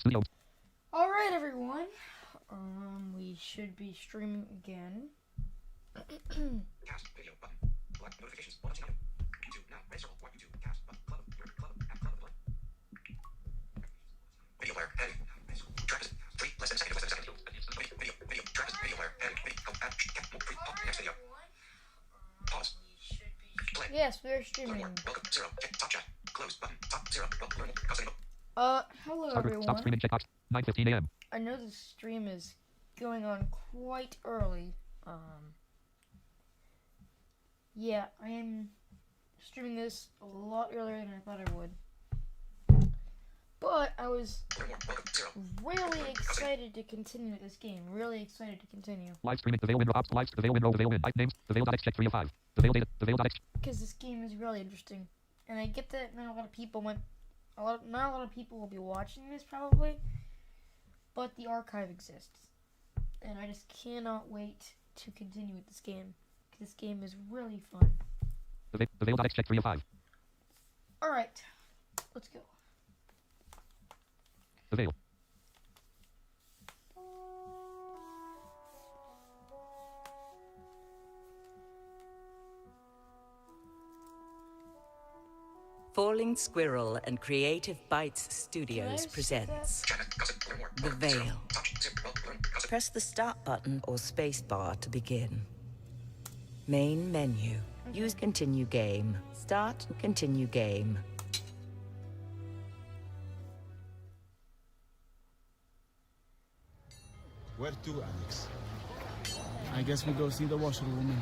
Alright, everyone. We should be streaming again. Cast video button. Blood notifications. What you YouTube now. Red circle. What YouTube. Cast button. Club. Your club. App club. Blood. Video player. Heading. Track is 3 less than a second. Less than a second. Video. Track is video player. Heading. Video. Add. Move. Free. Pause. Next video. Pause. Play. Yes, we're streaming. Welcome. 0. Top chat. Close button. Top 0. Welcome. Hello everyone. Stop streaming checkbox. 9:15 a.m. I know the stream is going on quite early. Yeah, I am streaming this a lot earlier than I thought I would. But I was really excited to continue with this game. Really excited to continue. Live streaming. The Veil Win. Live. The Veil Win. The Veil Win. Names. The Veil.x check 3 of 5. The Veil data. The Veil.x. Because this game is really interesting, and I get that not a lot of people not a lot of people will be watching this probably, but the archive exists, and I just cannot wait to continue with this game. This game is really fun. The Veil.x check 3 of 5. All right, let's go. The Veil. Falling Squirrel and Creative Bites Studios presents The Veil. Press the start button or space bar to begin. Main menu. Use continue game. Start continue game. Where to, Alex? I guess we go see the washerwoman.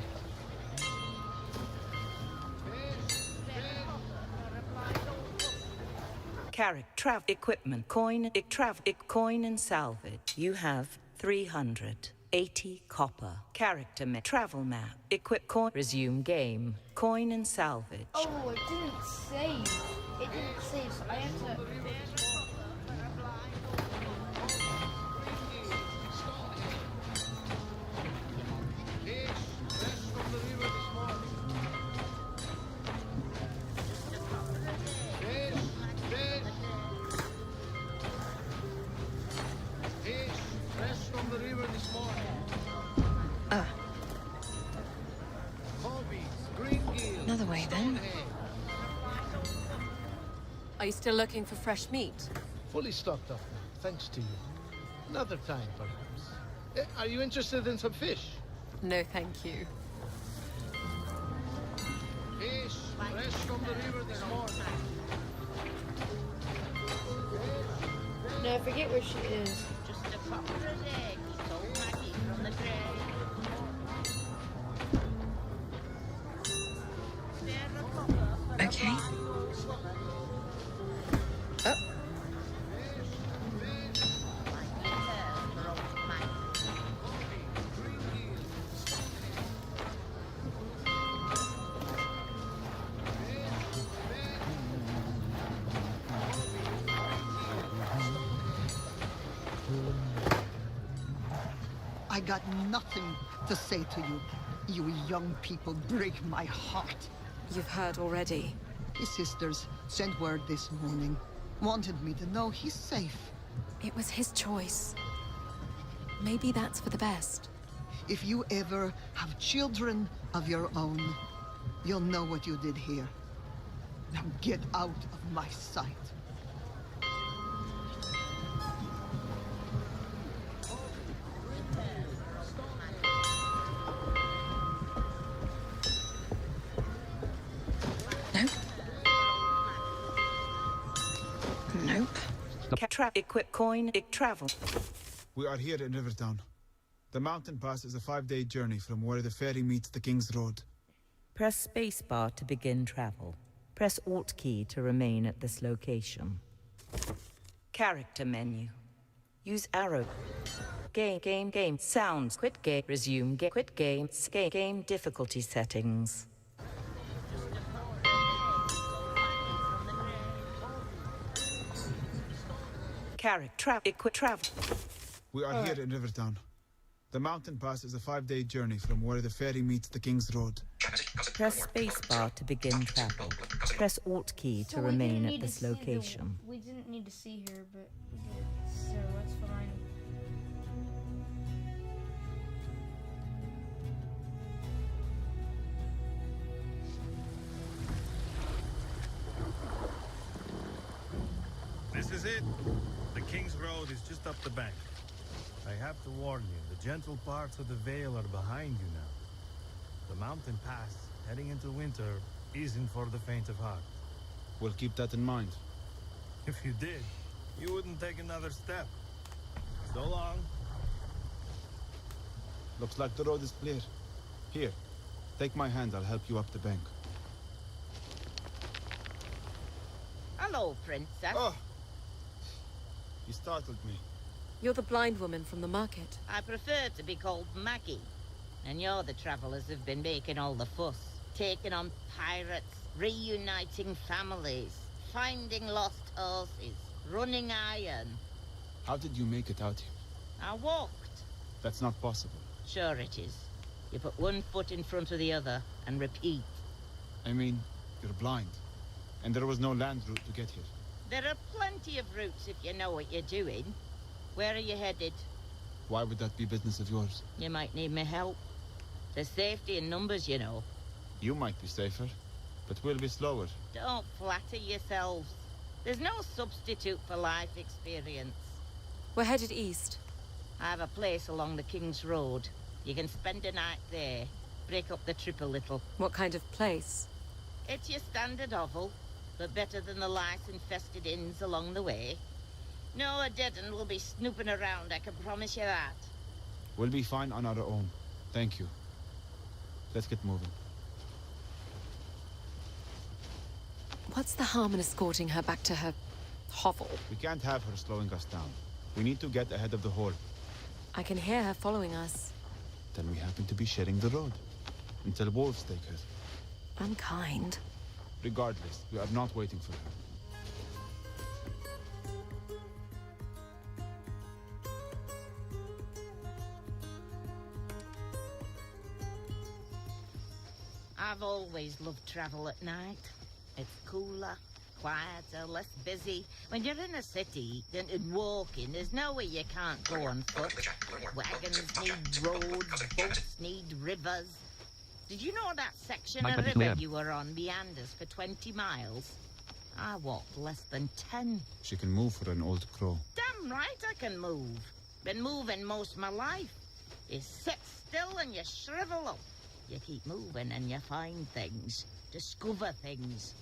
Trav equipment. Coin and salvage. You have 380 copper. Character travel map. Equip coin. Resume game. Coin and salvage. Oh, it didn't save. It didn't save, so I have to. Another way, then. Are you still looking for fresh meat? Fully stocked up now, thanks to you. Another time, perhaps. Are you interested in some fish? No, thank you. Fish, fresh from the river this morning. No, I forget where she is. Just a couple of eggs, so Maggie from the tray. Okay. Oh. I got nothing to say to you. You young people break my heart. You've heard already. His sisters sent word this morning. Wanted me to know he's safe. It was his choice. Maybe that's for the best. If you ever have children of your own, you'll know what you did here. Now get out of my sight. Nope. Equip coin. Travel. We are here in Rivertown. The mountain pass is a 5-day journey from where the ferry meets the King's Road. Press spacebar to begin travel. Press Alt key to remain at this location. Character menu. Use arrow. Game. Sounds. Quit game. Resume game. Quit game. Game difficulty settings. Equip travel. We are here in Rivertown. The mountain pass is a 5-day journey from where the ferry meets the King's Road. Press spacebar to begin travel. Press Alt key to remain at this location. We didn't need to see her, but we did. This is it. The King's Road is just up the bank. I have to warn you, the gentle parts of the Vale are behind you now. The mountain pass, heading into winter, isn't for the faint of heart. We'll keep that in mind. If you did, you wouldn't take another step. So long. Looks like the road is clear. Here, take my hand, I'll help you up the bank. Hello, Princess. Oh! You startled me. You're the blind woman from the market. I prefer to be called Maggie. And you're the travellers who've been making all the fuss. Taking on pirates, reuniting families, finding lost horses, running iron. How did you make it out here? I walked. That's not possible. Sure it is. You put one foot in front of the other and repeat. I mean, you're blind. And there was no land route to get here. There are plenty of routes if you know what you're doing. Where are you headed? Why would that be business of yours? You might need my help. There's safety in numbers, you know. You might be safer, but we'll be slower. Don't flatter yourselves. There's no substitute for life experience. We're headed east. I have a place along the King's Road. You can spend a night there. Break up the trip a little. What kind of place? It's your standard hovel, but better than the lice-infested inns along the way. No, a dead un will be snooping around, I can promise you that. We'll be fine on our own. Thank you. Let's get moving. What's the harm in escorting her back to her hovel? We can't have her slowing us down. We need to get ahead of the horde. I can hear her following us. Then we happen to be sharing the road. Until wolves take her. Unkind. Regardless, we are not waiting for her. I've always loved travel at night. It's cooler, quieter, less busy. When you're in a city, then in walking, there's nowhere you can't go on foot. Wagons need roads, boats need rivers. Did you know that section of river you were on meanders for 20 miles? I walked less than 10. She can move for an old crow. Damn right I can move. Been moving most of my life. You sit still and you shrivel up. You keep moving and you find things, discover things.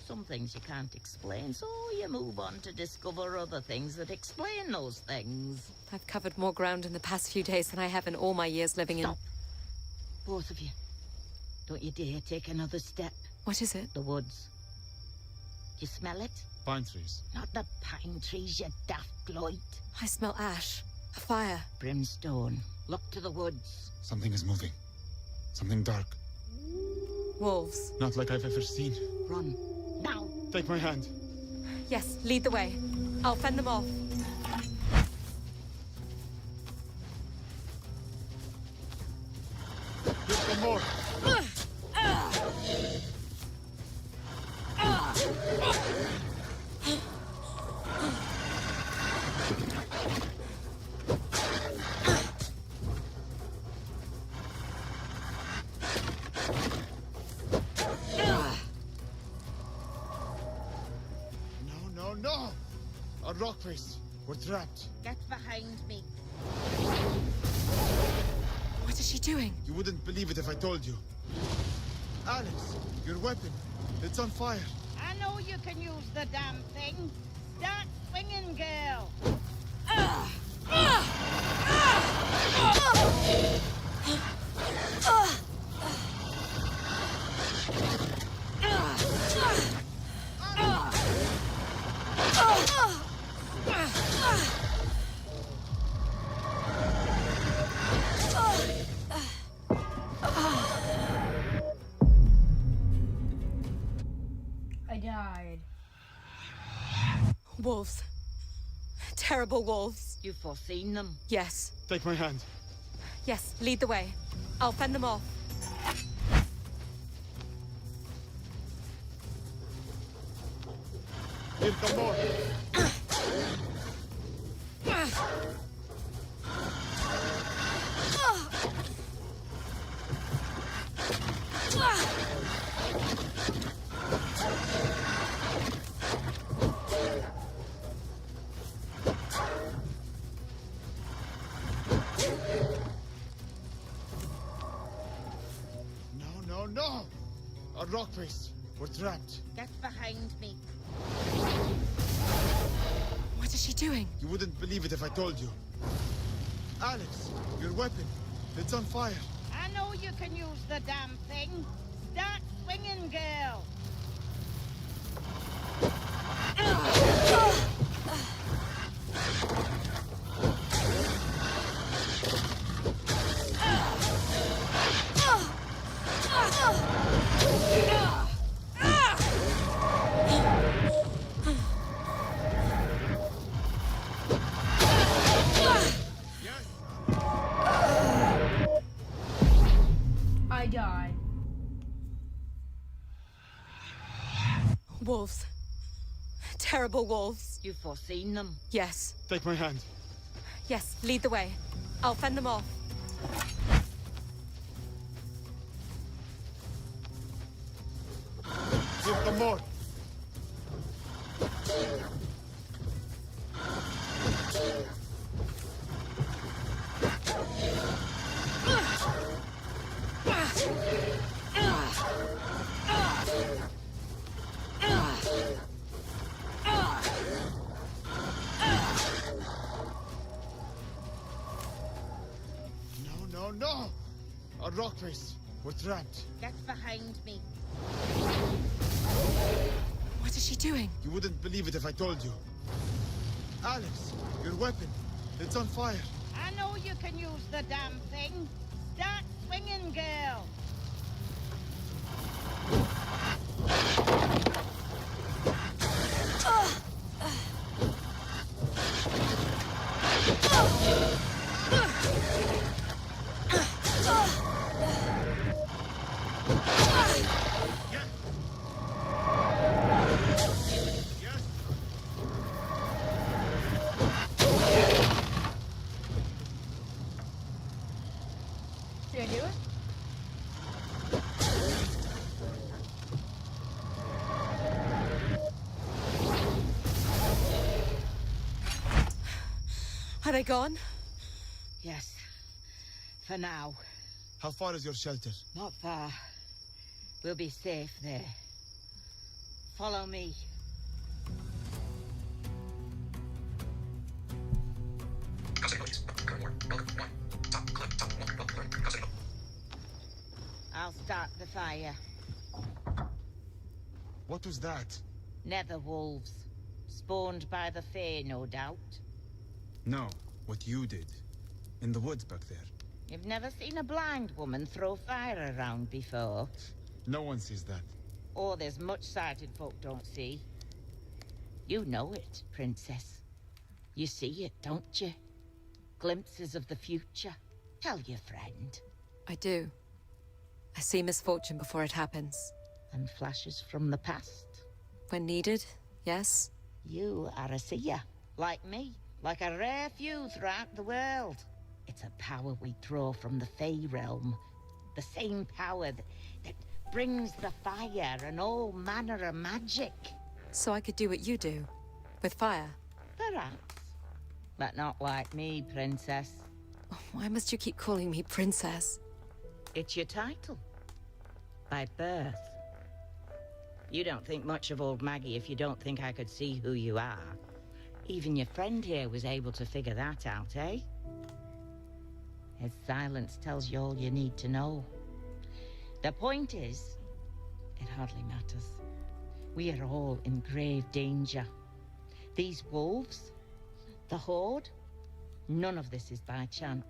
Some things you can't explain, so you move on to discover other things that explain those things. I've covered more ground in the past few days than I have in all my years living in... Stop. Both of you. Don't you dare take another step. What is it? The woods. You smell it? Pine trees. Not the pine trees, you daft gloit. I smell ash. A fire. Brimstone. Look to the woods. Something is moving. Something dark. Wolves. Not like I've ever seen. Run. Now. Take my hand. Yes, lead the way. I'll fend them off. Give them more. No! Our rock face. We're trapped. Get behind me. What is she doing? You wouldn't believe it if I told you. Alex, your weapon. It's on fire. I know you can use the damn thing. Start swinging, girl. I died. Wolves. Terrible wolves. You've foreseen them? Yes. Take my hand. Yes, lead the way. I'll fend them off. Give them more. rock face. We're trapped. Get behind me. What is she doing? You wouldn't believe it if I told you. Alex, your weapon. It's on fire. I know you can use the damn thing. Start swinging, girl. I died. Wolves. Terrible wolves. You've foreseen them. Yes. Take my hand. Yes, lead the way. I'll fend them off. Give them more. No! A rock face. We're trapped. Get behind me. What is she doing? You wouldn't believe it if I told you. Alex, your weapon. It's on fire. I know you can use the damn thing. Start swinging, girl. Did I do it? Are they gone? Yes. For now. How far is your shelter? Not far. We'll be safe there. Follow me. I'll start the fire. What was that? Nether wolves. Spawned by the Fae, no doubt. No, what you did. In the woods back there. You've never seen a blind woman throw fire around before. No one sees that. Or there's much sighted folk don't see. You know it, Princess. You see it, don't you? Glimpses of the future. Tell your friend. I do. I see misfortune before it happens. And flashes from the past. When needed, yes. You are a seer. Like me. Like a rare few throughout the world. It's a power we draw from the Fae realm. The same power that brings the fire and all manner of magic. So I could do what you do. With fire. Perhaps. But not like me, Princess. Why must you keep calling me Princess? It's your title. By birth. You don't think much of old Maggie if you don't think I could see who you are. Even your friend here was able to figure that out, eh? His silence tells you all you need to know. The point is, it hardly matters. We are all in grave danger. These wolves, the Horde, none of this is by chance.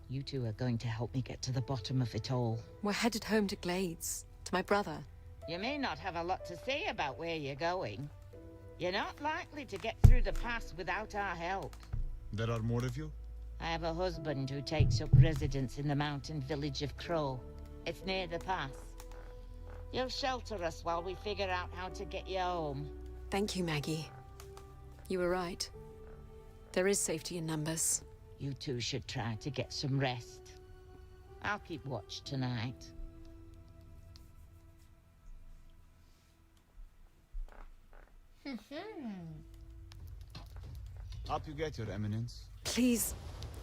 You two are going to help me get to the bottom of it all. We're headed home to Glades, to my brother. You may not have a lot to say about where you're going. You're not likely to get through the pass without our help. There are more of you? I have a husband who takes up residence in the mountain village of Crow. It's near the pass. You'll shelter us while we figure out how to get you home. Thank you, Maggie. You were right. There is safety in numbers. You two should try to get some rest. I'll keep watch tonight. Up you get, Your Eminence. Please,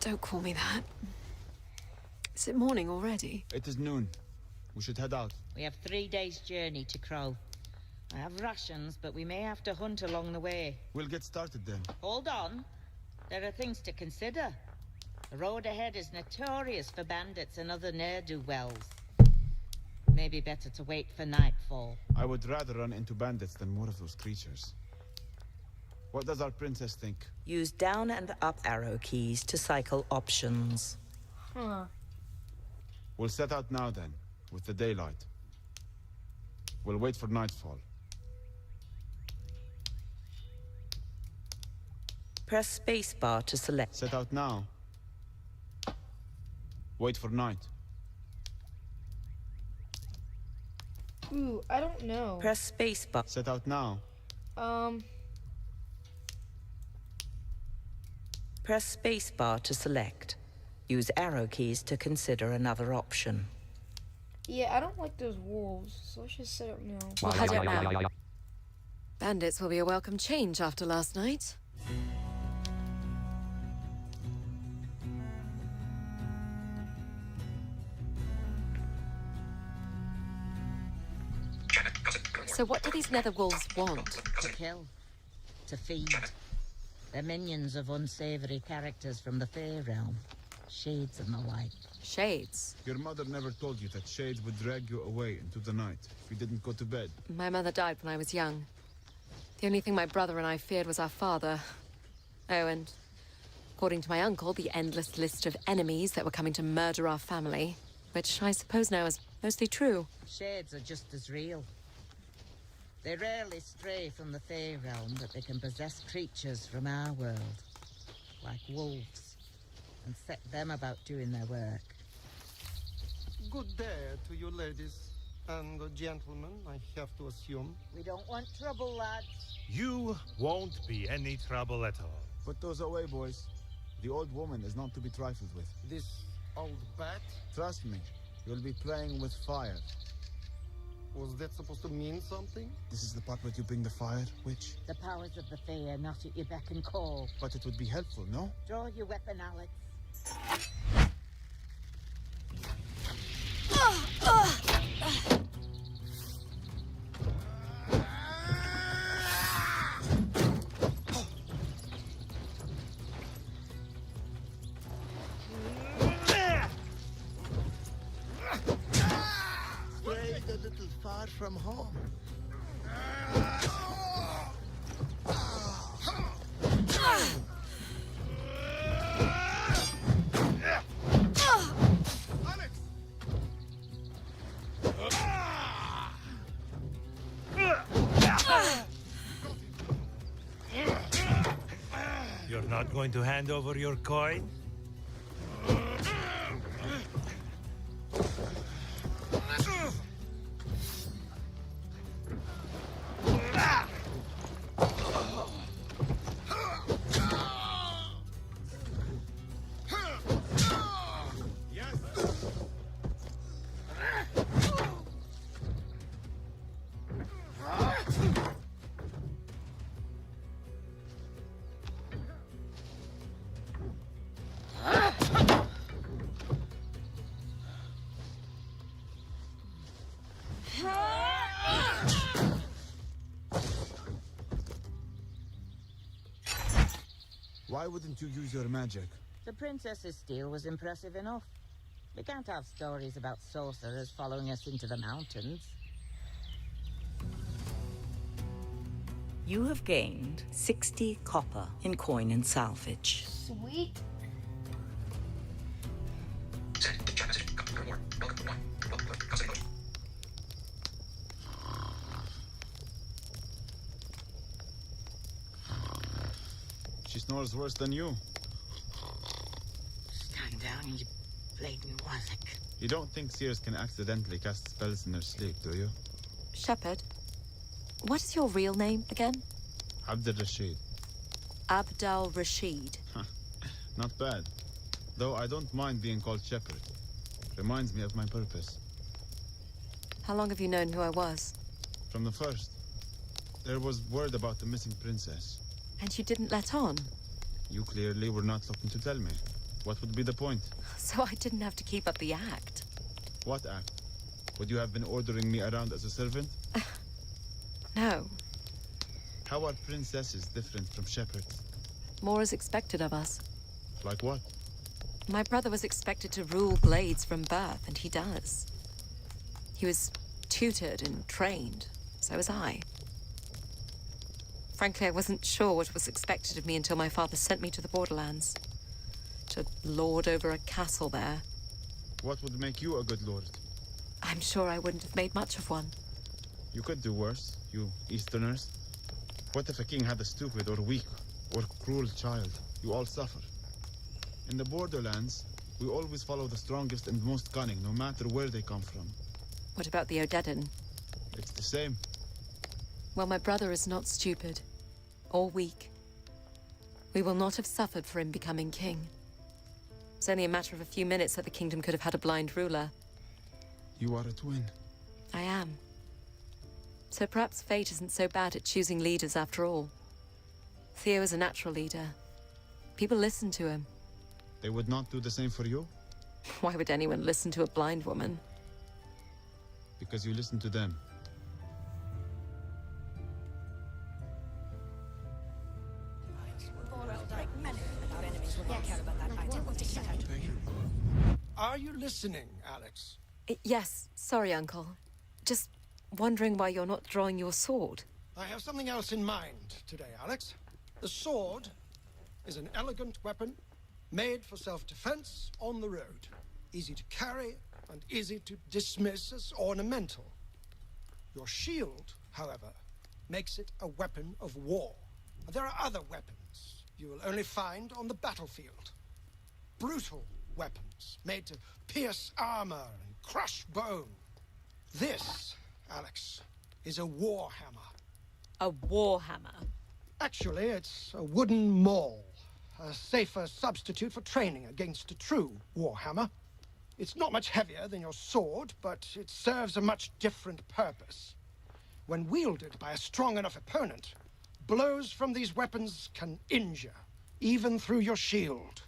don't call me that. Is it morning already? It is noon. We should head out. We have 3 days' journey to Crow. I have rations, but we may have to hunt along the way. We'll get started then. Hold on. There are things to consider. The road ahead is notorious for bandits and other ne'er-do-wells. Maybe better to wait for nightfall. I would rather run into bandits than more of those creatures. What does our princess think? Use down and up arrow keys to cycle options. Huh. We'll set out now then, with the daylight. We'll wait for nightfall. Press spacebar to select. Set out now. Wait for night. Ooh, I don't know. Press spacebar. Set out now. Press spacebar to select. Use arrow keys to consider another option. Yeah, I don't like those wolves, so let's just set up now. We'll head out now. Bandits will be a welcome change after last night. So what do these nether wolves want? To kill. To feed. They're minions of unsavory characters from the Fae realm. Shades and the like. Shades? Your mother never told you that shades would drag you away into the night if you didn't go to bed. My mother died when I was young. The only thing my brother and I feared was our father. Oh, and according to my uncle, the endless list of enemies that were coming to murder our family, which I suppose now is mostly true. Shades are just as real. They rarely stray from the Fae realm, but they can possess creatures from our world, like wolves, and set them about doing their work. Good day to you ladies and gentlemen, I have to assume. We don't want trouble, lads. You won't be any trouble at all. Put those away, boys. The old woman is not to be trifled with. This old bat? Trust me, you'll be playing with fire. Was that supposed to mean something? This is the part where you bring the fire, witch? The powers of the Fae are not at your beck and call. But it would be helpful, no? Draw your weapon, Alex. Strayed a little far from home. You're not going to hand over your coin? Why wouldn't you use your magic? The princess's steel was impressive enough. We can't have stories about sorcerers following us into the mountains. You have gained 60 copper in coin and salvage. Sweet. Send the chat message. Learn more. Welcome. One. Welcome. Cousin emoji. She snores worse than you. Stand down, you blatant wazzock. You don't think seers can accidentally cast spells in their sleep, do you? Shepherd, what is your real name again? Abd al-Rashid. Abdal Rashid. Not bad. Though I don't mind being called Shepherd. Reminds me of my purpose. How long have you known who I was? From the first. There was word about the missing princess. And you didn't let on? You clearly were not looking to tell me. What would be the point? So I didn't have to keep up the act. What act? Would you have been ordering me around as a servant? No. How are princesses different from shepherds? More is expected of us. Like what? My brother was expected to rule Glades from birth, and he does. He was tutored and trained, so was I. Frankly, I wasn't sure what was expected of me until my father sent me to the Borderlands. To lord over a castle there. What would make you a good lord? I'm sure I wouldn't have made much of one. You could do worse, you Easterners. What if a king had a stupid or weak or cruel child? You all suffer. In the Borderlands, we always follow the strongest and most cunning, no matter where they come from. What about the Odedan? It's the same. Well, my brother is not stupid. Or weak. We will not have suffered for him becoming king. It's only a matter of a few minutes that the kingdom could have had a blind ruler. You are a twin. I am. So perhaps fate isn't so bad at choosing leaders after all. Theo is a natural leader. People listen to him. They would not do the same for you? Why would anyone listen to a blind woman? Because you listen to them. Are you listening, Alex? Yes, sorry, Uncle. Just wondering why you're not drawing your sword. I have something else in mind today, Alex. The sword is an elegant weapon made for self-defense on the road. Easy to carry and easy to dismiss as ornamental. Your shield, however, makes it a weapon of war. There are other weapons you will only find on the battlefield. Brutal weapons made to pierce armor and crush bone. This, Alex, is a war hammer. A war hammer? Actually, it's a wooden maul, a safer substitute for training against a true war hammer. It's not much heavier than your sword, but it serves a much different purpose. When wielded by a strong enough opponent, blows from these weapons can injure, even through your shield.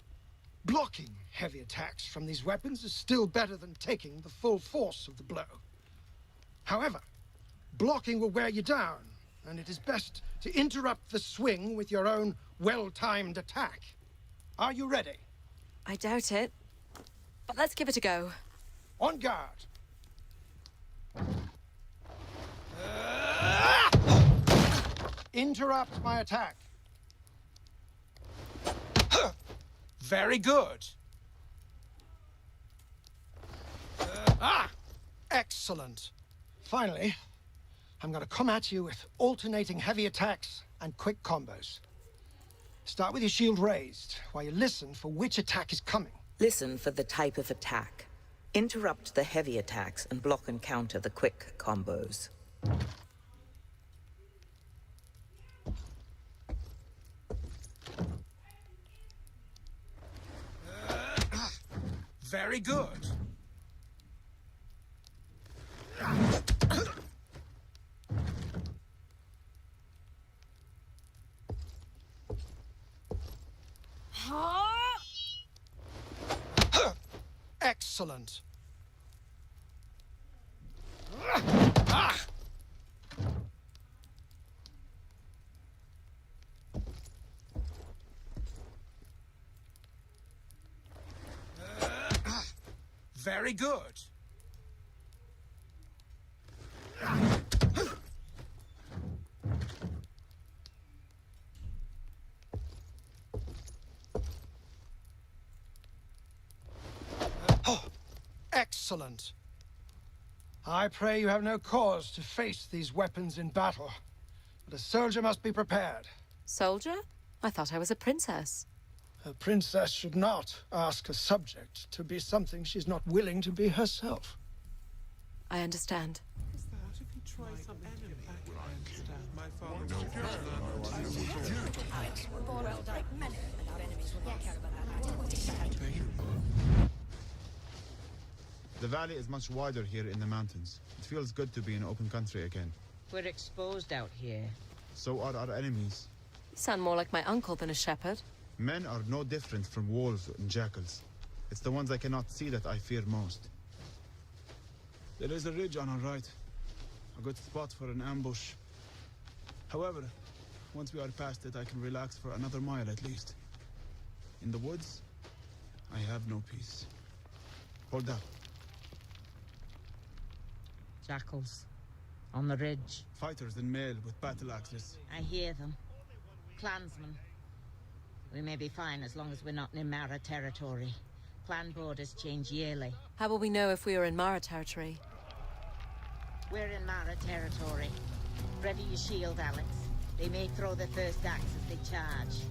Blocking heavy attacks from these weapons is still better than taking the full force of the blow. However, blocking will wear you down, and it is best to interrupt the swing with your own well-timed attack. Are you ready? I doubt it, but let's give it a go. On guard. Interrupt my attack. Very good. Excellent. Finally, I'm going to come at you with alternating heavy attacks and quick combos. Start with your shield raised while you listen for which attack is coming. Listen for the type of attack. Interrupt the heavy attacks and block and counter the quick combos. Very good. Excellent. Very good. Excellent. I pray you have no cause to face these weapons in battle, but a soldier must be prepared. Soldier? I thought I was a princess. A princess should not ask a subject to be something she's not willing to be herself. I understand. The valley is much wider here in the mountains. It feels good to be in open country again. We're exposed out here. So are our enemies. You sound more like my uncle than a shepherd. Men are no different from wolves and jackals. It's the ones I cannot see that I fear most. There is a ridge on our right. A good spot for an ambush. However, once we are past it, I can relax for another mile at least. In the woods, I have no peace. Hold up. Jackals. On the ridge. Fighters in mail with battle axes. I hear them. Clansmen. We may be fine as long as we're not in Mara territory. Clan borders change yearly. How will we know if we are in Mara territory? We're in Mara territory. Ready your shield, Alex. They may throw their first axe as they charge.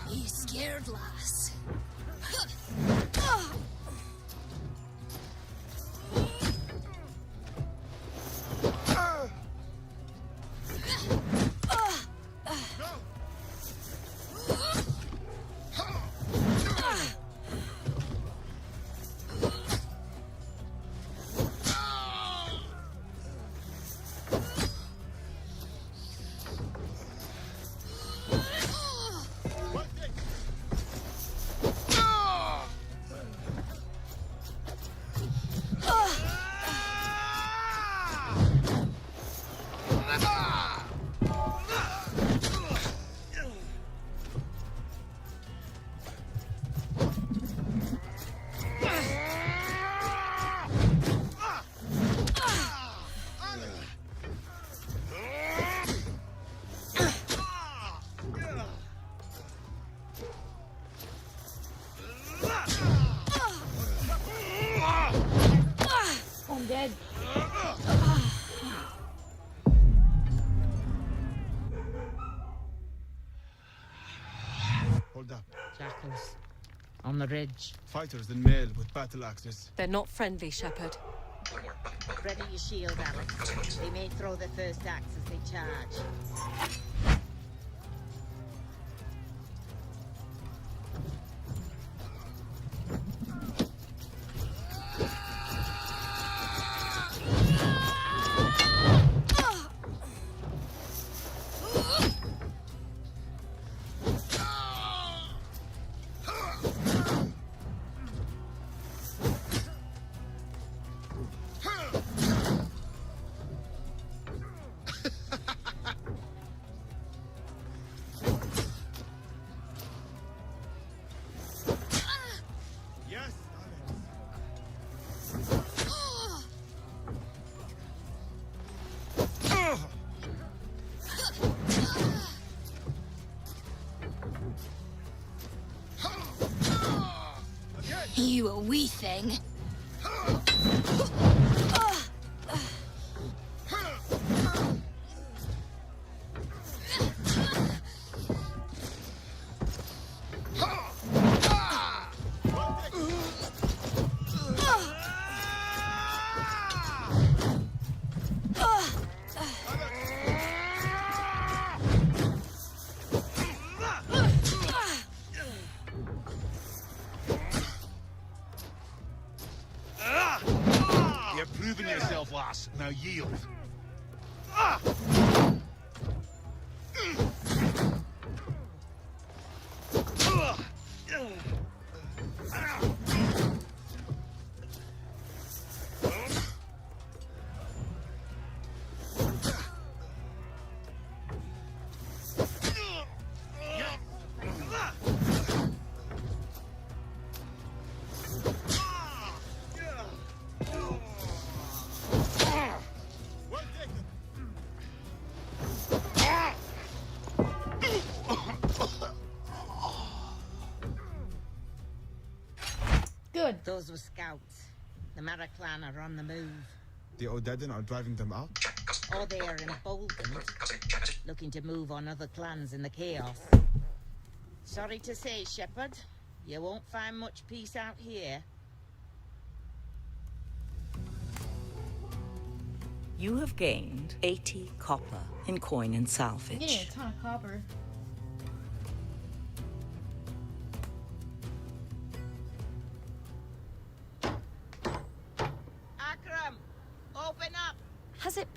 You scared, lass. I'm dead. Hold up. Jackals. On the ridge. Fighters in mail with battle axes. They're not friendly, Shepard. Ready your shield, Alex. They may throw their first axe as they charge. Yes, You a wee thing. You're proving yourself, lass. Now yield. Good. Those were scouts. The Mara clan are on the move. The Odedin are driving them out? Or they are emboldened, looking to move on other clans in the chaos. Sorry to say, Shepard, you won't find much peace out here. You have gained 80 copper in coin and salvage. Yeah, a ton of copper.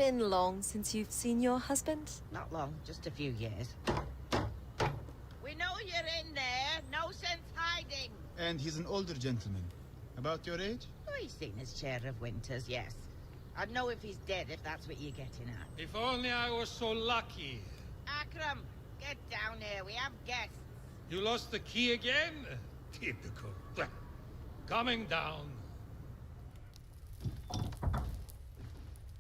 been long since you've seen your husband? Not long, just a few years. We know you're in there. No sense hiding. And he's an older gentleman. About your age? Oh, he's seen his share of winters, yes. I'd know if he's dead, if that's what you're getting at. If only I was so lucky. Akram, get down here. We have guests. You lost the key again? Typical. Coming down.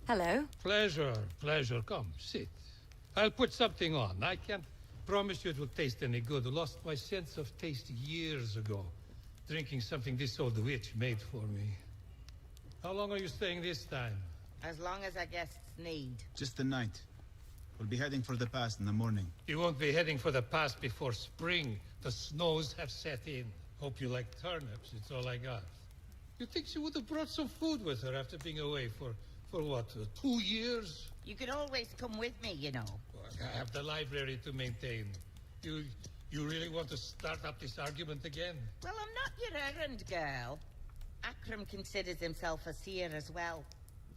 Hello. Pleasure, pleasure. Come, sit. I'll put something on. I can't promise you it will taste any good. I lost my sense of taste years ago, drinking something this old witch made for me. How long are you staying this time? As long as our guests need. Just the night. We'll be heading for the pass in the morning. You won't be heading for the pass before spring. The snows have set in. Hope you like turnips. It's all I got. You think she would have brought some food with her after being away for what, 2 years? You could always come with me, you know. Well, I have the library to maintain. You really want to start up this argument again? Well, I'm not your errand girl. Akram considers himself a seer as well.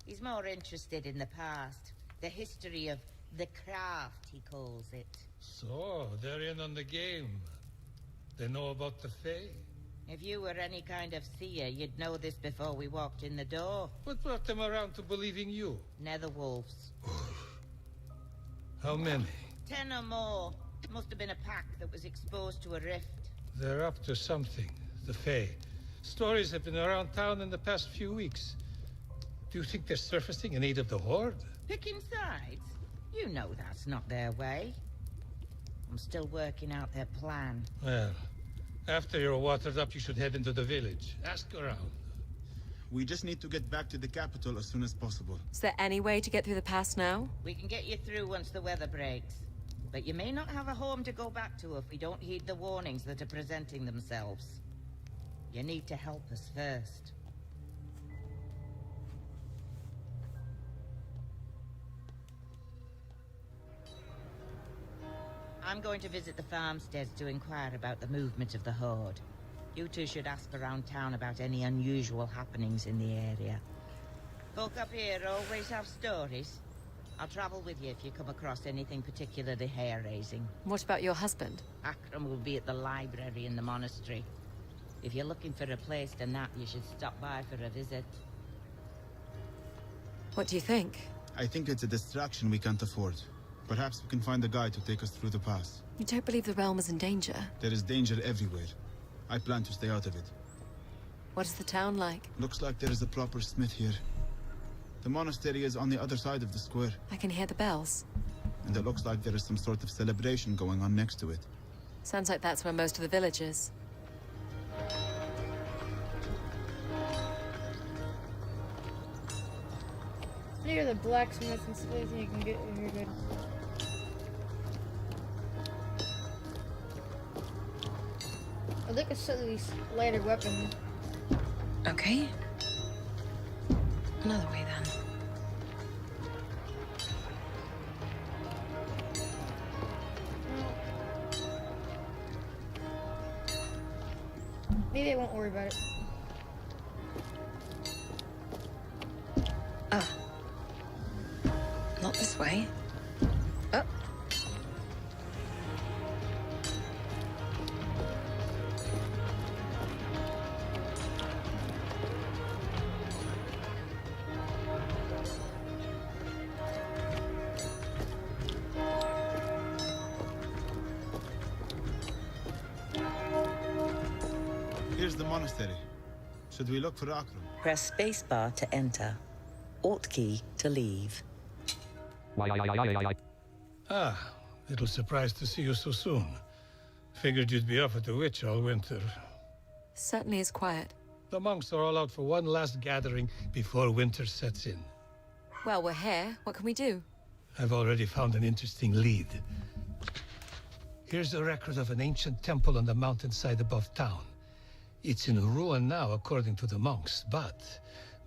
He's more interested in the past. The history of the craft, he calls it. So, they're in on the game. They know about the Fae? If you were any kind of seer, you'd know this before we walked in the door. What brought them around to believing you? Netherwolves. How many? 10 or more. Must have been a pack that was exposed to a rift. They're up to something, the Fae. Stories have been around town in the past few weeks. Do you think they're surfacing in aid of the Horde? Picking sides? You know that's not their way. I'm still working out their plan. Well, after you're watered up, you should head into the village. Ask around. We just need to get back to the capital as soon as possible. Is there any way to get through the pass now? We can get you through once the weather breaks. But you may not have a home to go back to if we don't heed the warnings that are presenting themselves. You need to help us first. I'm going to visit the farmsteads to inquire about the movement of the Horde. You two should ask around town about any unusual happenings in the area. Folk up here always have stories. I'll travel with you if you come across anything particularly hair-raising. What about your husband? Akram will be at the library in the monastery. If you're looking for a place to nap, you should stop by for a visit. What do you think? I think it's a distraction we can't afford. Perhaps we can find a guide to take us through the pass. You don't believe the realm is in danger? There is danger everywhere. I plan to stay out of it. What is the town like? Looks like there is a proper smith here. The monastery is on the other side of the square. I can hear the bells. And it looks like there is some sort of celebration going on next to it. Sounds like that's where most of the village is. Near the blacksmith and stuff you can get if you're good. I'd like a slightly lighter weapon. Okay. Another way then. Maybe I won't worry about it. Ah. Not this way. Oh. Here's the monastery. Should we look for Akram? Press spacebar to enter. Alt key to leave. Ah, little surprised to see you so soon. Figured you'd be off at the witch all winter. Certainly is quiet. The monks are all out for one last gathering before winter sets in. Well, we're here. What can we do? I've already found an interesting lead. Here's a record of an ancient temple on the mountainside above town. It's in ruin now, according to the monks, but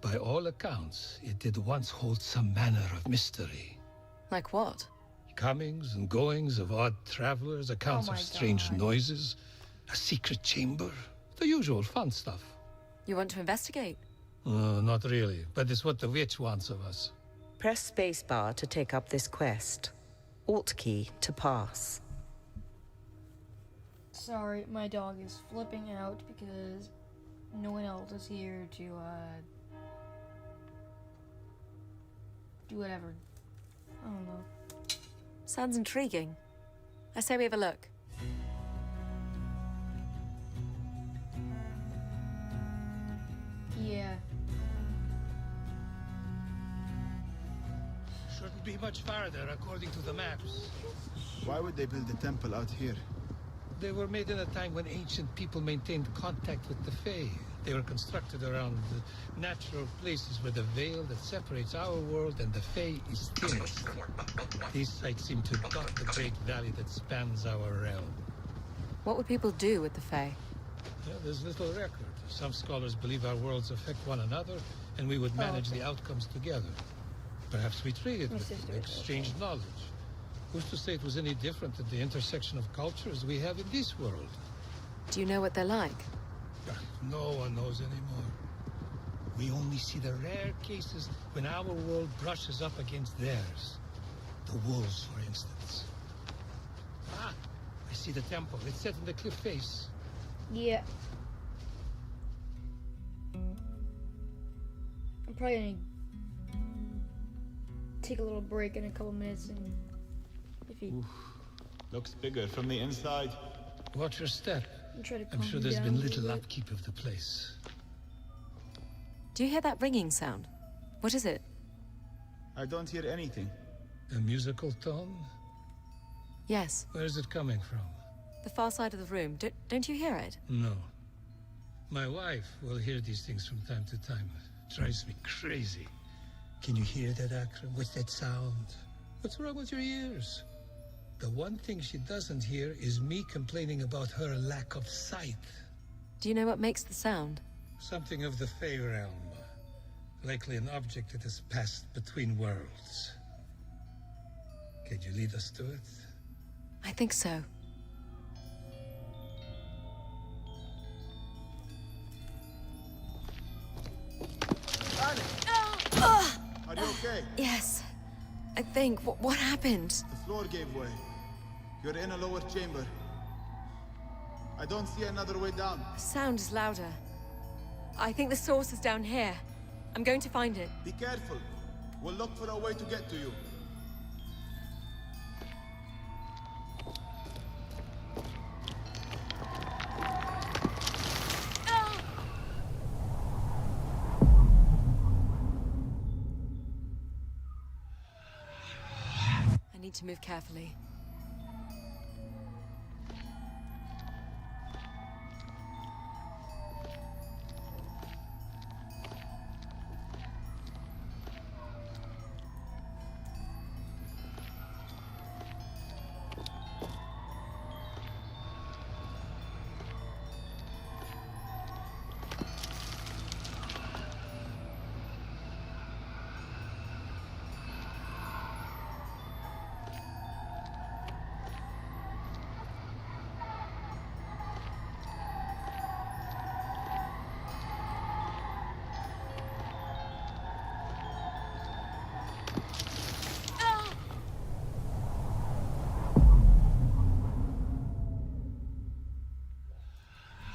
by all accounts, it did once hold some manner of mystery. Like what? Comings and goings of odd travelers, accounts of strange noises, a secret chamber, the usual fun stuff. You want to investigate? Not really, but it's what the witch wants of us. Press spacebar to take up this quest. Alt key to pass. Sorry, my dog is flipping out because no one else is here to, do whatever. I don't know. Sounds intriguing. I say we have a look. Yeah. Shouldn't be much farther, according to the maps. Why would they build a temple out here? They were made in a time when ancient people maintained contact with the Fae. They were constructed around the natural places where the veil that separates our world and the Fae is thinnest. These sites seem to dot the great valley that spans our realm. What would people do with the Fae? Yeah, there's little record. Some scholars believe our worlds affect one another, and we would manage the outcomes together. Perhaps we traded with them, exchanged knowledge. Who's to say it was any different at the intersection of cultures we have in this world? Do you know what they're like? No one knows anymore. We only see the rare cases when our world brushes up against theirs. The wolves, for instance. Ah, I see the temple. It's set in the cliff face. Yeah. I'm probably gonna take a little break in a couple minutes and if he... Oof. Looks bigger from the inside. Watch your step. I'm sure there's been little upkeep of the place. Do you hear that ringing sound? What is it? I don't hear anything. A musical tone? Yes. Where is it coming from? The far side of the room. Don't you hear it? No. My wife will hear these things from time to time. It drives me crazy. Can you hear that, Akram? What's that sound? What's wrong with your ears? The one thing she doesn't hear is me complaining about her lack of sight. Do you know what makes the sound? Something of the Fey realm. Likely an object that has passed between worlds. Can you lead us to it? I think so. Are you okay? Yes. I think. What happened? The floor gave way. You're in a lower chamber. I don't see another way down. The sound is louder. I think the source is down here. I'm going to find it. Be careful. We'll look for a way to get to you. I need to move carefully.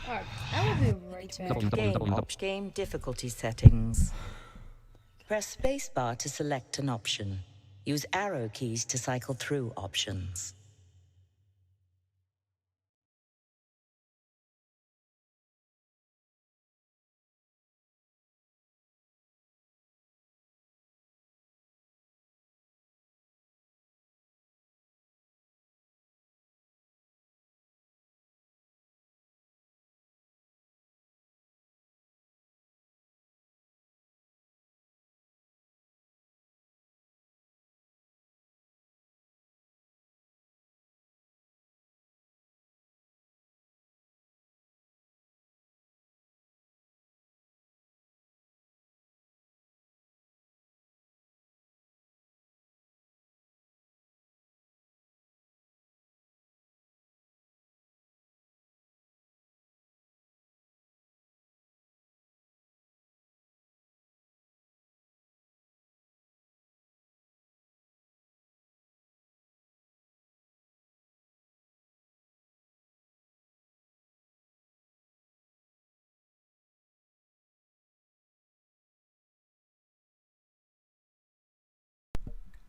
Alright, I will be right back. Game difficulty settings. Press spacebar to select an option. Use arrow keys to cycle through options.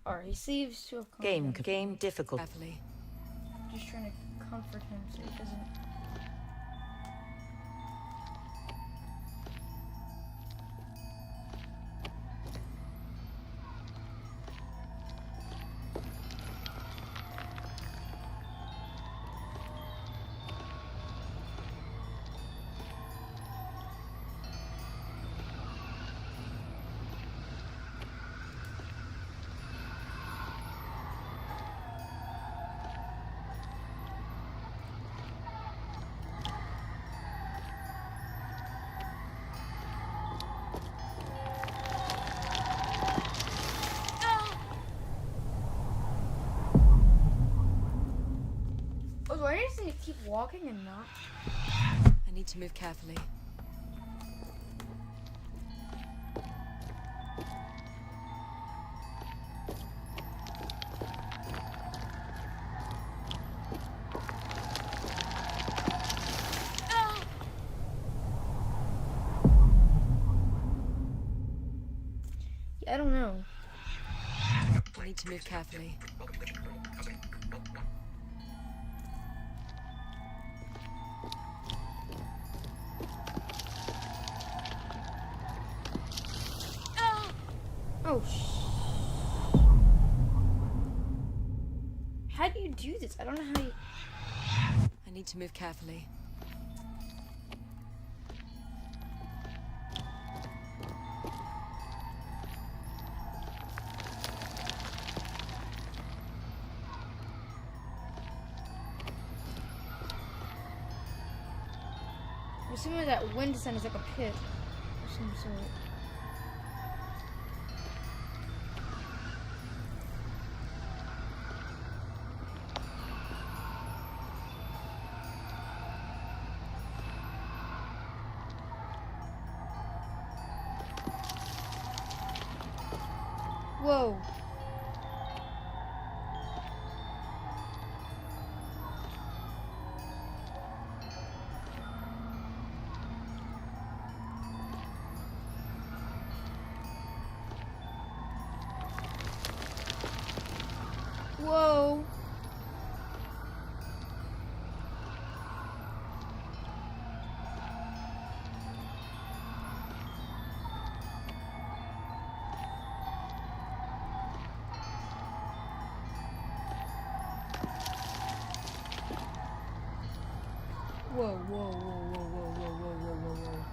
Alright, he seems to have Game difficult. Carefully. Just trying to comfort him so he doesn't. Why does he keep walking and not? I need to move carefully. Yeah, I don't know. I need to move carefully. Oh, how do you do this? I don't know how you... I need to move carefully. I'm assuming that wind descent is like a pit or some sort. Whoa. Whoa. Whoa, whoa, whoa, whoa, whoa, whoa, whoa, whoa, whoa, whoa.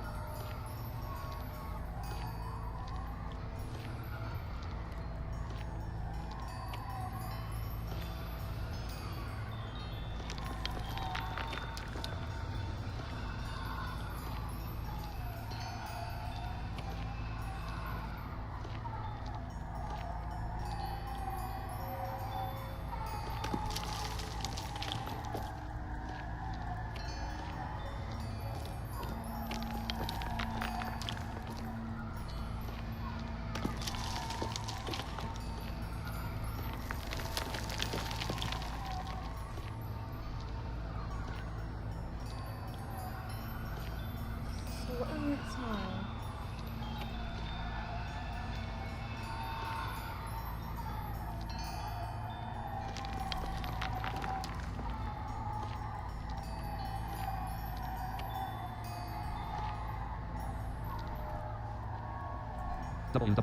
So what am I time? W.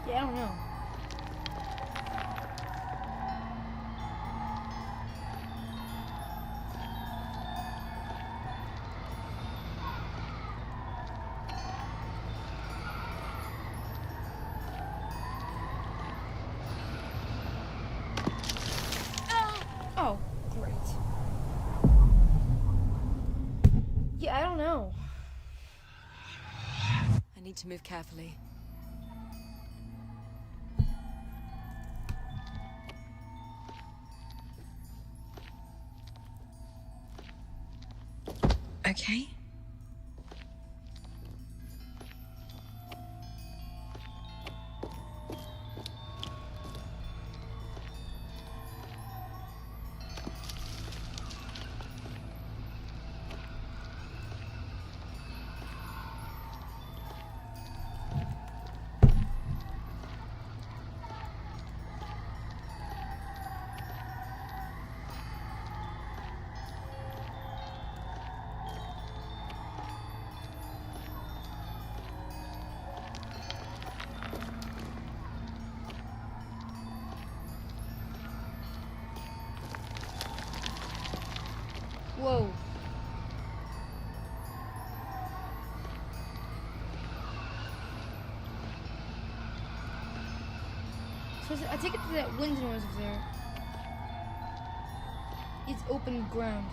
Yeah, I don't know. Oh, great. Yeah, I don't know. I need to move carefully. Okay. okay? Whoa. So I take it to that wind noise over there. It's open ground.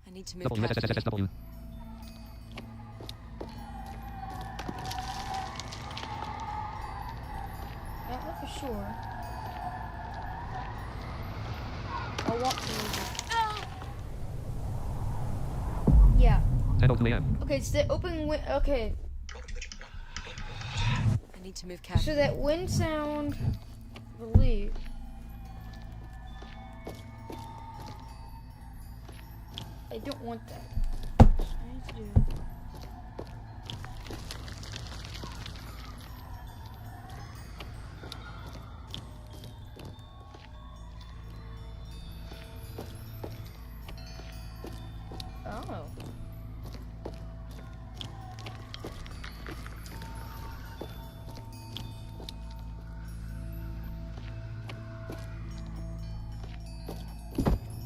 I need to move carefully. I don't know for sure. I'll walk through it. Yeah. 10:02 a.m. Okay, it's the open wind. Okay. I need to move carefully. So that wind sound, I believe. I don't want that. I need to do. Oh.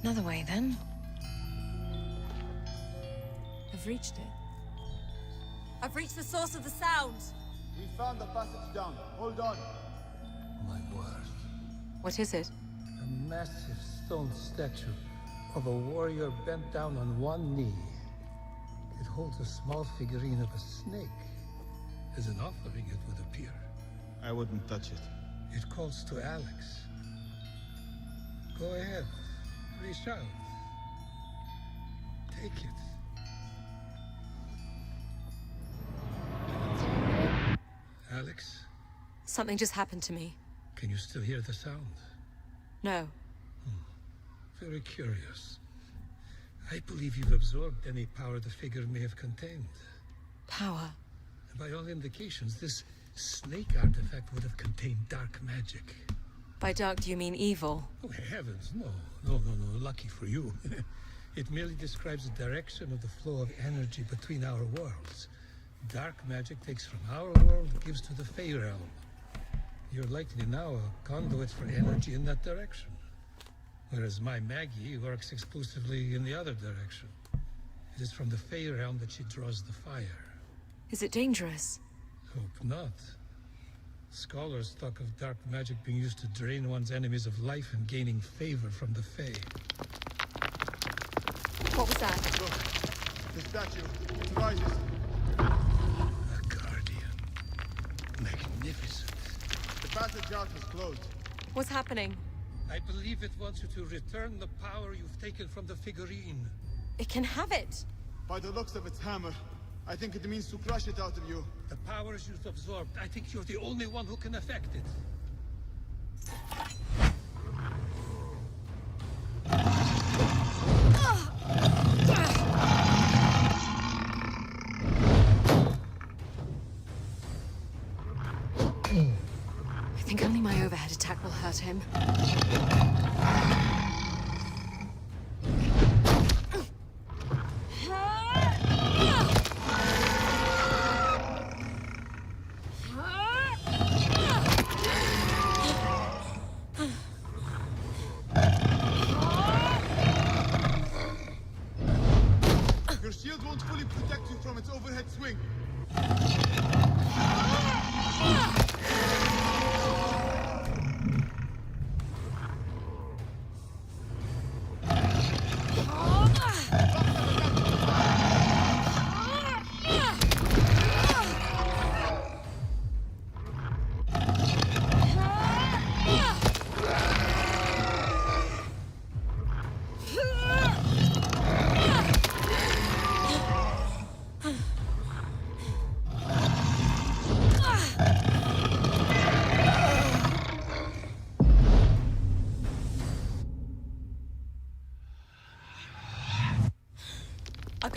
Another way, then. I've reached it. I've reached the source of the sound. We found the passage down. Hold on. My word. What is it? A massive stone statue of a warrior bent down on one knee. It holds a small figurine of a snake. As an offering, it would appear. I wouldn't touch it. It calls to Alex. Go ahead. Reach out. Take it. Alex, Something just happened to me. can you still hear the sound? No. Very curious. I believe you've absorbed any power the figure may have contained. Power. And by all indications, this snake artifact would have contained dark magic. By dark, do you mean evil? Oh, heavens, no. No. Lucky for you. It merely describes the direction of the flow of energy between our worlds. Dark magic takes from our world, gives to the Fey realm. You're likely now a conduit for energy in that direction. Whereas my Maggie works exclusively in the other direction. It is from the Fey realm that she draws the fire. Is it dangerous? Hope not. Scholars talk of dark magic being used to drain one's enemies of life and gaining favor from the Fey. What was that? Look, the statue. It rises. A guardian. Magnificent. The passage out is closed. What's happening? I believe it wants you to return the power you've taken from the figurine. It can have it. By the looks of its hammer, I think it means to crush it out of you. The powers you've absorbed, I think you're the only one who can affect it. I think only my overhead attack will hurt him. Your shield won't fully protect you from its overhead swing.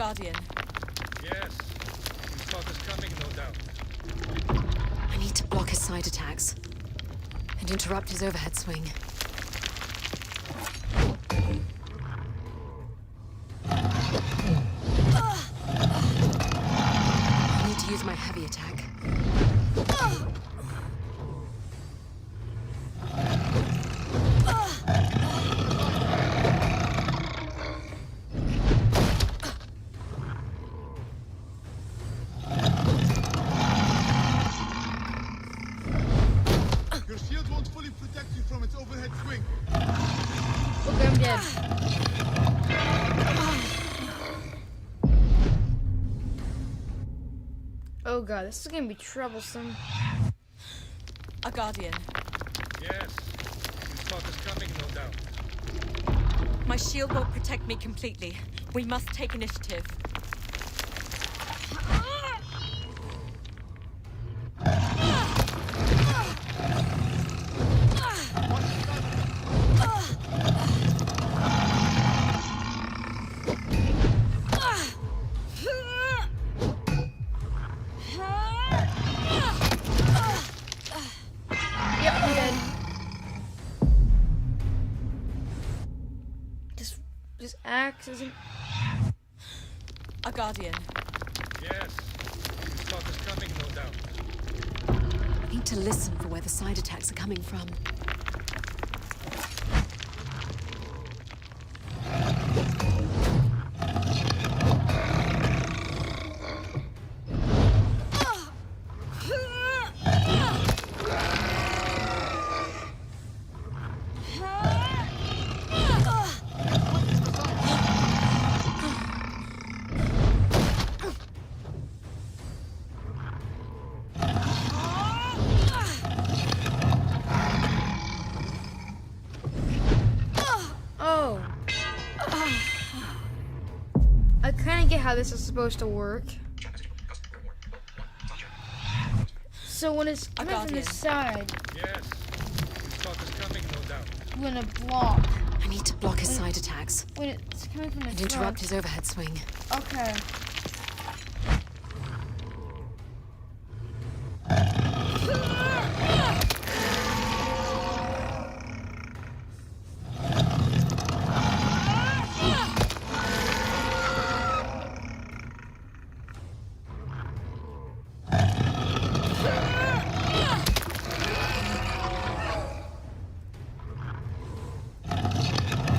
Guardian. Yes. He saw us coming, no doubt. I need to block his side attacks and interrupt his overhead swing. I need to use my heavy attack. Your shield won't fully protect you from its overhead swing. Okay, I'm dead. Oh god, this is gonna be troublesome. A Guardian. Yes. He saw us coming, no doubt. My shield won't protect me completely. We must take initiative. Yep, I'm dead. This axe isn't. A Guardian. Yes. He saw us coming, no doubt. I need to listen for where the side attacks are coming from. Oh. I kind of get how this is supposed to work. So when it's coming from the side, Yes. He saw us coming, no doubt. I'm gonna block. I need to block his side attacks When it's coming from the and front. interrupt his overhead swing. Okay.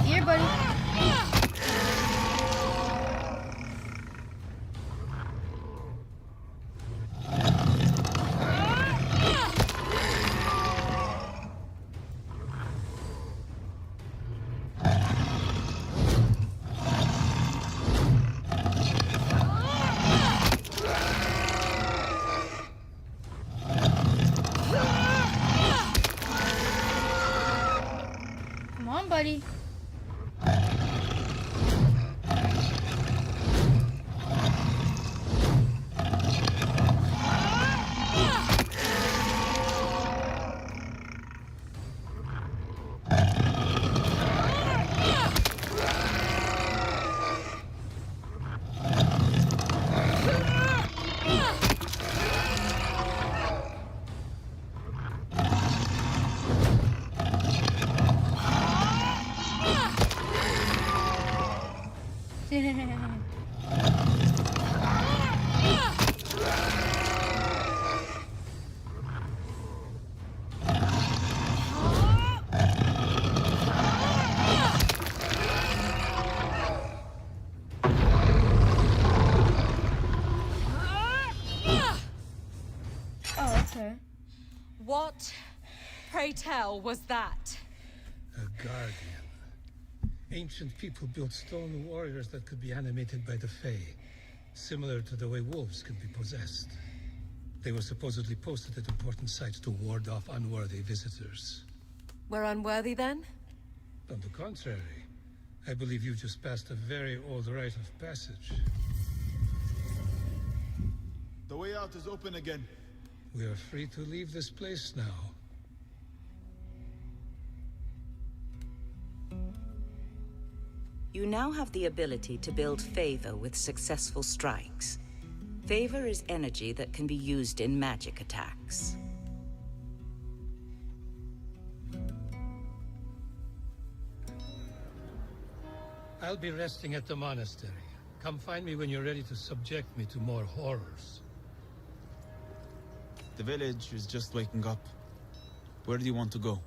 Here, buddy. Come on, buddy. Oh, okay. What, pray tell, was that? A guardian. Ancient people built stone warriors that could be animated by the Fae, similar to the way wolves can be possessed. They were supposedly posted at important sites to ward off unworthy visitors. We're unworthy then? On the contrary, I believe you just passed a very old rite of passage. The way out is open again. We are free to leave this place now. You now have the ability to build favor with successful strikes. Favor is energy that can be used in magic attacks. I'll be resting at the monastery. Come find me when you're ready to subject me to more horrors. The village is just waking up. Where do you want to go?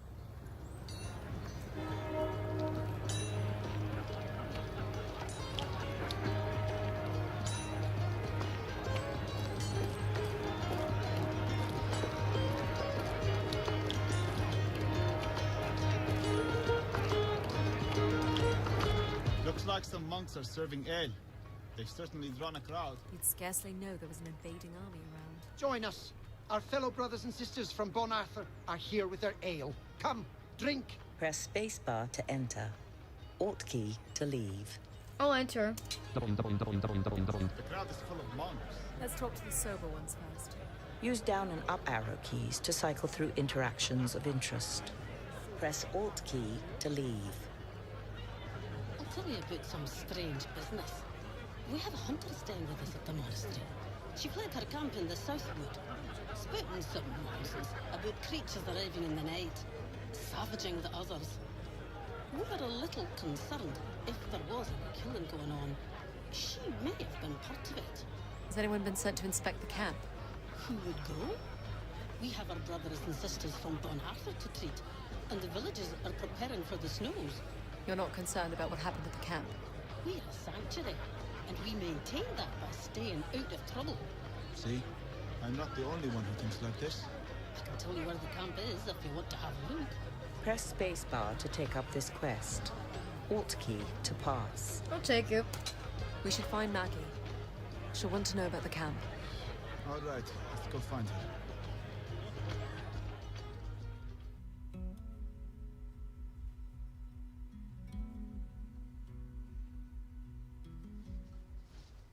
Looks like some monks are serving ale. They've certainly drawn a crowd. You'd scarcely know there was an invading army around. Join us. Our fellow brothers and sisters from Bon Arthur are here with their ale. Come, drink. Press spacebar to enter. Alt key to leave. I'll enter. The crowd is full of monks. Let's talk to the sober ones first. Use down and up arrow keys to cycle through interactions of interest. Press Alt key to leave. I'll tell you about some strange business. We have a hunter staying with us at the monastery. She fled her camp in the southwood, spouting some nonsense about creatures arriving in the night, savaging the others. We were a little concerned if there was any killing going on. She may have been part of it. Has anyone been sent to inspect the camp? Who would go? We have our brothers and sisters from Bon Arthur to treat, and the villagers are preparing for the snows. You're not concerned about what happened at the camp? We're a sanctuary, and we maintain that by staying out of trouble. See? I'm not the only one who thinks like this. I can tell you where the camp is if you want to have a look. Press spacebar to take up this quest. Alt key to pass. I'll take it. We should find Maggie. She'll want to know about the camp. All right, let's go find her.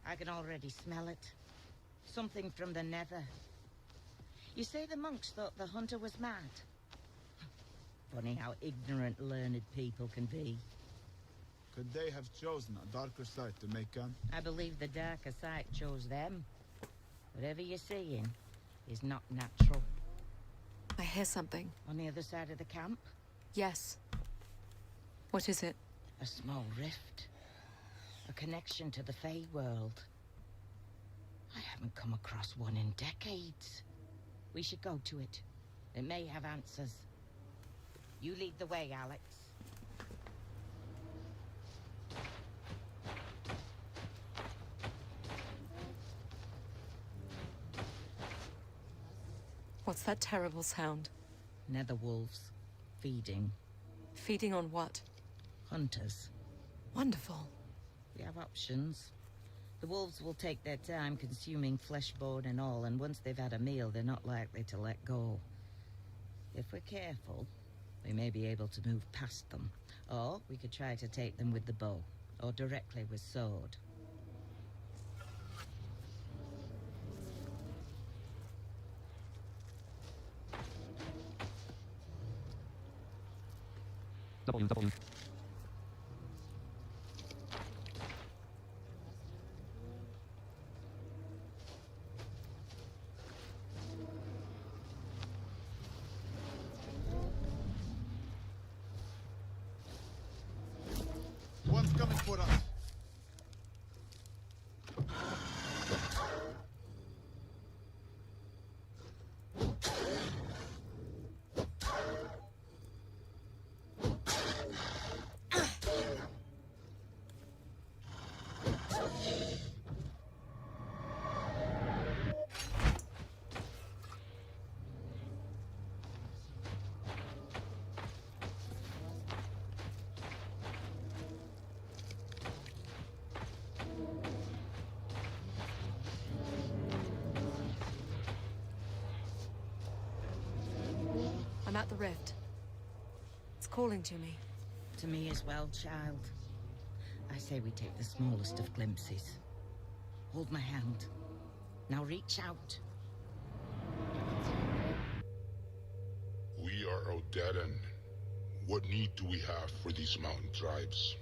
I can already smell it. Something from the nether. You say the monks thought the hunter was mad? Funny how ignorant learned people can be. Could they have chosen a darker side to make gun? I believe the darker side chose them. Whatever you're seeing is not natural. I hear something. On the other side of the camp? Yes. What is it? A small rift. A connection to the Fey world. I haven't come across one in decades. We should go to it. It may have answers. You lead the way, Alex. What's that terrible sound? Nether wolves. Feeding. Feeding on what? Hunters. Wonderful. We have options. The wolves will take their time consuming flesh, bone and all, and once they've had a meal, they're not likely to let go. If we're careful, we may be able to move past them. Or we could try to take them with the bow, or directly with sword. W. One's coming for us. I'm at the rift. It's calling to me. To me as well, child. I say we take the smallest of glimpses. Hold my hand. Now reach out. We are Odedan. What need do we have for these mountain tribes?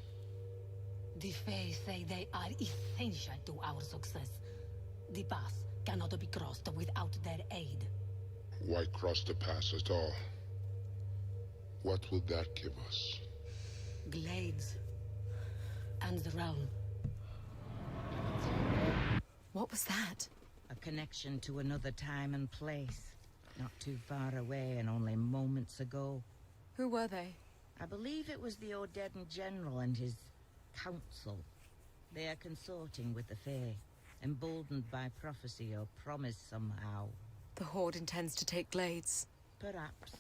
The Fae say they are essential to our success. The pass cannot be crossed without their aid. Why cross the pass at all? What will that give us? Glades. And the realm. What was that? A connection to another time and place. Not too far away and only moments ago. Who were they? I believe it was the Odedden General and his council. They are consorting with the Fae, emboldened by prophecy or promise somehow. The Horde intends to take Glades. Perhaps.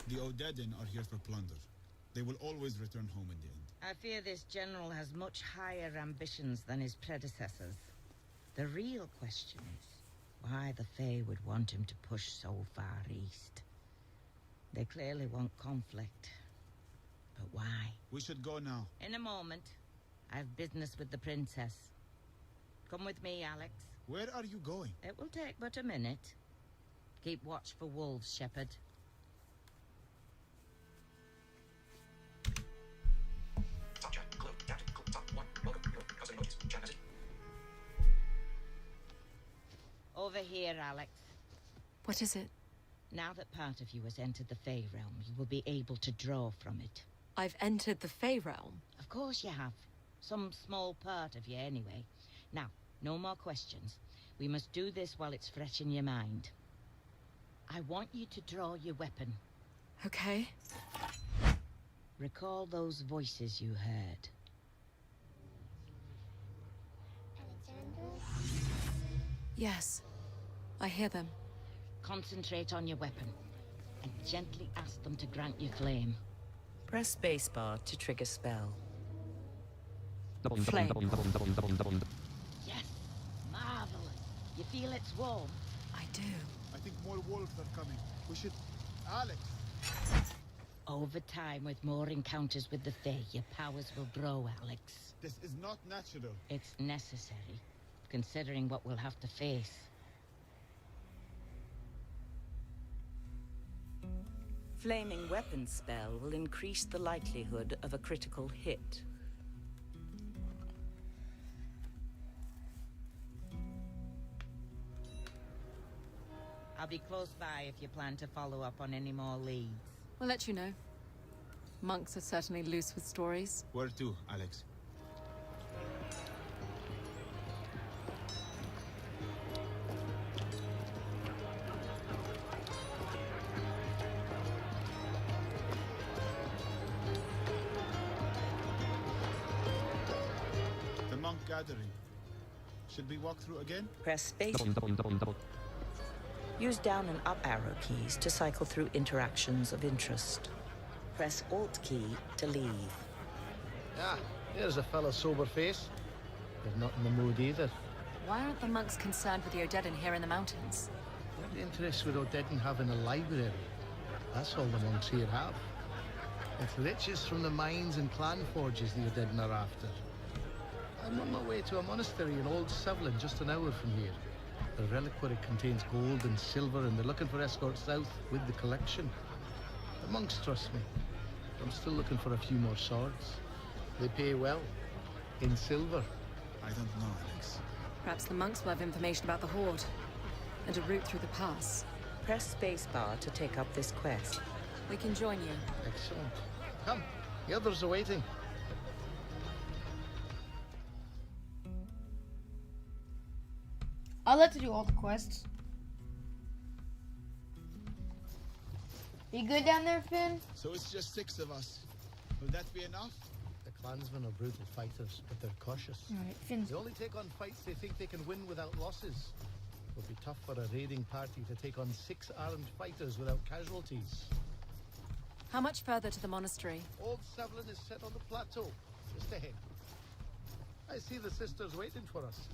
The Odedden are here for plunder. They will always return home in the end. I fear this general has much higher ambitions than his predecessors. The real question is why the Fae would want him to push so far east. They clearly want conflict. But why? We should go now. In a moment. I have business with the princess. Come with me, Alex. Where are you going? It will take but a minute. Keep watch for wolves, Shepherd. Top chat. Hello, Captain. Top 1. Welcome. Your cousin Moses. Chat message. Over here, Alex. What is it? Now that part of you has entered the Fae realm, you will be able to draw from it. I've entered the Fae realm. Of course you have. Some small part of you, anyway. Now, no more questions. We must do this while it's fresh in your mind. I want you to draw your weapon. Okay. Recall those voices you heard. Yes, I hear them. Concentrate on your weapon, and gently ask them to grant you flame. Press spacebar to trigger spell. Flame. Yes, marvelous. You feel it's warm? I do. I think more wolves are coming. We should... Alex! Over time, with more encounters with the Fae, your powers will grow, Alex. This is not natural. It's necessary, considering what we'll have to face. Flaming weapon spell will increase the likelihood of a critical hit. I'll be close by if you plan to follow up on any more leads. We'll let you know. Monks are certainly loose with stories. Where to, Alex? The monk gathering. Should we walk through again? Press space. Use down and up arrow keys to cycle through interactions of interest. Press Alt key to leave. Ah, there's a fella sober face. They're not in the mood either. Why aren't the monks concerned with the Odedden here in the mountains? What interest would Odedden have in a library? That's all the monks here have. It's riches from the mines and clan forges the Odedden are after. I'm on my way to a monastery in Old Sevlin, just an hour from here. The reliquary contains gold and silver, and they're looking for escorts south with the collection. The monks trust me. I'm still looking for a few more swords. They pay well. In silver. I don't know, Alex. Perhaps the monks will have information about the Horde. And a route through the pass. Press spacebar to take up this quest. We can join you. Excellent. Come, the others are waiting. I'd like to do all the quests. You good down there, Finn? So it's just 6 of us. Will that be enough? The clansmen are brutal fighters, but they're cautious. Alright, Finn's... They only take on fights they think they can win without losses. It would be tough for a raiding party to take on 6 armed fighters without casualties. How much further to the monastery? Old Sevlin is set on the plateau, just ahead. I see the sisters waiting for us.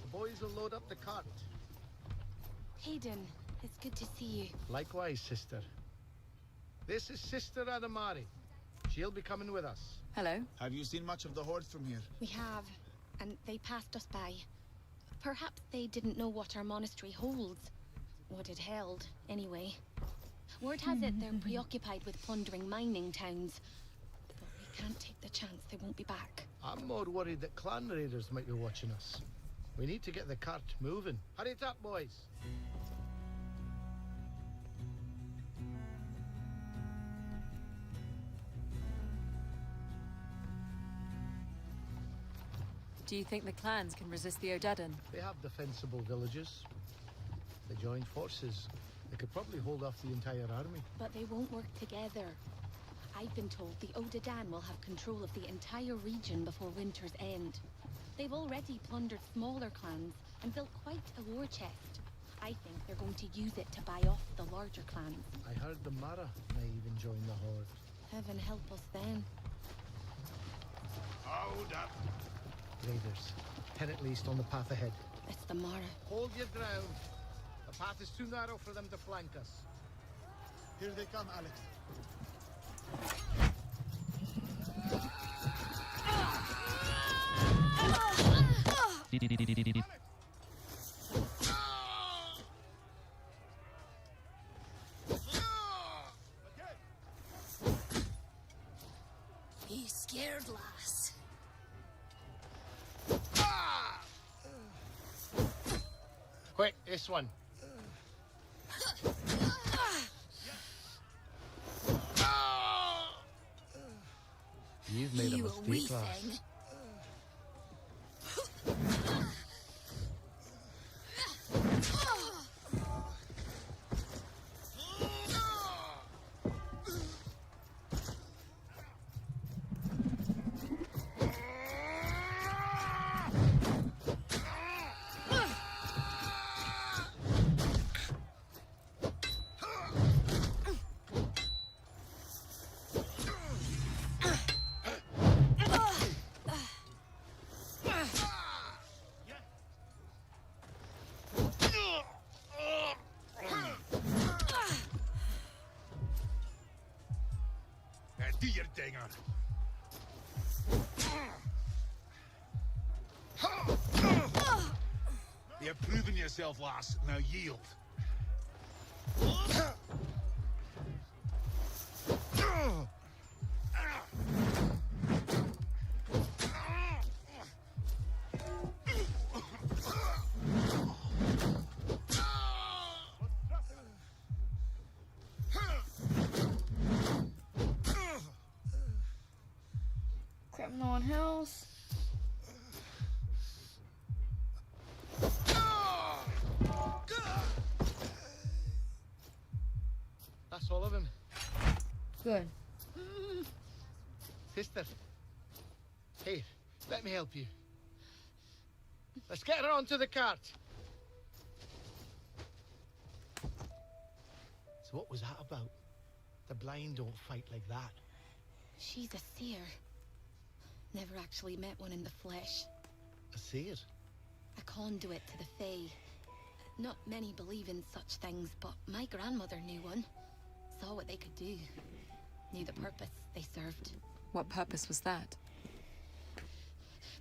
The boys will load up the cart. Hayden, it's good to see you. Likewise, sister. This is Sister Adamari. She'll be coming with us. Hello. Have you seen much of the Horde from here? We have, and they passed us by. Perhaps they didn't know what our monastery holds. What it held, anyway. Word has it they're preoccupied with plundering mining towns. But we can't take the chance they won't be back. I'm more worried that clan raiders might be watching us. We need to get the cart moving. Hurry it up, boys. Do you think the clans can resist the Odedan? They have defensible villages. They joined forces. They could probably hold off the entire army. But they won't work together. I've been told the Odedan will have control of the entire region before winter's end. They've already plundered smaller clans and built quite a war chest. I think they're going to use it to buy off the larger clans. I heard the Mara may even join the horde. Heaven help us then. Hold up. Raiders. 10 at least on the path ahead. It's the Mara. Hold your ground. The path is too narrow for them to flank us. Here they come, Alex. He's scared, lass. Quick, this one. You've made a mistake, lass. Do your dinger. You're proving yourself, lass. Now yield. Crap, no one else. That's all of him. Good. Sister. Here, let me help you. Let's get her onto the cart. So what was that about? The blind don't fight like that. She's a seer. Never actually met one in the flesh. A seer? A conduit to the Fae. Not many believe in such things, but my grandmother knew one. Saw what they could do. Knew the purpose they served. What purpose was that?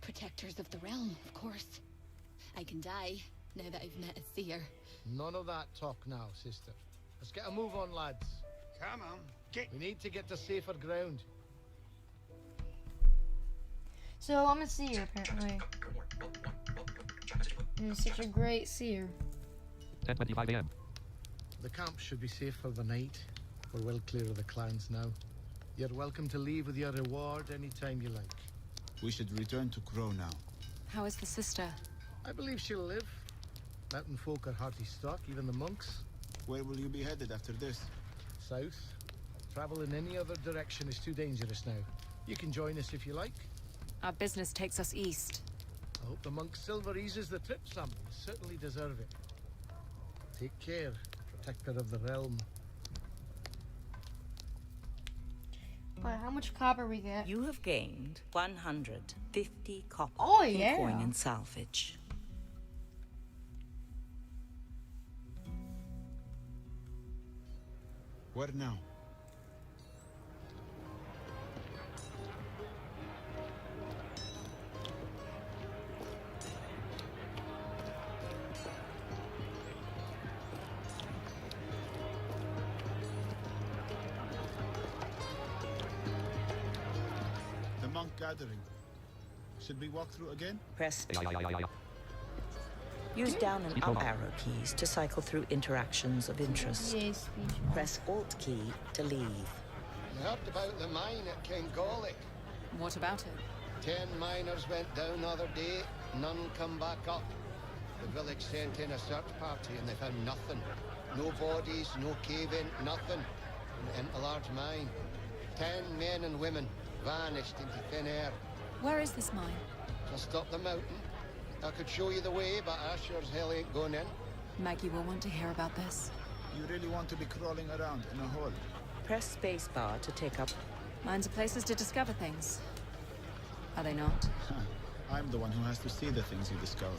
Protectors of the realm, of course. I can die now that I've met a seer. None of that talk now, sister. Let's get a move on, lads. Come on, We need to get to safer ground. So I'm a seer, apparently. I'm such a great seer. 10:25 a.m. The camp should be safe for the night. We're well clear of the clans now. You're welcome to leave with your reward anytime you like. We should return to Crow now. How is the sister? I believe she'll live. Mountain folk are hearty stock, even the monks. Where will you be headed after this? South. Travel in any other direction is too dangerous now. You can join us if you like. Our business takes us east. I hope the monk's silver eases the trip some. You certainly deserve it. Take care, protector of the realm. Alright, how much copper we get? You have gained 150 copper Oh, in yeah. coin and salvage. Where now? monk gathering. Should we walk through again? Press. Use down and up arrow keys to cycle through interactions of interest. Press Alt key to leave. You heard about the mine at Kengolic? What about it? 10 miners went down the other day, none come back up. The village sent in a search party and they found nothing. No bodies, no cave-in, nothing. And a large mine. 10 men and women vanished into thin air. Where is this mine? Just up the mountain. I could show you the way, but I sure as hell ain't going in. Maggie will want to hear about this. You really want to be crawling around in a hole? Press spacebar to take up. Mines are places to discover things. Are they not? I'm the one who has to see the things you discover.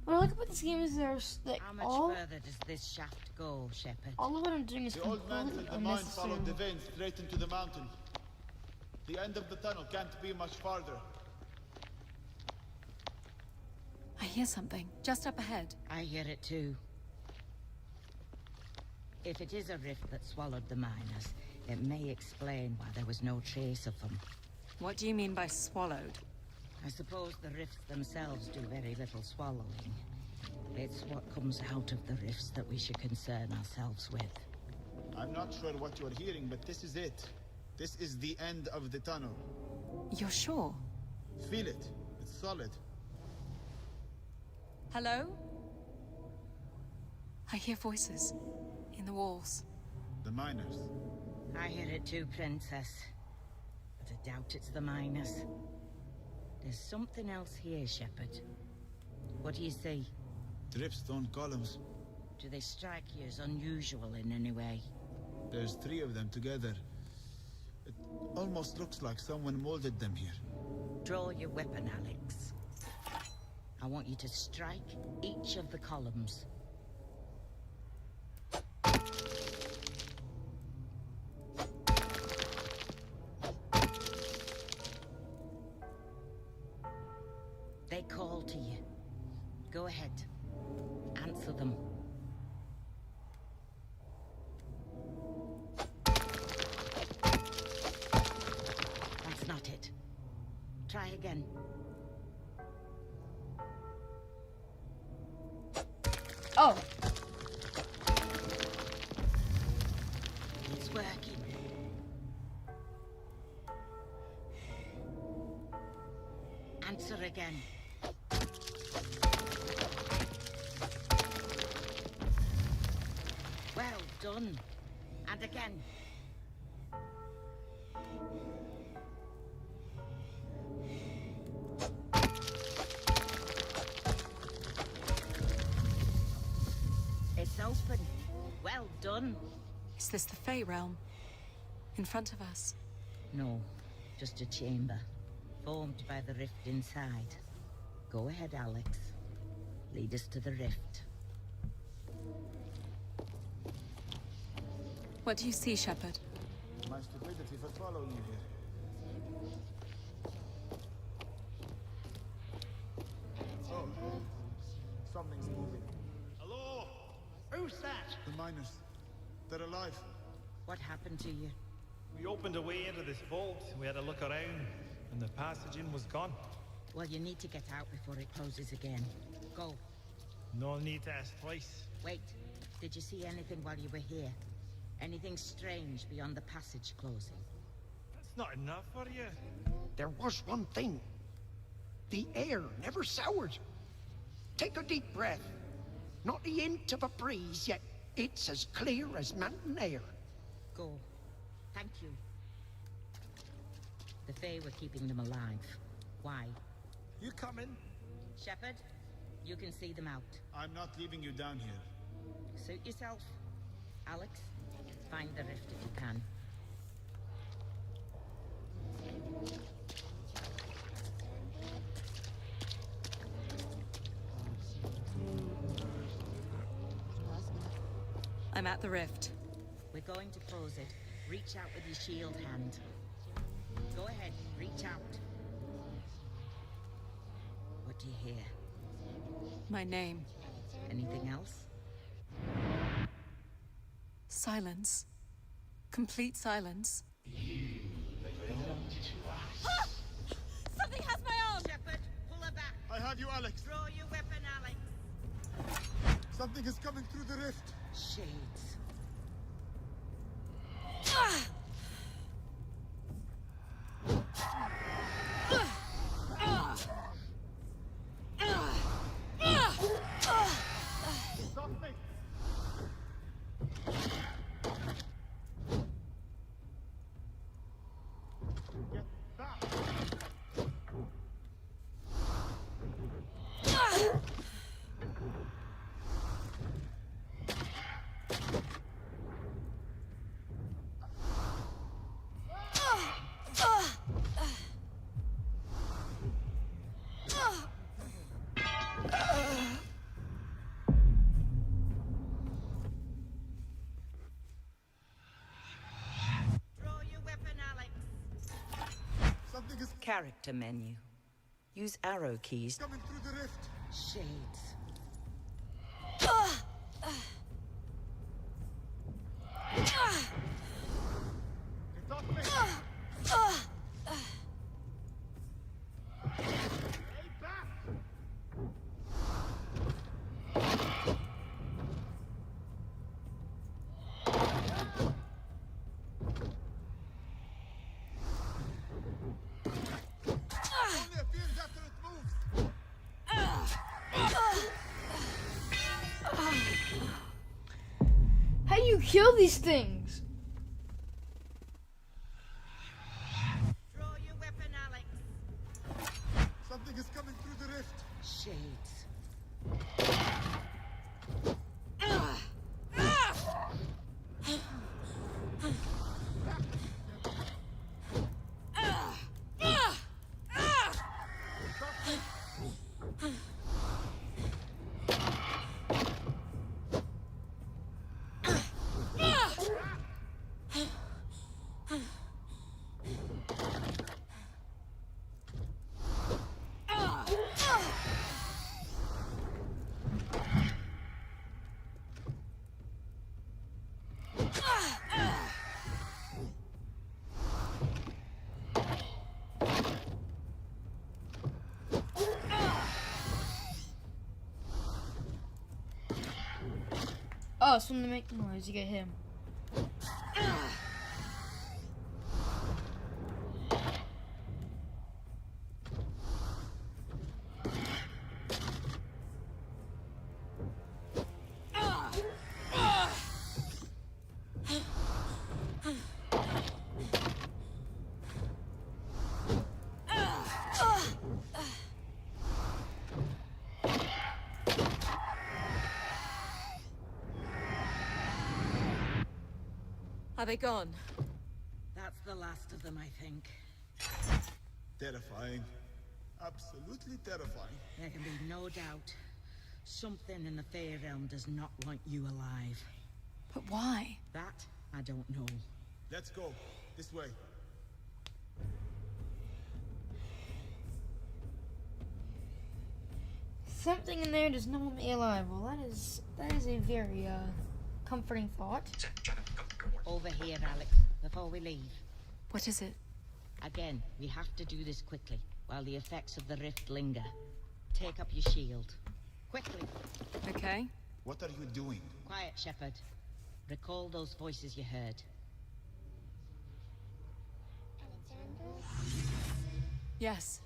What I like about this game is there's like How much all further does this shaft go, Shepard? all of what I'm doing is The old man completely said the mine unnecessary. followed the vein straight into the mountain. The end of the tunnel can't be much farther. I hear something just up ahead. I hear it too. If it is a rift that swallowed the miners, it may explain why there was no trace of them. What do you mean by swallowed? I suppose the rifts themselves do very little swallowing. It's what comes out of the rifts that we should concern ourselves with. I'm not sure what you're hearing, but this is it. This is the end of the tunnel. You're sure? Feel it. It's solid. Hello? I hear voices in the walls. The miners. I hear it too, Princess. But I doubt it's the miners. There's something else here, Shepard. What do you see? Dripstone columns. Do they strike you as unusual in any way? There's 3 of them together. It almost looks like someone molded them here. Draw your weapon, Alex. I want you to strike each of the columns. They call to you. Go ahead. Answer them. That's not it. Try again. Oh. It's working. Answer again. Well done. And again. It's open. Well done. Is this the Fey realm? In front of us? No, just a chamber. Formed by the rift inside. Go ahead, Alex. Lead us to the rift. What do you see, Shepard? My stupidity for following you here. Oh, something's moving. Hello? Who's that? The miners. They're alive. What happened to you? We opened a way into this vault. We had a look around, and the passage in was gone. Well, you need to get out before it closes again. Go. No need to ask twice. Wait. Did you see anything while you were here? Anything strange beyond the passage closing? That's not enough for you. There was one thing. The air never soured. Take a deep breath. Not the hint of a breeze, yet it's as clear as mountain air. Go. Thank you. The Fae were keeping them alive. Why? You coming? Shepard, you can see them out. I'm not leaving you down here. Suit yourself. Alex, find the rift if you can. I'm at the rift. We're going to close it. Reach out with your shield hand. Go ahead, reach out. What do you hear? My name. Anything else? Silence. Complete silence. Something has my arm! Shepard, pull her back. I have you, Alex. Draw your weapon, Alex. Something is coming through the rift. Shades. Something. Get back. Draw your weapon, Alex. Something is Character menu. Use arrow keys. coming through the rift. Shades. Get off me. Stay back. Only appears after it moves. How do you kill these things? Draw your weapon, Alex. Something is coming through the rift. Shades. Oh, so when they make noise, you get him. Are they gone? That's the last of them, I think. Terrifying. Absolutely terrifying. There can be no doubt. Something in the Fae Realm does not want you alive. But why? That, I don't know. Let's go. This way. Something in there does not want me alive. Well, that is a very comforting thought. Over here, Alex, before we leave. What is it? Again, we have to do this quickly, while the effects of the rift linger. Take up your shield. Quickly. Okay. What are you doing? Quiet, Shepard. Recall those voices you heard. Yes.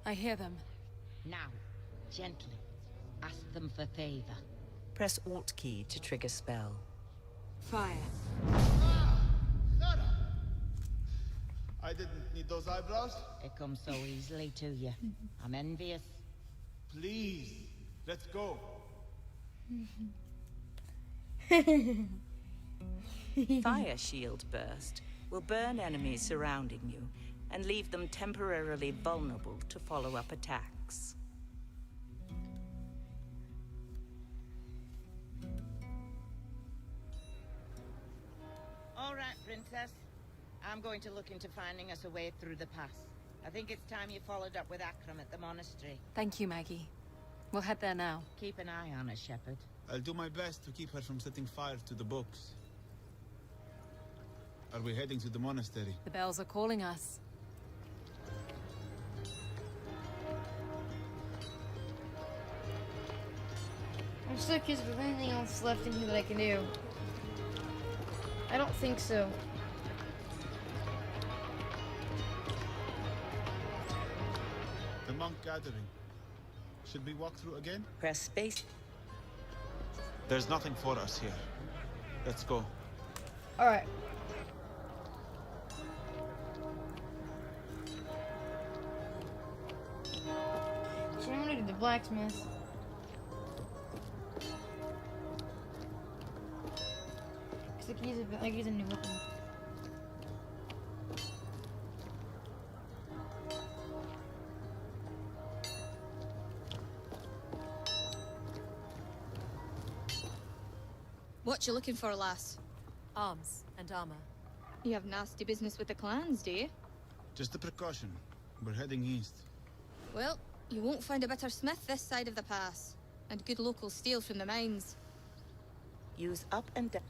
I hear them. Now, gently, ask them for favor. Press Alt key to trigger spell. Fire. Sarah! I didn't need those eyebrows. It comes so easily to you. I'm envious. Please, let's go. Fire shield burst will burn enemies surrounding you and leave them temporarily vulnerable to follow-up attacks. All right, Princess. I'm going to look into finding us a way through the pass. I think it's time you followed up with Akram at the monastery. Thank you, Maggie. We'll head there now. Keep an eye on her, Shepard. I'll do my best to keep her from setting fire to the books. Are we heading to the monastery? The bells are calling us. I'm still curious if there's anything else left in here that I can do. I don't think so. The monk gathering. Should we walk through again? Press space. There's nothing for us here. Let's go. Alright. So I'm gonna do the blacksmith. Cause I can use a new weapon. What you looking for, lass? Arms and armor. You have nasty business with the clans, do you? Just a precaution. We're heading east. Well, you won't find a better smith this side of the pass. And good local steel from the mines. Use up and down.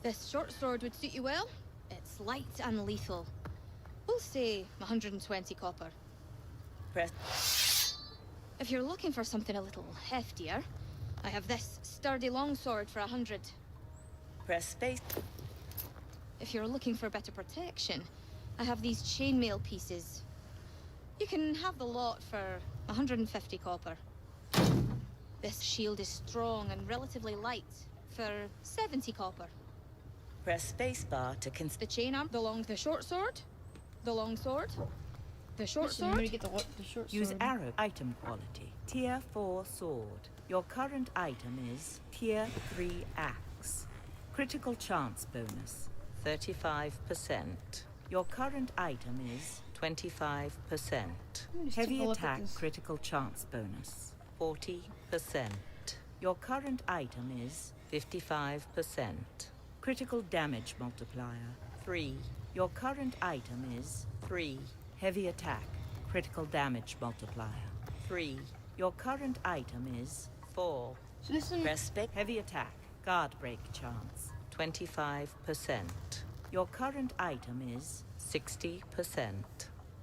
This short sword would suit you well. It's light and lethal. We'll say 120 copper. Press. If you're looking for something a little heftier, I have this sturdy longsword for 100. Press space. If you're looking for better protection, I have these chainmail pieces. You can have the lot for 150 copper. This shield is strong and relatively light for 70 copper. Press spacebar to the chain arm, the short sword, the long sword, the short sword. Get the short Use sword. arrow. Item quality. Tier 4 sword. Your current item is Tier 3 axe. Critical chance bonus, 35%. Your current item is 25%. Heavy attack critical chance bonus, 40%. Your current item is 55%. Critical damage multiplier, 3. Your current item is 3. Heavy attack, critical damage multiplier, 3. Your current item is 4. So this one... Press spec. Heavy attack, guard break chance, 25%. Your current item is 60%.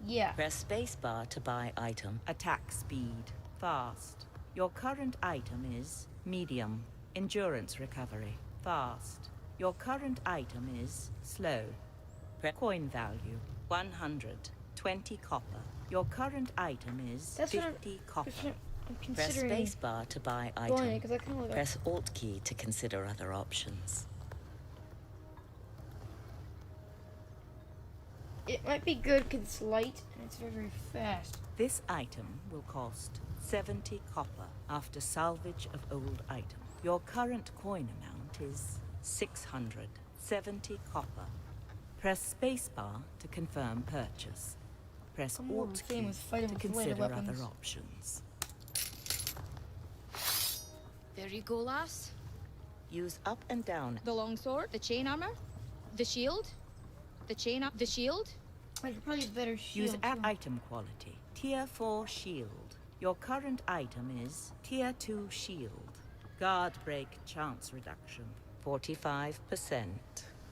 Yeah. Press spacebar to buy item. Attack speed, fast. Your current item is medium. Endurance recovery, fast. Your current item is slow. Coin value, 100. 20 copper. Your current item is 50 copper. Press spacebar to buy item. Press Alt key to consider other options. It might be good because it's light and it's very, very fast. This item will cost 70 copper after salvage of old item. Your current coin amount is 670 copper. Press spacebar to confirm purchase. Press Alt key to consider other options. There you go, lass. Use up and down. The longsword, the chain armor, the shield, the shield. I should probably use better shield. Use item quality. Tier 4 shield. Your current item is Tier 2 shield. Guard break chance reduction, 45%.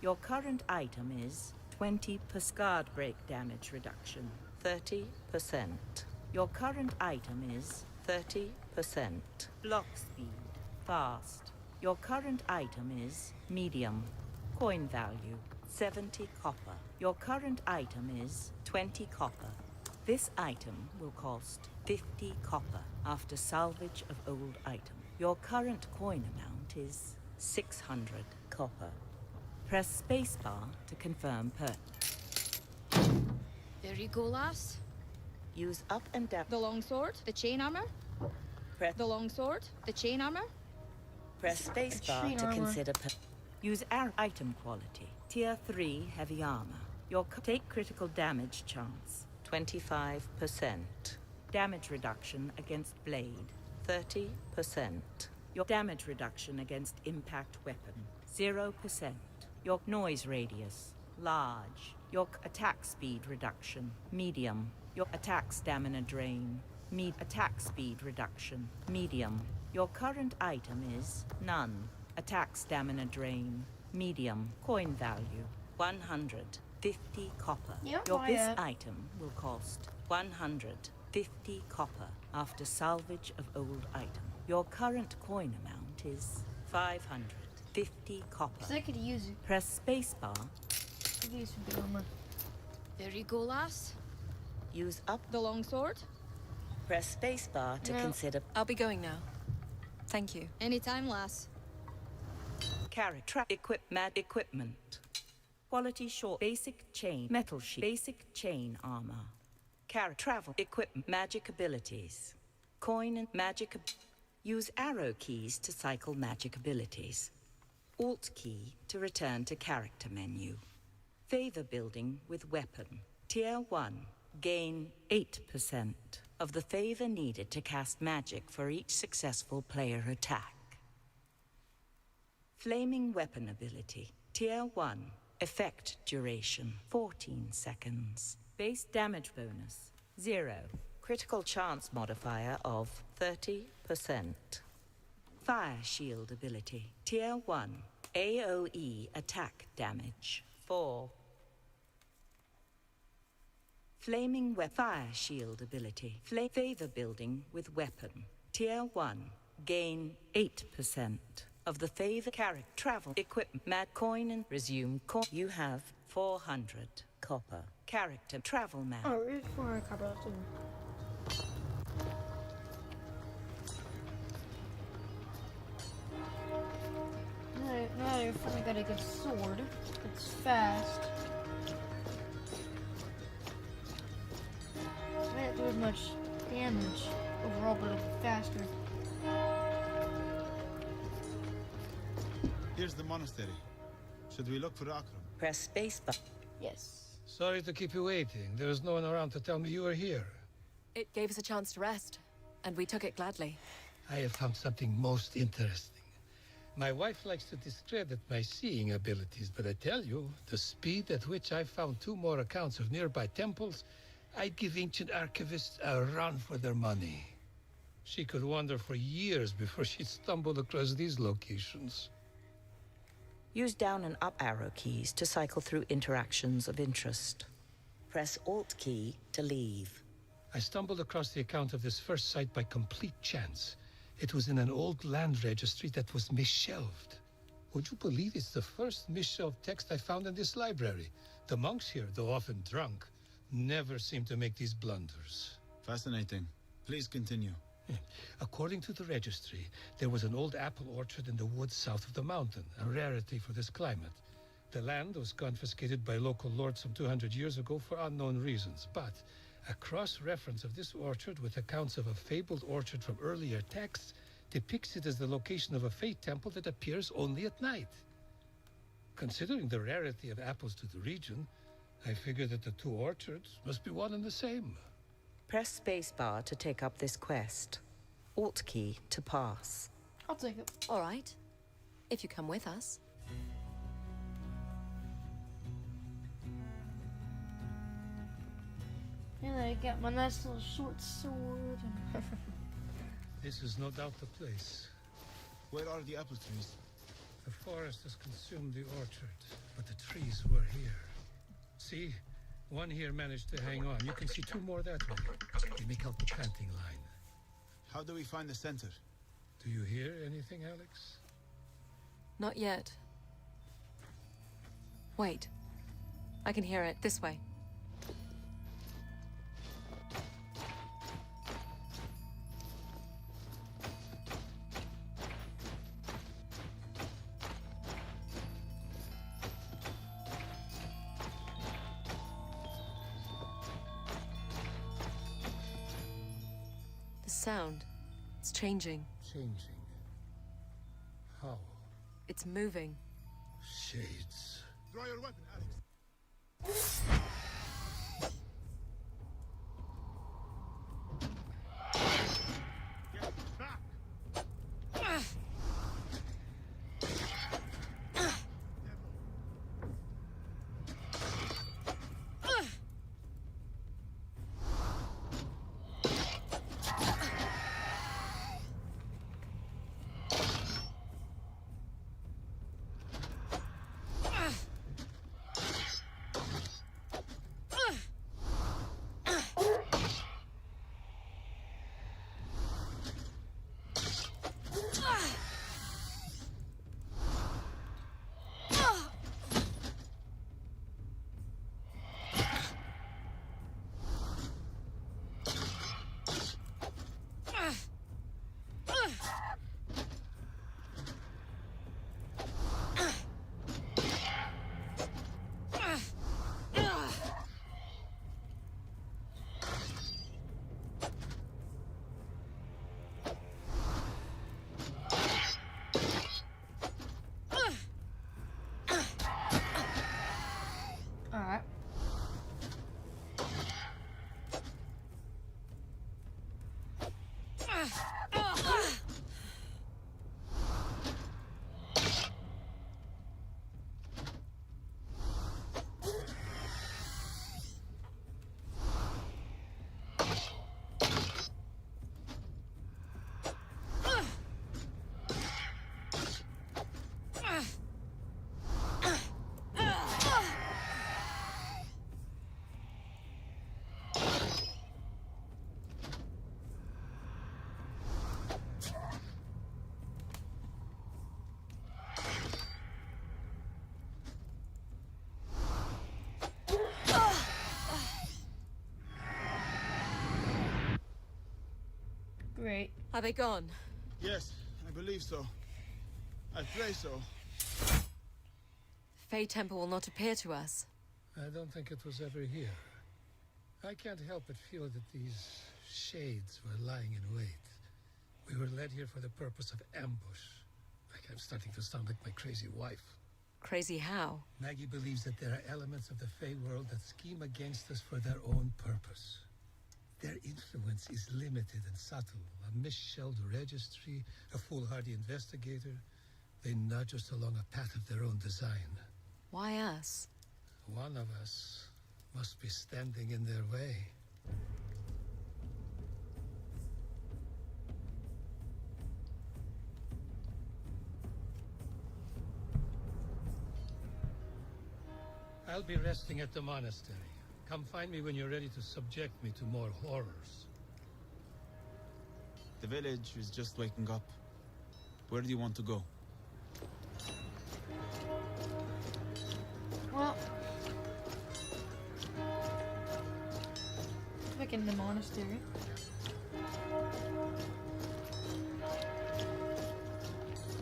Your current item is 20% guard break damage reduction, 30%. Your current item is 30%. Block speed, fast. Your current item is medium. Coin value, 70 copper. Your current item is 20 copper. This item will cost 50 copper after salvage of old item. Your current coin amount is 600 copper. Press spacebar to confirm There you go, lass. Use up and down. The longsword, the chain armor. The longsword, the chain armor. Press spacebar to consider use our item quality. Tier 3 heavy armor. Your take critical damage chance, 25%. Damage reduction against blade, 30%. Your damage reduction against impact weapon, 0%. Your noise radius, large. Your attack speed reduction, medium. Your attack stamina drain, attack speed reduction, medium. Your current item is none. Attack stamina drain, medium. Coin value, 150 copper. Yeah, Your buy this it. item will cost 150 copper after salvage of old item. Your current coin amount is 550 copper. Because I could use it. Press spacebar. I could use some armor. There you go, lass. Use up the longsword. Press spacebar to No, consider. I'll be going now. Thank you. Anytime, lass. Character equipment. Quality short basic chain metal sheet basic chain armor. Travel equipment magic abilities. Coin and magic. Use arrow keys to cycle magic abilities. Alt key to return to character menu. Favor building with weapon. Tier 1. Gain 8% of the favor needed to cast magic for each successful player attack. Flaming weapon ability. Tier 1. Effect duration 14 seconds. Base damage bonus 0. Critical chance modifier of 30%. Fire shield ability. Tier 1. AoE attack damage 4. Flaming fire shield ability. Favor building with weapon. Tier 1. Gain 8% of the favor character travel equipment mad coin and resume coin. You have 400 copper. Character travel map. Oh, it's 400 copper left in. Now I finally got a good sword. It's fast. I didn't do as much damage overall, but it'll be faster. Here's the monastery. Should we look for Akram? Press spacebar. Yes. Sorry to keep you waiting. There was no one around to tell me you were here. It gave us a chance to rest, and we took it gladly. I have found something most interesting. My wife likes to discredit my seeing abilities, but I tell you, the speed at which I found 2 more accounts of nearby temples, I'd give ancient archivists a run for their money. She could wander for years before she stumbled across these locations. Use down and up arrow keys to cycle through interactions of interest. Press Alt key to leave. I stumbled across the account of this first site by complete chance. It was in an old land registry that was misshelved. Would you believe it's the first misshelved text I found in this library? The monks here, though often drunk, never seem to make these blunders. Fascinating. Please continue. According to the registry, there was an old apple orchard in the woods south of the mountain, a rarity for this climate. The land was confiscated by local lords some 200 years ago for unknown reasons, but a cross-reference of this orchard with accounts of a fabled orchard from earlier texts depicts it as the location of a fey temple that appears only at night. Considering the rarity of apples to the region, I figure that the 2 orchards must be one and the same. Press spacebar to take up this quest. Alt key to pass. I'll take it. All right. If you come with us. And I got my nice little short sword. This is no doubt the place. Where are the apple trees? The forest has consumed the orchard, but the trees were here. See? One here managed to hang on. You can see 2 more that way. They make out the planting line. How do we find the center? Do you hear anything, Alex? Not yet. Wait. I can hear it. This way. The sound. It's changing. Changing. How? It's moving. Shades. Draw your weapon, Alex. Get back! Great. Are they gone? Yes, I believe so. I pray so. Fey Temple will not appear to us. I don't think it was ever here. I can't help but feel that these shades were lying in wait. We were led here for the purpose of ambush. Like, I'm starting to sound like my crazy wife. Crazy how? Maggie believes that there are elements of the Fey world that scheme against us for their own purpose. Their influence is limited and subtle. A misshelled registry, a foolhardy investigator. They nudge us along a path of their own design. Why us? One of us must be standing in their way. I'll be resting at the monastery. Come find me when you're ready to subject me to more horrors. The village is just waking up. Where do you want to go? Well, back in the monastery.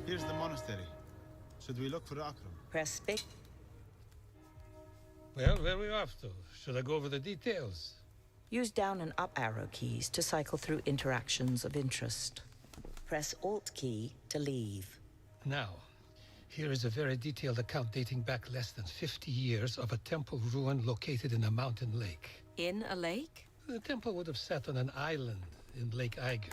Here's the monastery. Should we look for Akram? Press space. Well, where are we off to? Should I go over the details? Use down and up arrow keys to cycle through interactions of interest. Press Alt key to leave. Now, here is a very detailed account dating back less than 50 years of a temple ruin located in a mountain lake. In a lake? The temple would have sat on an island in Lake Eiger.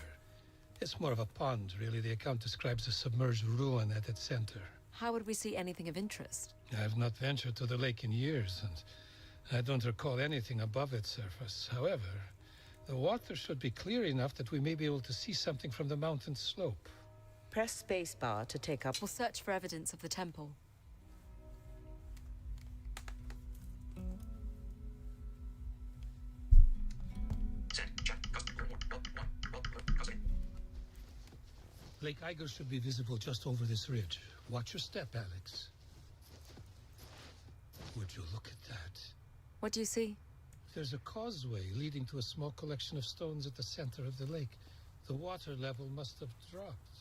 It's more of a pond, really. The account describes a submerged ruin at its center. How would we see anything of interest? I've not ventured to the lake in years, and I don't recall anything above its surface. However, the water should be clear enough that we may be able to see something from the mountain slope. Press spacebar to take up. We'll search for evidence of the temple. Lake Eiger should be visible just over this ridge. Watch your step, Alex. Would you look at that? What do you see? There's a causeway leading to a small collection of stones at the center of the lake. The water level must have dropped.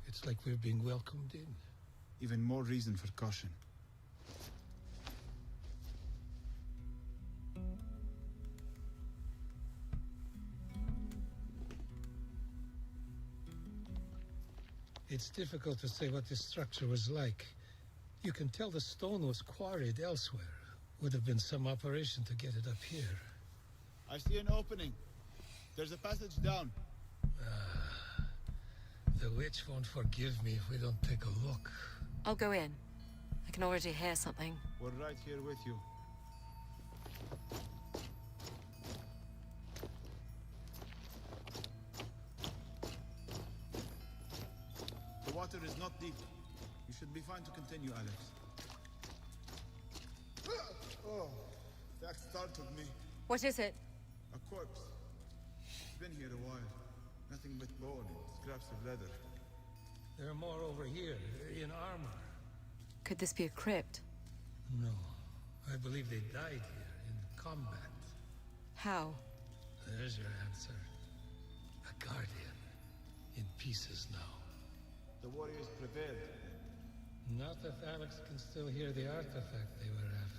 It's like we're being welcomed in. Even more reason for caution. It's difficult to say what this structure was like. You can tell the stone was quarried elsewhere. Would have been some operation to get it up here. I see an opening. There's a passage down. The witch won't forgive me if we don't take a look. I'll go in. I can already hear something. We're right here with you. The water is not deep. You should be fine to continue, Alex. Oh, that startled me. What is it? A corpse. It's been here a while. Nothing but bone and scraps of leather. There are more over here, in armor. Could this be a crypt? No. I believe they died here, in combat. How? There's your answer. A guardian. In pieces now. The warriors prevailed. Not if Alex can still hear the artifact they were after.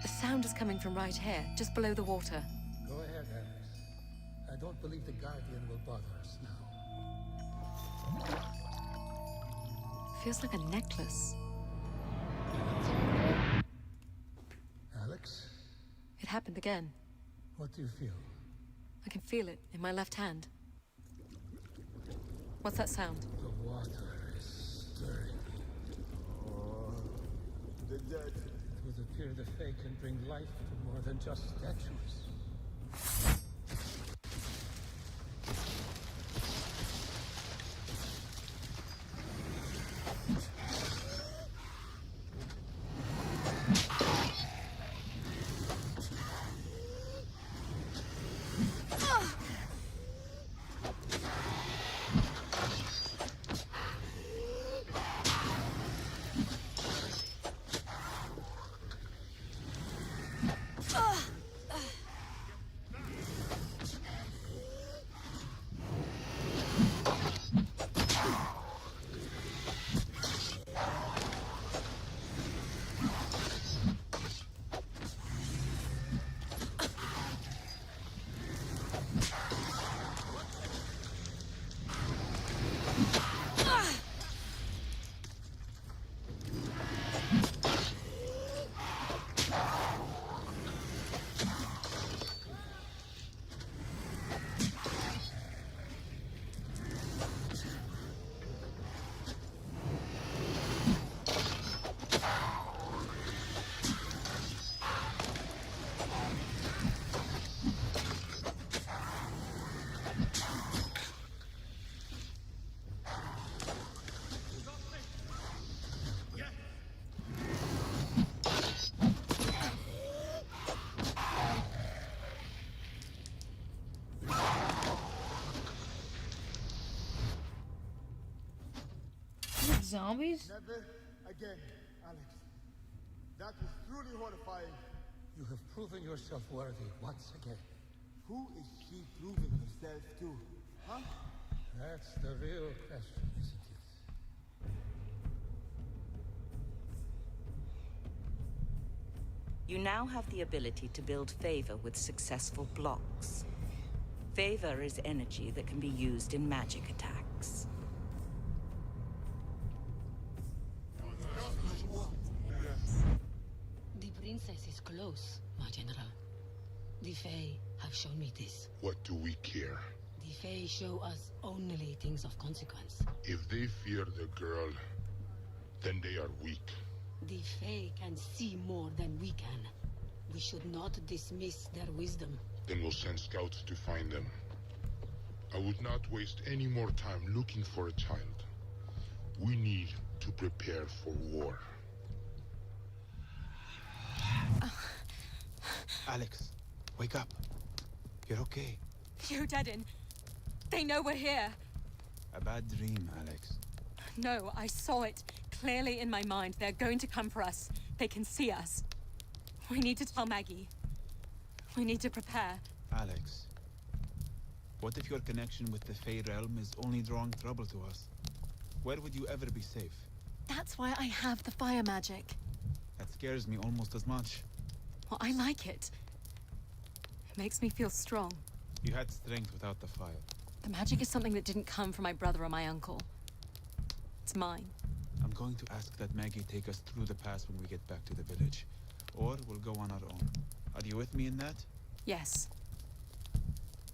The sound is coming from right here, just below the water. Go ahead, Alex. I don't believe the guardian will bother us now. Feels like a necklace. Alex? It happened again. What do you feel? I can feel it in my left hand. What's that sound? The water is stirring. Oh, the dead. It would appear the Fae can bring life to more than just statues. Zombies? Never again, Alex. That was truly horrifying. You have proven yourself worthy once again. Who is she proving herself to? Huh? That's the real question, isn't it? You now have the ability to build favor with successful blocks. Favor is energy that can be used in magic attacks. The princess is close, my general. The Fae have shown me this. What do we care? The Fae show us only things of consequence. If they fear the girl, then they are weak. The Fae can see more than we can. We should not dismiss their wisdom. Then we'll send scouts to find them. I would not waste any more time looking for a child. We need to prepare for war. Alex, wake up. You're okay. You, Dedin. They know we're here. A bad dream, Alex. No, I saw it clearly in my mind. They're going to come for us. They can see us. We need to tell Maggie. We need to prepare. Alex, what if your connection with the Fey realm is only drawing trouble to us? Where would you ever be safe? That's why I have the fire magic. That scares me almost as much. Well, I like it. It makes me feel strong. You had strength without the fire. The magic is something that didn't come from my brother or my uncle. It's mine. I'm going to ask that Maggie take us through the pass when we get back to the village. Or we'll go on our own. Are you with me in that? Yes.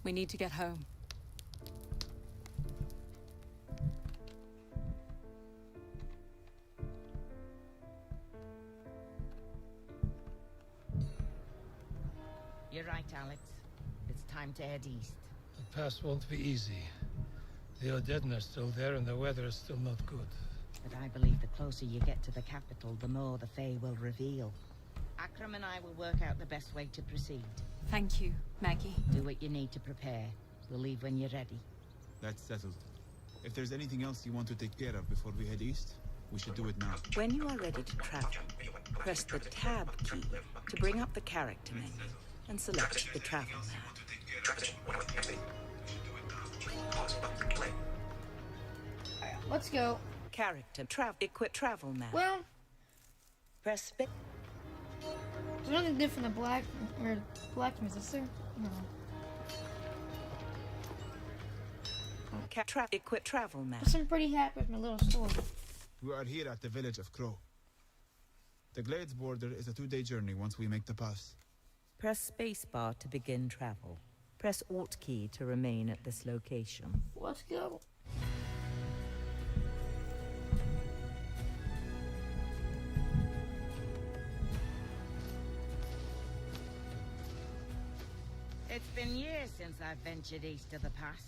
We need to get home. You're right, Alex. It's time to head east. The pass won't be easy. The Odedin are still there and the weather is still not good. But I believe the closer you get to the capital, the more the Fae will reveal. Akram and I will work out the best way to proceed. Thank you, Maggie. Do what you need to prepare. We'll leave when you're ready. That's settled. If there's anything else you want to take care of before we head east, we should do it now. When you are ready to travel, press the Tab key to bring up the character menu and select the travel map. Let's go. Character, equip travel map. Well, press space. there's nothing different than blacksmith, is there? No. Equip travel map. I'm pretty happy with my little store. We are here at the village of Crow. The Glades border is a 2-day journey once we make the pass. Press spacebar to begin travel. Press Alt key to remain at this location. Let's go. It's been years since I've ventured east of the pass.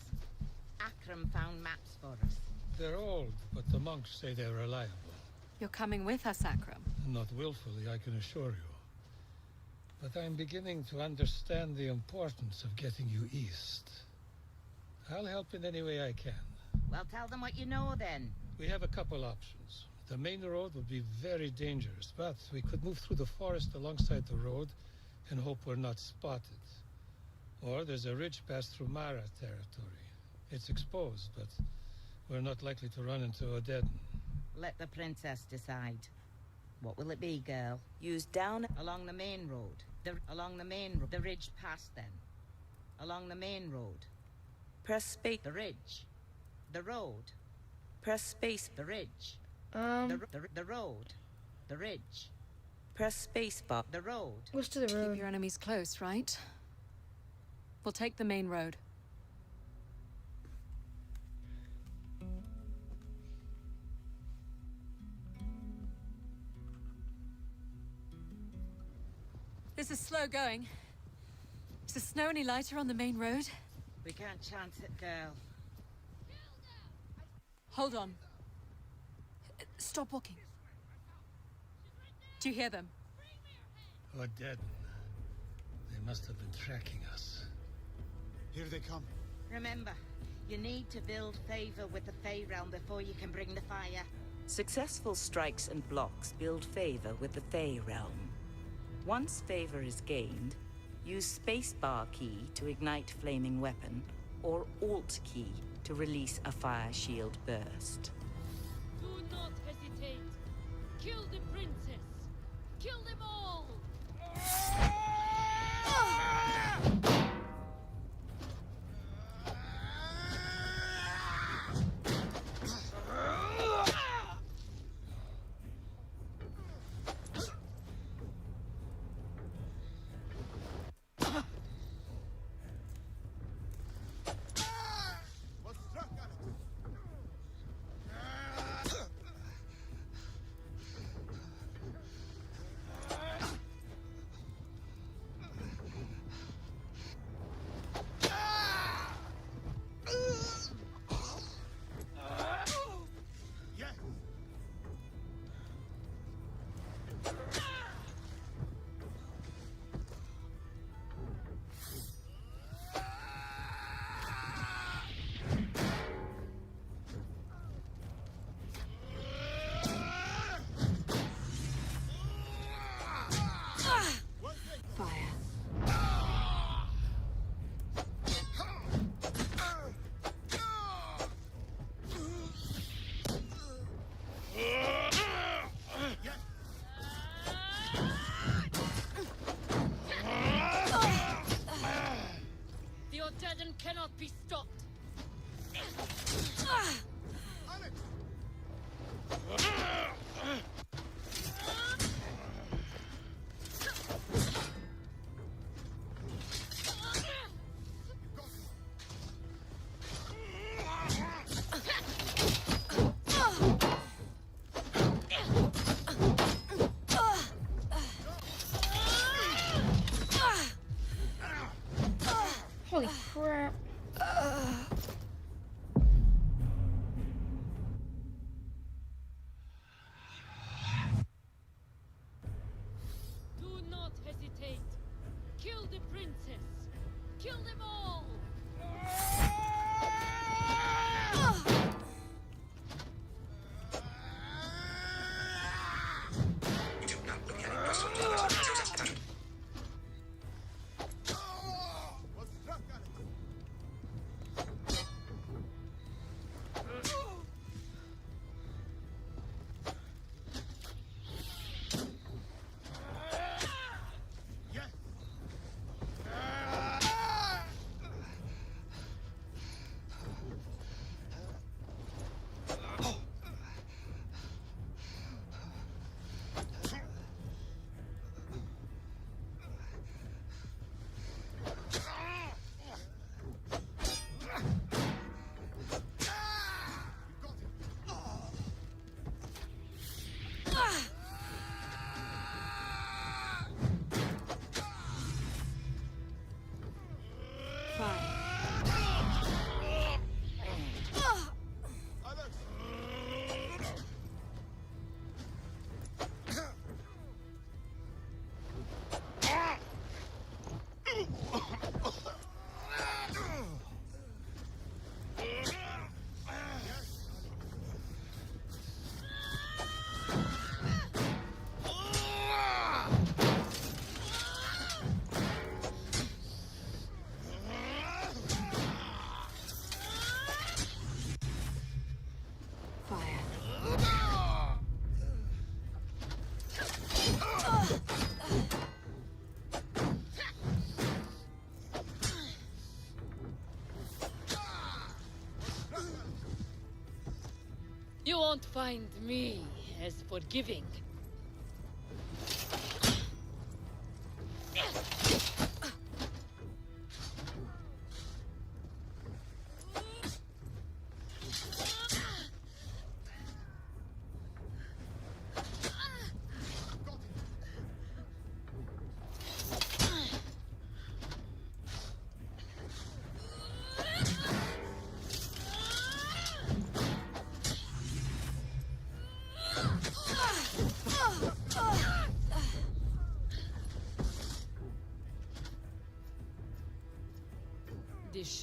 Akram found maps for us. They're old, but the monks say they're reliable. You're coming with us, Akram. Not willfully, I can assure you. But I'm beginning to understand the importance of getting you east. I'll help in any way I can. Well, tell them what you know, then. We have a couple options. The main road would be very dangerous, but we could move through the forest alongside the road and hope we're not spotted. Or there's a ridge pass through Mara territory. It's exposed, but we're not likely to run into Odedin. Let the princess decide. What will it be, girl? Use down along the main road. The ridge pass, then. Along the main road. Press space. The ridge. The road. Press space. The ridge. The road. The ridge. Press spacebar. The road. What's to the road? Keep your enemies close, right? We'll take the main road. This is slow going. Is the snow any lighter on the main road? We can't chance it, girl. Hold on. Stop walking. Do you hear them? Oh, dead. They must have been tracking us. Here they come. Remember, you need to build favor with the Fey realm before you can bring the fire. Successful strikes and blocks build favor with the Fey realm. Once favor is gained, use spacebar key to ignite flaming weapon, or Alt key to release a fire shield burst. Do not hesitate. Kill the princess. Kill them all. The Odedan cannot be stopped. Holy crap. Do not hesitate. Kill the princess. Kill them all. You won't find me as forgiving.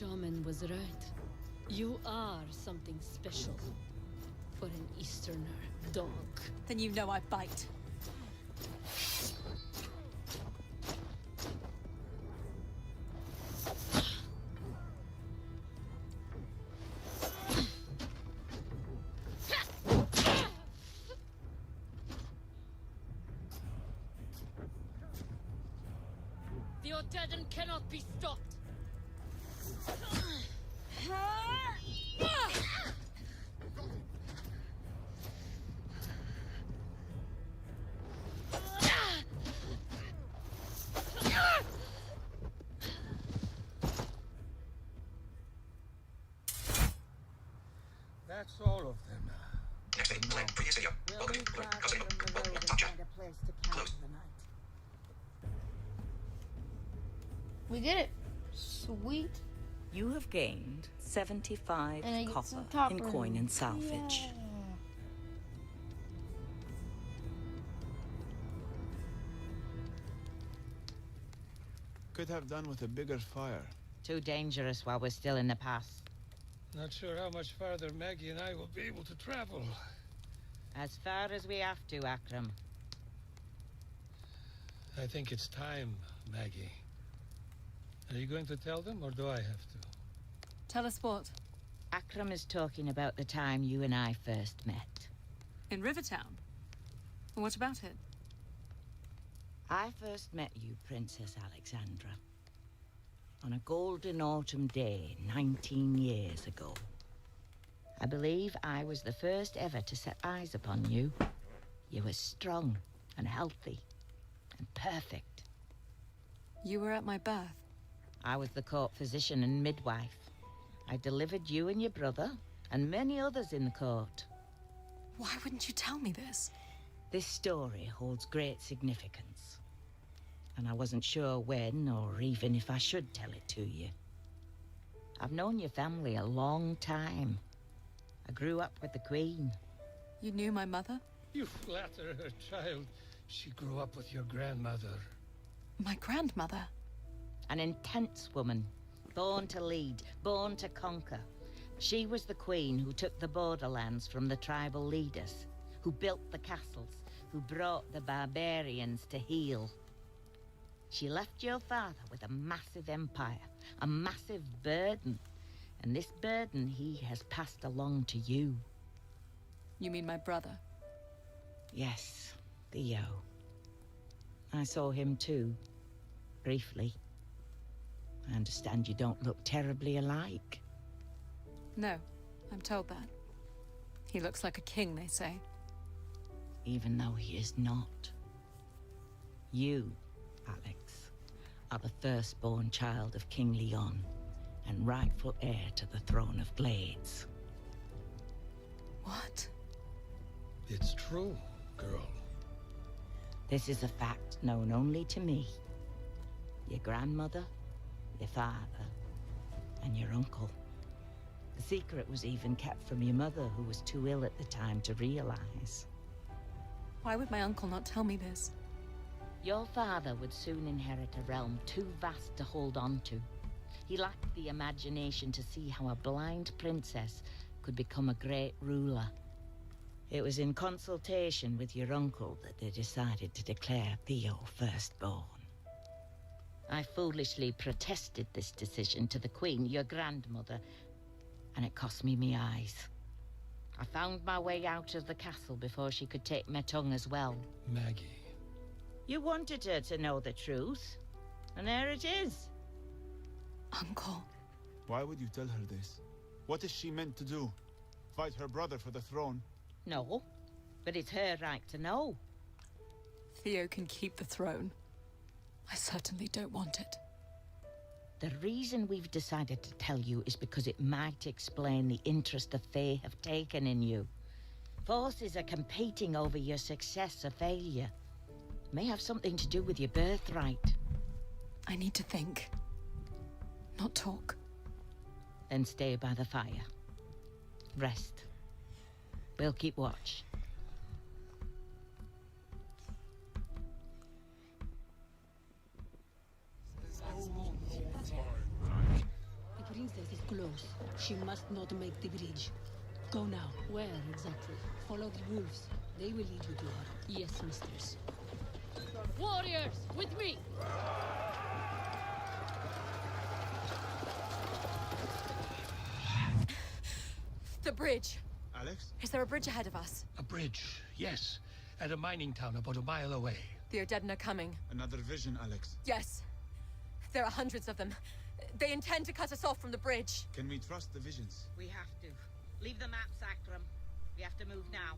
shaman was right. You are something special for an Easterner dog. Then you know I bite. The Odedan cannot be stopped. That's all of them. Next day, play, previous video. Welcome to Casino. Welcome, top chat. Close. We did it. Sweet. You have gained 75 And I get copper some in copper. coin and salvage. Yeah. Could have done with a bigger fire. Too dangerous while we're still in the pass. Not sure how much farther Maggie and I will be able to travel. As far as we have to, Akram. I think it's time, Maggie. Are you going to tell them, or do I have to? Tell us what? Akram is talking about the time you and I first met. In Rivertown? What about it? I first met you, Princess Alexandra, on a golden autumn day 19 years ago. I believe I was the first ever to set eyes upon you. You were strong and healthy and perfect. You were at my birth. I was the court physician and midwife. I delivered you and your brother and many others in the court. Why wouldn't you tell me this? This story holds great significance, and I wasn't sure when or even if I should tell it to you. I've known your family a long time. I grew up with the Queen. You knew my mother? You flatter her, child. She grew up with your grandmother. My grandmother? An intense woman, born to lead, born to conquer. She was the queen who took the borderlands from the tribal leaders, who built the castles, who brought the barbarians to heel. She left your father with a massive empire, a massive burden. And this burden he has passed along to you. You mean my brother? Yes, Theo. I saw him too, briefly. I understand you don't look terribly alike. No, I'm told that. He looks like a king, they say. Even though he is not. You, Alex, are the firstborn child of King Leon and rightful heir to the throne of Blades. What? It's true, girl. This is a fact known only to me, your grandmother, your father, and your uncle. The secret was even kept from your mother, who was too ill at the time to realize. Why would my uncle not tell me this? Your father would soon inherit a realm too vast to hold on to. He lacked the imagination to see how a blind princess could become a great ruler. It was in consultation with your uncle that they decided to declare Theo firstborn. I foolishly protested this decision to the Queen, your grandmother, and it cost me my eyes. I found my way out of the castle before she could take my tongue as well. Maggie. You wanted her to know the truth, and there it is. Uncle. Why would you tell her this? What is she meant to do? Fight her brother for the throne? No, but it's her right to know. Theo can keep the throne. I certainly don't want it. The reason we've decided to tell you is because it might explain the interest the Fae have taken in you. Forces are competing over your success or failure. May have something to do with your birthright. I need to think, not talk. Then stay by the fire. Rest. We'll keep watch. The princess close. She must not make the bridge. Go now. Where exactly? Follow the wolves. They will lead you to her. Yes, mistress. Warriors, with me! The bridge. Alex? Is there a bridge ahead of us? A bridge, yes. At a mining town about a mile away. The Odedin are coming. Another vision, Alex. Yes. There are hundreds of them. They intend to cut us off from the bridge. Can we trust the visions? We have to. Leave the maps, Akram. We have to move now.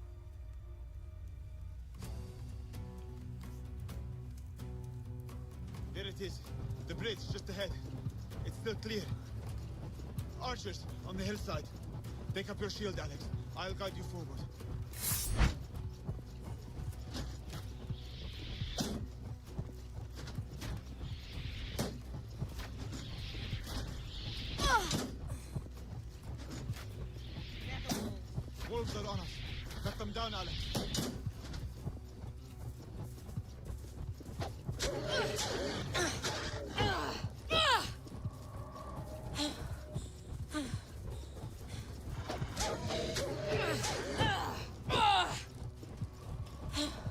There it is. The bridge just ahead. It's still clear. Archers on the hillside. Take up your shield, Alex. I'll guide you forward. Wolves are on us. Cut them down, Alex.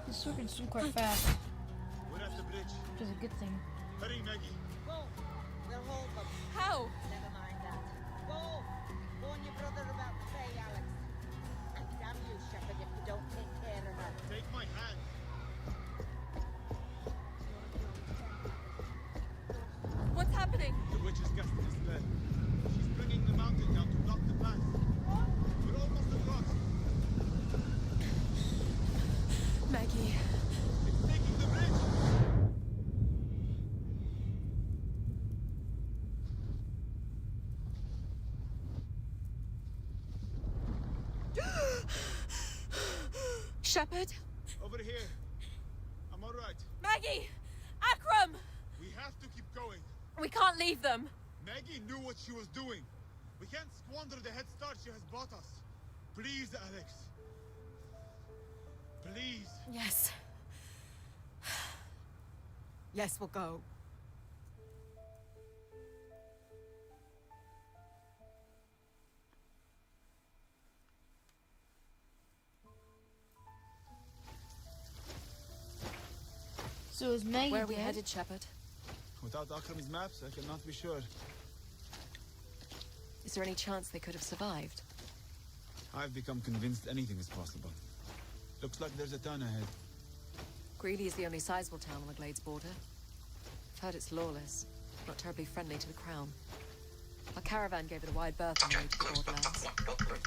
This sword can swim quite fast, We're at the bridge. which is a good thing. Hurry, Maggie. Go! We'll hold them. How? Never mind that. Go! Warn your brother about Faye, Alex. And damn you, Shepherd, if you don't take care of her. Take my hand. What's happening? The witch is casting a spell. She's bringing the mountain down to block the path. We're almost across. Maggie. It's taking the bridge. Shepherd? Over here. I'm all right. Maggie! Akram! We have to keep going. We can't leave them. Maggie knew what she was doing. We can't squander the head start she has bought us. Please, Alex. Please. Yes. Yes, we'll go. So is Maggie Where are we dead? headed, Shepherd? Without Akram's maps, I cannot be sure. Is there any chance they could have survived? I've become convinced anything is possible. Looks like there's a town ahead. Greeley is the only sizable town on the Glades border. I've heard it's lawless, not terribly friendly to the Crown. Our caravan gave it a wide berth on the way to the borderlands.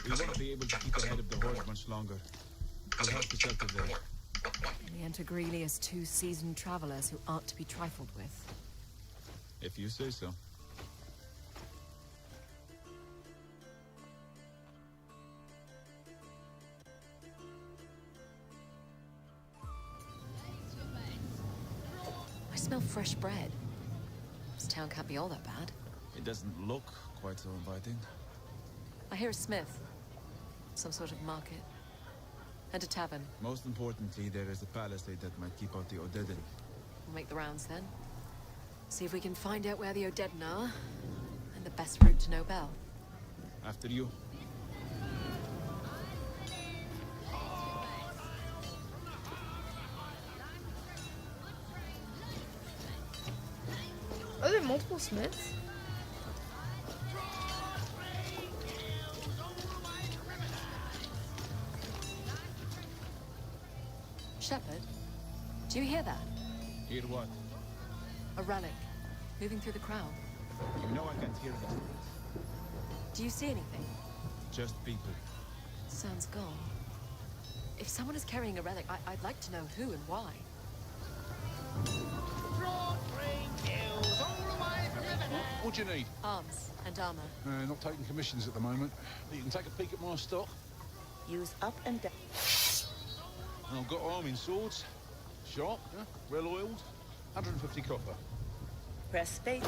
We won't be able to keep ahead of the horde much longer. We'll have to shelter there. We enter Greeley as two seasoned travelers who aren't to be trifled with. If you say so. I smell fresh bread. This town can't be all that bad. It doesn't look quite so inviting. I hear a smith. Some sort of market. And a tavern. Most importantly, there is a palisade that might keep out the Odedin. We'll make the rounds then. See if we can find out where the Odedin are. And the best route to Nobel. After you. Are there multiple smiths? Shepherd, do you hear that? Hear what? A relic, moving through the crowd. You know I can't hear them. Do you see anything? Just people. Sounds gone. If someone is carrying a relic, I'd like to know who and why. What do you need? Arms and armor. Not taking commissions at the moment. You can take a peek at my stock. Use up and down. I've got arming swords. Sharp, yeah, well oiled. 150 copper. Press space.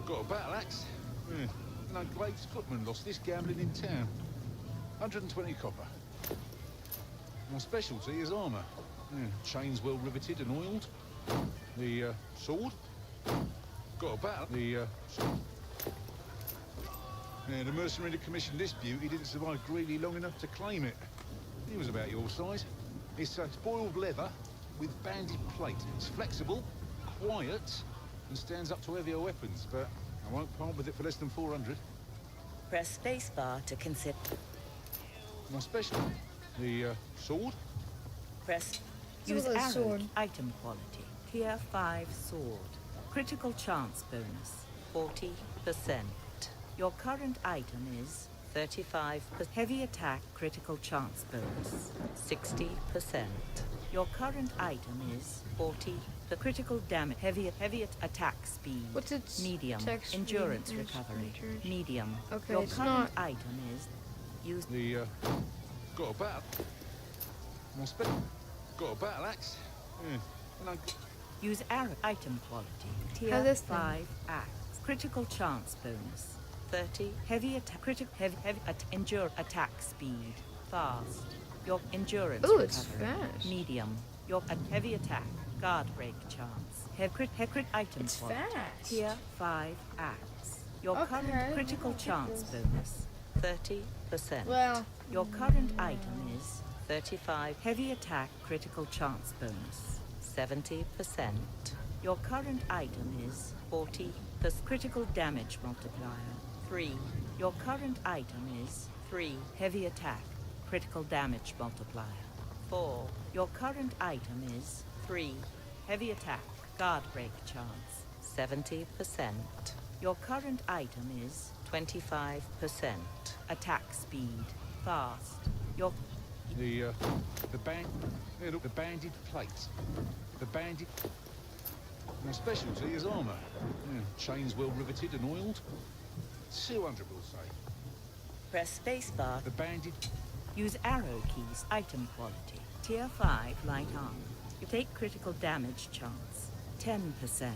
Got a battle axe. Yeah. No Glades footman lost this gambling in town. 120 copper. My specialty is armor. Yeah. Chains well riveted and oiled. The sword. Got a battle. The Yeah, the mercenary that commissioned this beauty didn't survive greedy long enough to claim it. He was about your size. It's boiled leather with banded plate. It's flexible, quiet, and stands up to heavier weapons, but I won't part with it for less than 400. Press spacebar to consider. My special, the sword. Press. Use Use arrow. sword. Item quality. Tier 5 sword. Critical chance bonus. 40%. Your current item is 35%. Heavy attack critical chance bonus. 60%. Your current item is 40. The critical damage. Heavy attack speed. What's its medium. attack speed? Endurance Endurance. recovery. Medium. Okay, Your it's current not- item is. Use. The got a battle. My got a battle axe. Yeah. And I Use arrow. Item quality. Tier How's this thing? 5 axe. Critical chance bonus. 30. Heavy attack. Heavy endure attack speed. Fast. Your endurance Ooh, recovery. it's fast. Medium. Your heavy attack. Guard break chance. Crit item It's quality. fast. Tier 5 axe. Your Okay, current critical I'll take chance this. bonus. 30%. Well, Your current item is 35. Heavy attack critical chance bonus. 70%. Your current item is 40. The critical damage multiplier. 3. Your current item is 3. Heavy attack critical damage multiplier. 4. Your current item is 3. Heavy attack guard break chance. 70%. Your current item is 25%. Attack speed. Fast. Your the banded plate. The banded. My specialty is armour. Yeah, chains well riveted and oiled. 200, we'll say. press spacebar. The banded. Use arrow keys. Item quality. Tier 5 light armor. You take critical damage chance. 10%.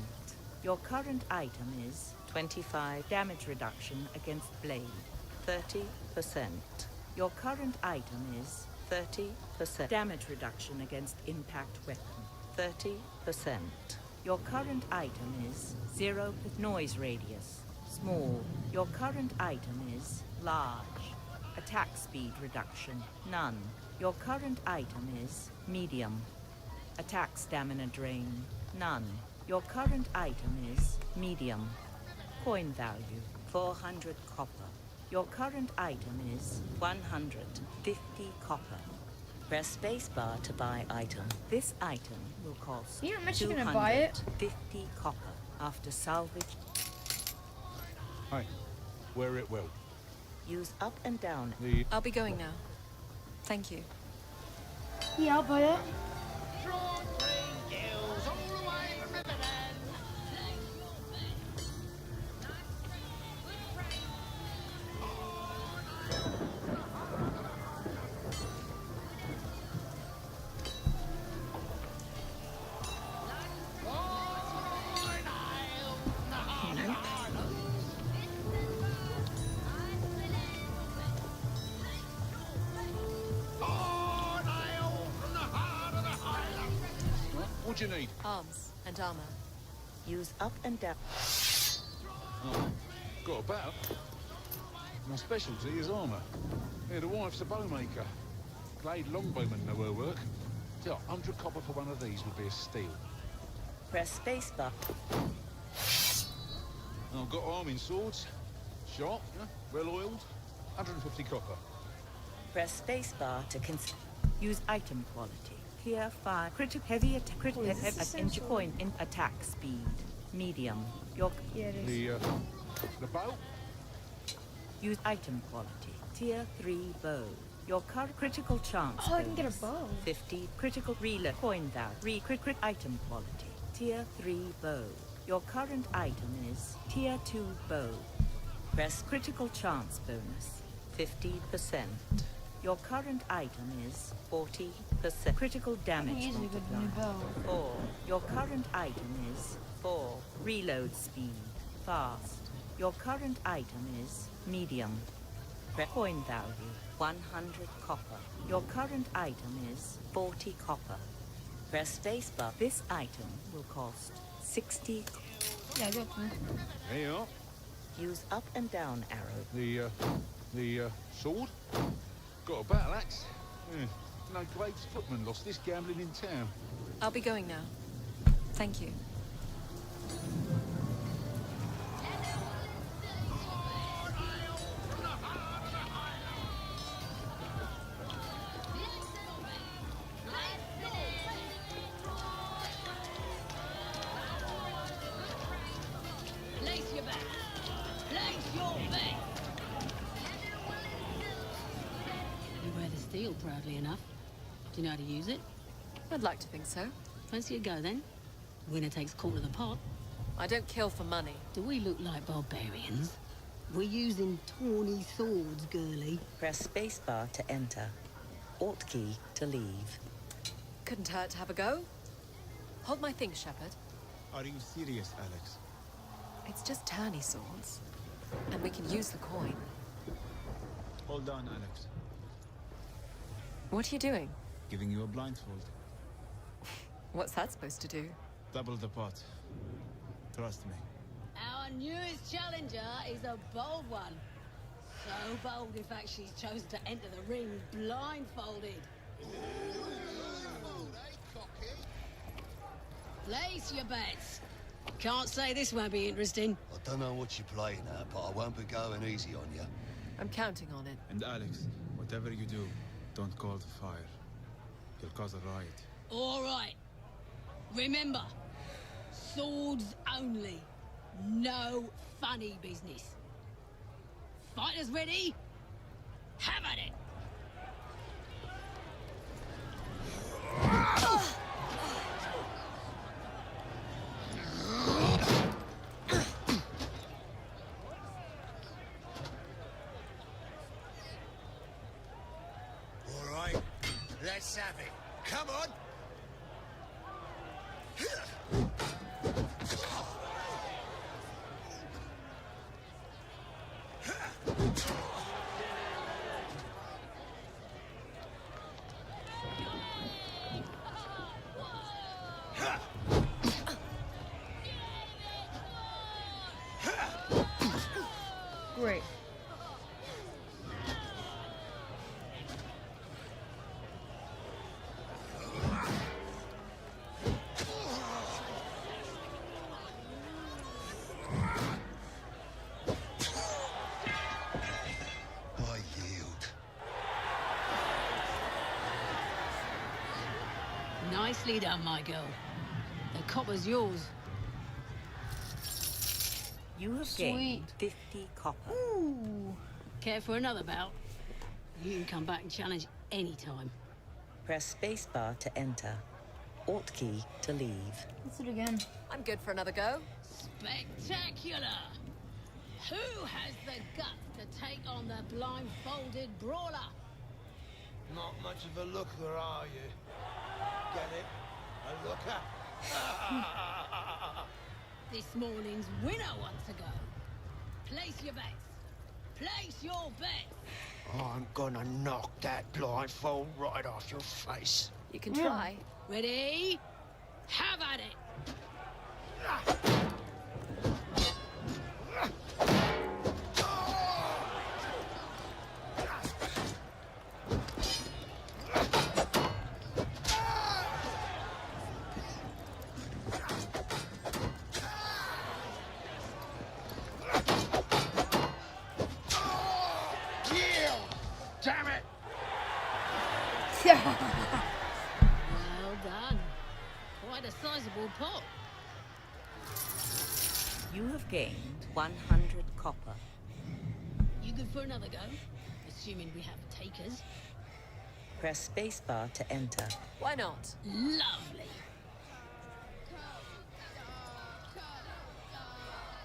Your current item is 25 damage reduction against blade. 30%. Your current item is 30% damage reduction against impact weapon. 30%. Your current item is 0 noise radius. Small. Your current item is large. Attack speed reduction. None. Your current item is medium. Attack stamina drain. None. Your current item is medium. Coin value 400 copper. Your current item is 150 copper. Press spacebar to buy item. This item will cost You're not actually gonna buy it? 250 copper after salvage. Hey, wear it well. Use up and down. I'll be going now. Thank you. Yeah, I'll buy it. What do you need? Arms and armor. Use up and down. Oh, got a battle. My specialty is armour. Yeah, the wife's a bowmaker. Glade longbowmen know her work. Yeah, 100 copper for one of these would be a steal. Press spacebar. I've got arming swords. Sharp, yeah, well oiled. 150 copper. Press spacebar to use item quality. Tier 5 critical heavy attack coin in attack speed. Medium. Your Yeah, it is. The bow. Use item quality. Tier 3 bow. Your current critical chance. Oh, I can get a bonus. bow. 50 critical reload coin value. Crit item quality. Tier 3 bow. Your current item is Tier 2 bow. Press critical chance bonus. 50%. Your current item is 40%. Critical damage Use a good new multiplier. bow. 4. Your current item is 4. Reload speed. Fast. Your current item is medium. Coin value 100 copper. Your current item is 40 copper. Press spacebar. This item will cost 60. Yeah, I got that. There you are. Use up and down arrow. The sword? Got a battle axe? Yeah. No Glade's footman lost this gambling in town. I'll be going now. Thank you. Place your bet. Place your bet. You wear the steel proudly enough. Do you know how to use it? I'd like to think so. Fancy a go then? Winner takes quarter of the pot. I don't kill for money. Do we look like barbarians? We're using tawny swords, girlie. Press spacebar to enter. Alt key to leave. Couldn't hurt to have a go. Hold my thing, Shepard. Are you serious, Alex? It's just tourney swords. And we can use the coin. Hold on, Alex. What are you doing? Giving you a blindfold. What's that supposed to do? Double the pot. Trust me. Our newest challenger is a bold one. So bold, in fact, she's chosen to enter the ring blindfolded. Place your bets. Can't say this won't be interesting. I don't know what you're playing at, but I won't be going easy on you. I'm counting on it. And Alex, whatever you do, don't call the fire. You'll cause a riot. All right. Remember, swords only. No funny business. Fighters ready? Have at it! All right, let's have it. Come on! Great. I yield. Nicely done, my girl. The copper's yours. You have gained 50 copper. Ooh. Care for another bout? You can come back and challenge anytime. Press spacebar to enter. Alt key to leave. Let's do it again. I'm good for another go. Spectacular! Who has the guts to take on the blindfolded brawler? Not much of a looker, are you? Get it? A looker? This morning's winner wants to go. Place your bets. Place your bets. I'm gonna knock that blindfold right off your face. You can try. Ready? Have at it. Damn it! Well done. Quite a sizable pot. You have gained 100 copper. You good for another go? Assuming we have takers. Press spacebar to enter. Why not? Lovely.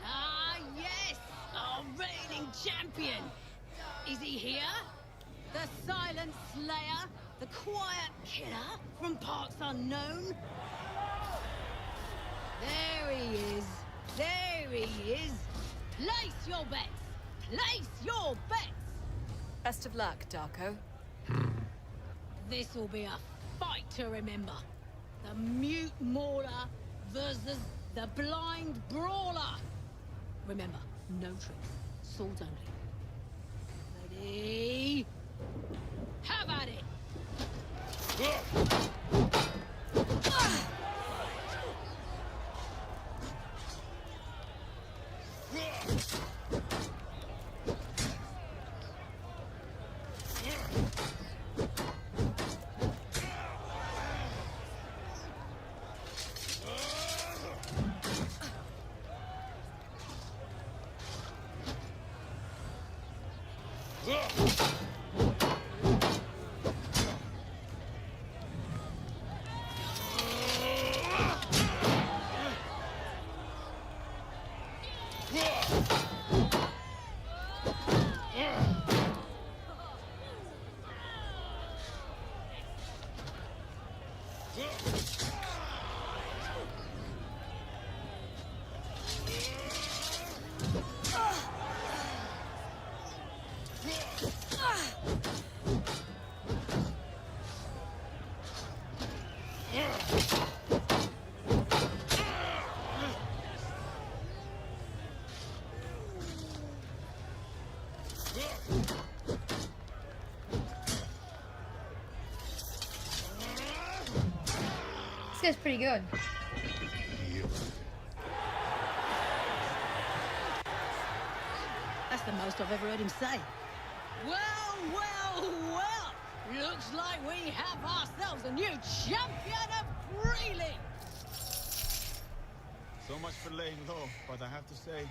Ah, yes! Our reigning champion! Is he here? The silent slayer? The quiet killer from parts unknown? There he is. There he is. Place your bets. Place your bets. Best of luck, Darko. This will be a fight to remember. The mute mauler versus the blind brawler. Remember, No tricks. Swords only. Ready? Have at it! This guy's pretty good. That's the most I've ever heard him say. Well, well, well! Looks like we have ourselves a new champion of Greeley! So much for laying low, but I have to say,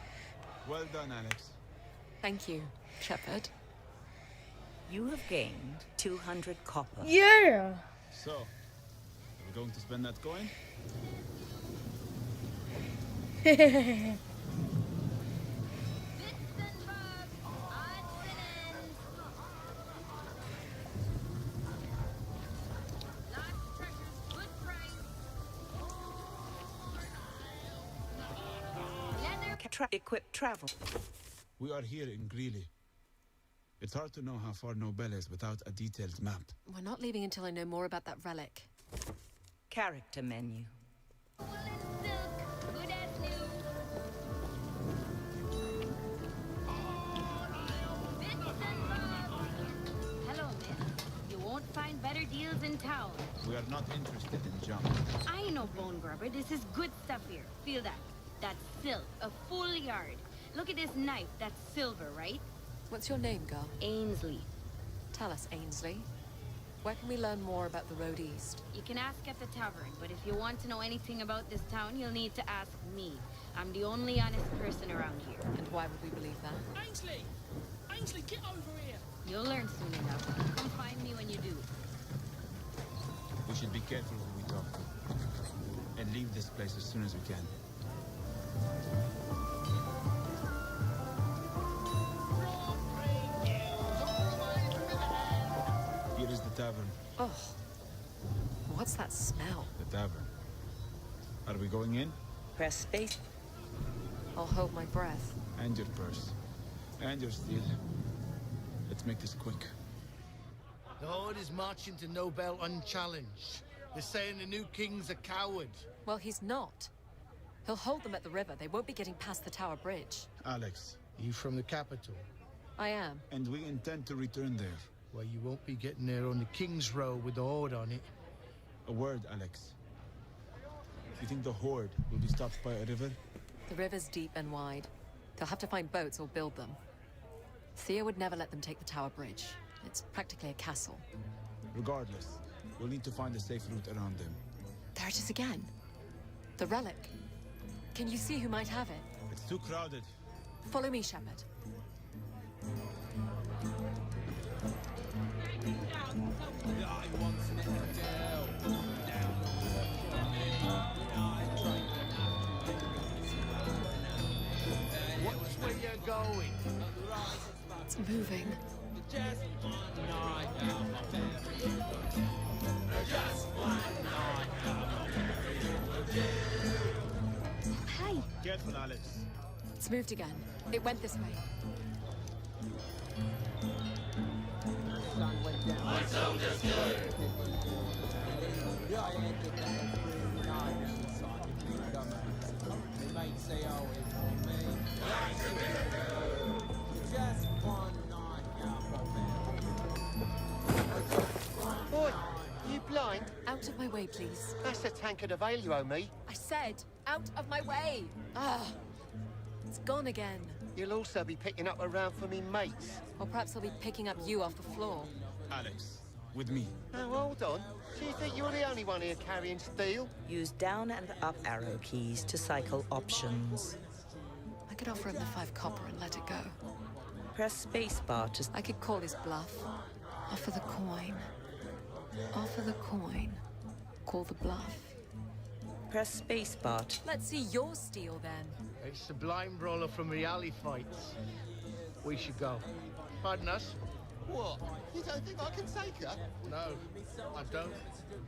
well done, Alex. Thank you, Shepard. You have gained 200 copper. Yeah! So, are we going to spend that coin? Equipped travel. We are here in Greeley. It's hard to know how far Nobel is without a detailed map. We're not leaving until I know more about that relic. Character menu. Hello, miss. You won't find better deals in town. We are not interested in junk. I know, Bone Grubber. This is good stuff here. Feel that. That's silk. A full yard. Look at this knife. That's silver, right? What's your name, girl? Ainsley. Tell us, Ainsley. Where can we learn more about the road east? You can ask at the tavern, but if you want to know anything about this town, you'll need to ask me. I'm the only honest person around here. And why would we believe that? Ainsley! Ainsley, get over here! You'll learn soon enough. Come find me when you do. We should be careful who we talk to. And leave this place as soon as we can. Here is the tavern. Oh, what's that smell? The tavern. Are we going in? Press space. I'll hold my breath. And your purse. And your steel. Let's make this quick. The Horde is marching to Nobel unchallenged. They're saying the new king's a coward. Well, he's not. He'll hold them at the river. They won't be getting past the Tower Bridge. Alex. You from the capital? I am. And we intend to return there. Well, you won't be getting there on the King's Road with the Horde on it. A word, Alex. You think the Horde will be stopped by a river? The river's deep and wide. They'll have to find boats or build them. Thea would never let them take the Tower Bridge. It's practically a castle. Regardless, we'll need to find a safe route around them. There it is again. The relic. Can you see who might have it? It's too crowded. Follow me, Shepard. Watch where you're going. It's moving. Hey! Careful, Alex. It's moved again. It went this way. Out of my way, please. That's a tankard of ale you owe me. I said, out of my way! Ah, it's gone again. You'll also be picking up around for me mates. Or perhaps I'll be picking up you off the floor. Alex, with me. Oh, hold on. Do you think you're the only one here carrying steel? Use down and up arrow keys to cycle options. I could offer him the 5 copper and let it go. Press spacebar to... I could call his bluff. Offer the coin. Offer the coin. Call the bluff. Press spacebar to... Let's see your steel, then. A sublime brawler from the alley fights. We should go. Pardon us? What? You don't think I can take her? No, I don't.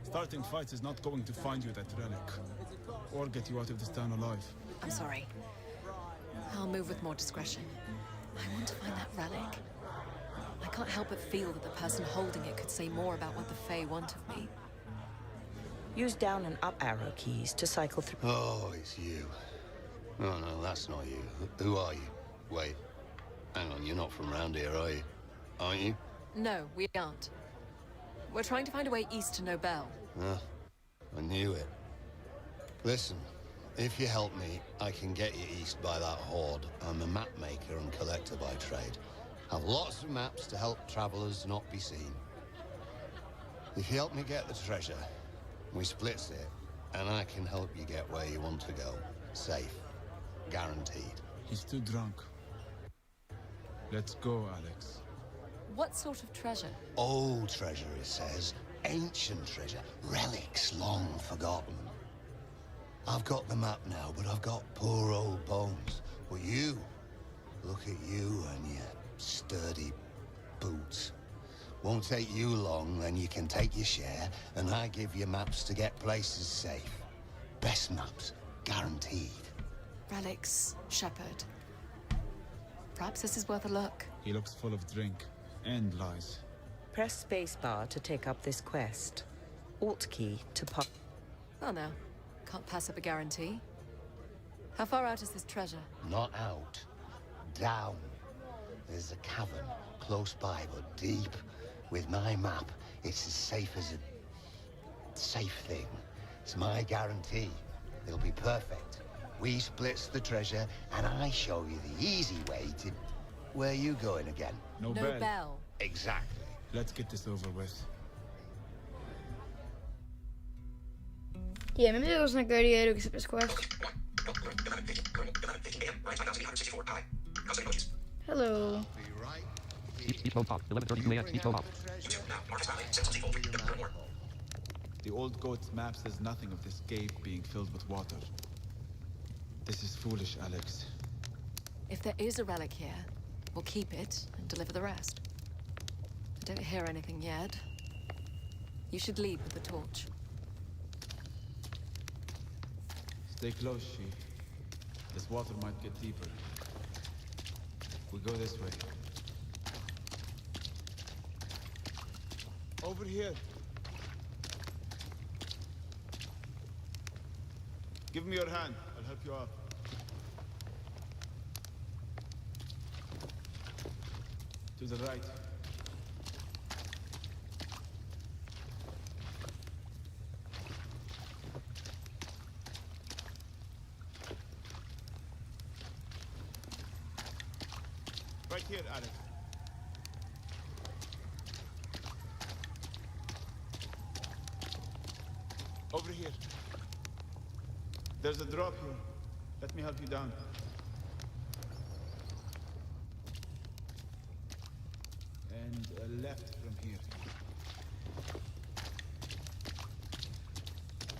Starting fights is not going to find you that relic. Or get you out of this town alive. I'm sorry. I'll move with more discretion. I want to find that relic. I can't help but feel that the person holding it could say more about what the Fae want of me. Use down and up arrow keys to cycle through... Oh, it's you. Oh, no, that's not you. Who are you? Wait. Hang on, you're not from round here, are you? Aren't you? No, we aren't. We're trying to find a way east to Nobel. Huh? I knew it. Listen, if you help me, I can get you east by that hoard. I'm a map maker and collector by trade. Have lots of maps to help travelers not be seen. If you help me get the treasure, we splits it, and I can help you get where you want to go. Safe. Guaranteed. He's too drunk. Let's go, Alex. What sort of treasure? Old treasure, it says. Ancient treasure. Relics long forgotten. I've got the map now, but I've got poor old bones. But you, look at you and your sturdy boots. Won't take you long, then you can take your share, and I give you maps to get places safe. Best maps, guaranteed. Relics, Shepherd. Perhaps this is worth a look. He looks full of drink and lies. Press spacebar to take up this quest. Alt key to pop... Well now, can't pass up a guarantee. How far out is this treasure? Not out. Down. There's a cavern close by, but deep. With my map, it's as safe as a safe thing. It's my guarantee. It'll be perfect. We splits the treasure, and I show you the easy way to... Where you going again? Nobel. Exactly. Let's get this over with. Yeah, maybe it wasn't a good idea to accept this quest. Hello. Speech mode off. 11:32 a.m. Speech mode off. The old goat's map says nothing of this cave being filled with water. This is foolish, Alex. If there is a relic here, we'll keep it and deliver the rest. I don't hear anything yet. You should lead with the torch. Stay close, Chief. This water might get deeper. We go this way. Over here. Give me your hand. I'll help you out. To the right. Right here, Alex. Over here. There's a drop here. Let me help you down. And a left from here.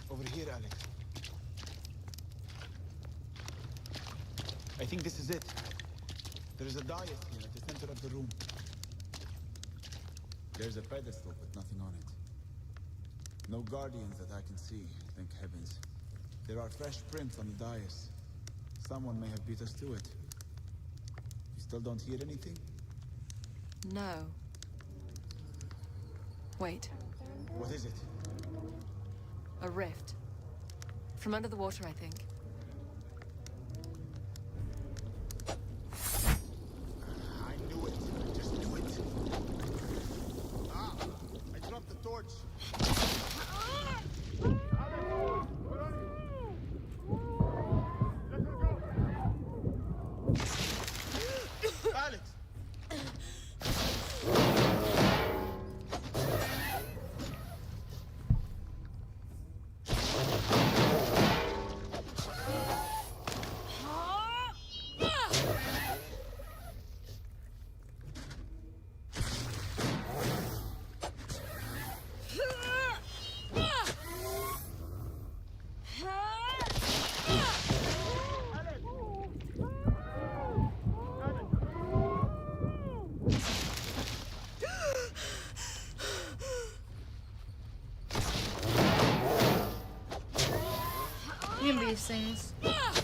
Over here, Alex. I think this is it. There is a dais here at the center of the room. There's a pedestal with nothing on it. No guardians that I can see, thank heavens. There are fresh prints on the dais. Someone may have beat us to it. You still don't hear anything? No. Wait. What is it? A rift. From under the water, I think. I knew it. I just knew it. Ah! I dropped the torch. these things. Crap.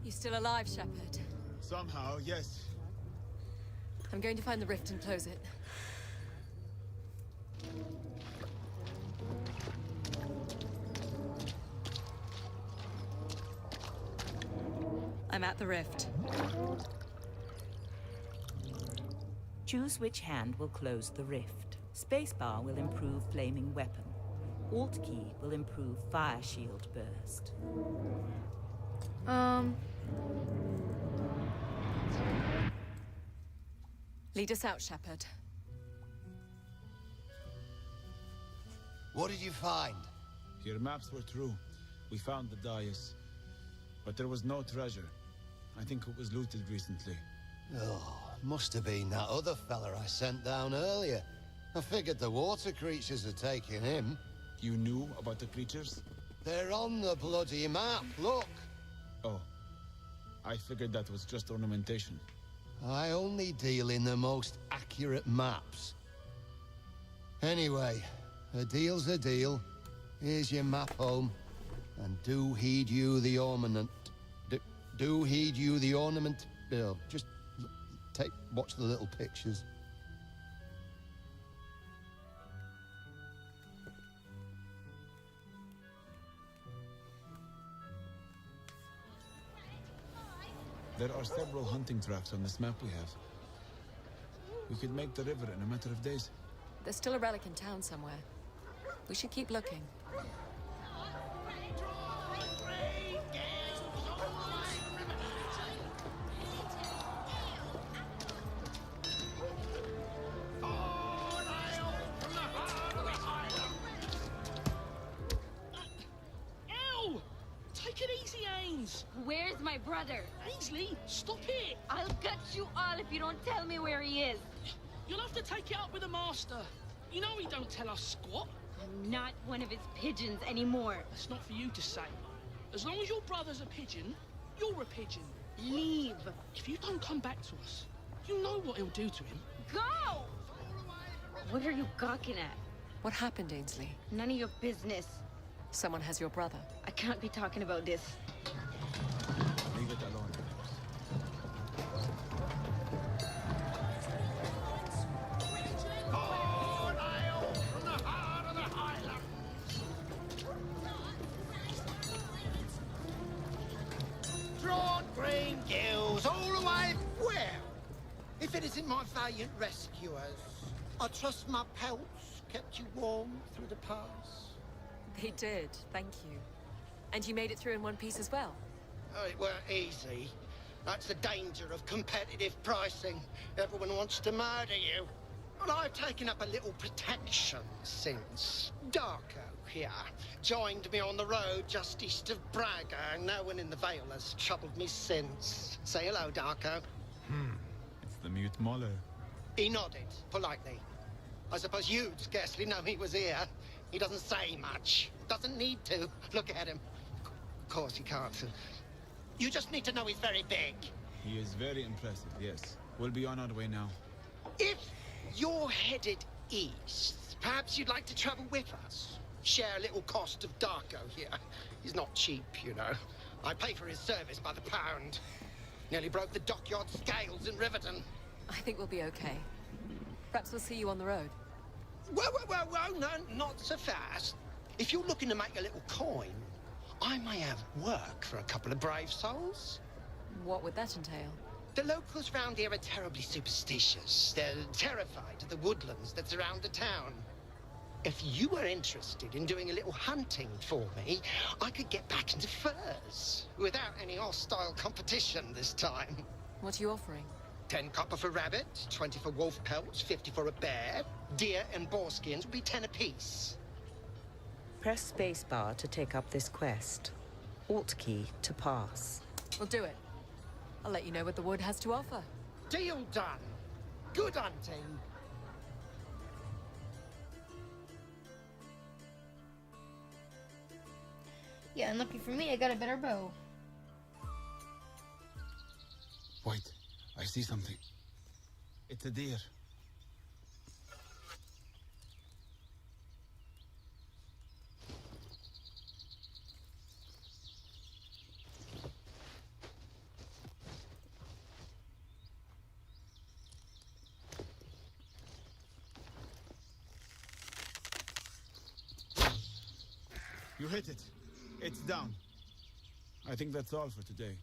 You still alive, Shepherd? Somehow, yes. I'm going to find the rift and close it. I'm at the rift. Choose which hand will close the rift. Spacebar will improve flaming weapon. Alt key will improve fire shield burst. Lead us out, Shepherd. What did you find? Your maps were true. We found the dais. But there was no treasure. I think it was looted recently. Oh, must have been that other fella I sent down earlier. I figured the water creatures had taken him. You knew about the creatures? They're on the bloody map, look! Oh. I figured that was just ornamentation. I only deal in the most accurate maps. Anyway, a deal's a deal. Here's your map home. And do heed you the ornament. Do heed you the ornament. Just watch the little pictures. There are several hunting tracks on this map we have. We could make the river in a matter of days. There's still a relic in town somewhere. We should keep looking. Ow! Take it easy, Ains. Where's my brother? Ainsley, stop it! I'll gut you all if you don't tell me where he is. You'll have to take it up with the master. You know he don't tell us squat. I'm not one of his pigeons anymore. That's not for you to say. As long as your brother's a pigeon, you're a pigeon. Leave. If you don't come back to us, you know what he'll do to him. Go! What are you gawking at? What happened, Ainsley? None of your business. Someone has your brother. I can't be talking about this. Leave it alone. Drawn green gills all the way. Well, if it isn't my valiant rescuers, I trust my pelts kept you warm through the pass. They did, thank you. And you made it through in one piece as well? Oh, it weren't easy. That's the danger of competitive pricing. Everyone wants to murder you. Well, I've taken up a little protection since. Darko here joined me on the road just east of Braga, and no one in the Vale has troubled me since. Say hello, Darko. It's the mute Moller. He nodded, politely. I suppose you'd scarcely know he was here. He doesn't say much. Doesn't need to. Look at him. Of course he can't. You just need to know he's very big. He is very impressive, yes. We'll be on our way now. If you're headed east, perhaps you'd like to travel with us. Share a little cost of Darko here. He's not cheap, you know. I pay for his service by the pound. Nearly broke the dockyard scales in Riverton. I think we'll be okay. Perhaps we'll see you on the road. Whoa, no, not so fast. If you're looking to make a little coin, I may have work for a couple of brave souls. What would that entail? The locals round here are terribly superstitious. They're terrified of the woodlands that surround the town. If you were interested in doing a little hunting for me, I could get back into furs without any hostile competition this time. What are you offering? 10 copper for rabbit, 20 for wolf pelts, 50 for a bear. Deer and boar skins would be 10 apiece. Press spacebar to take up this quest. Alt key to pass. We'll do it. I'll let you know what the wood has to offer. Deal done. Good hunting. Yeah, and lucky for me, I got a better bow. Wait, I see something. It's a deer. You hit it. It's down. I think that's all for today.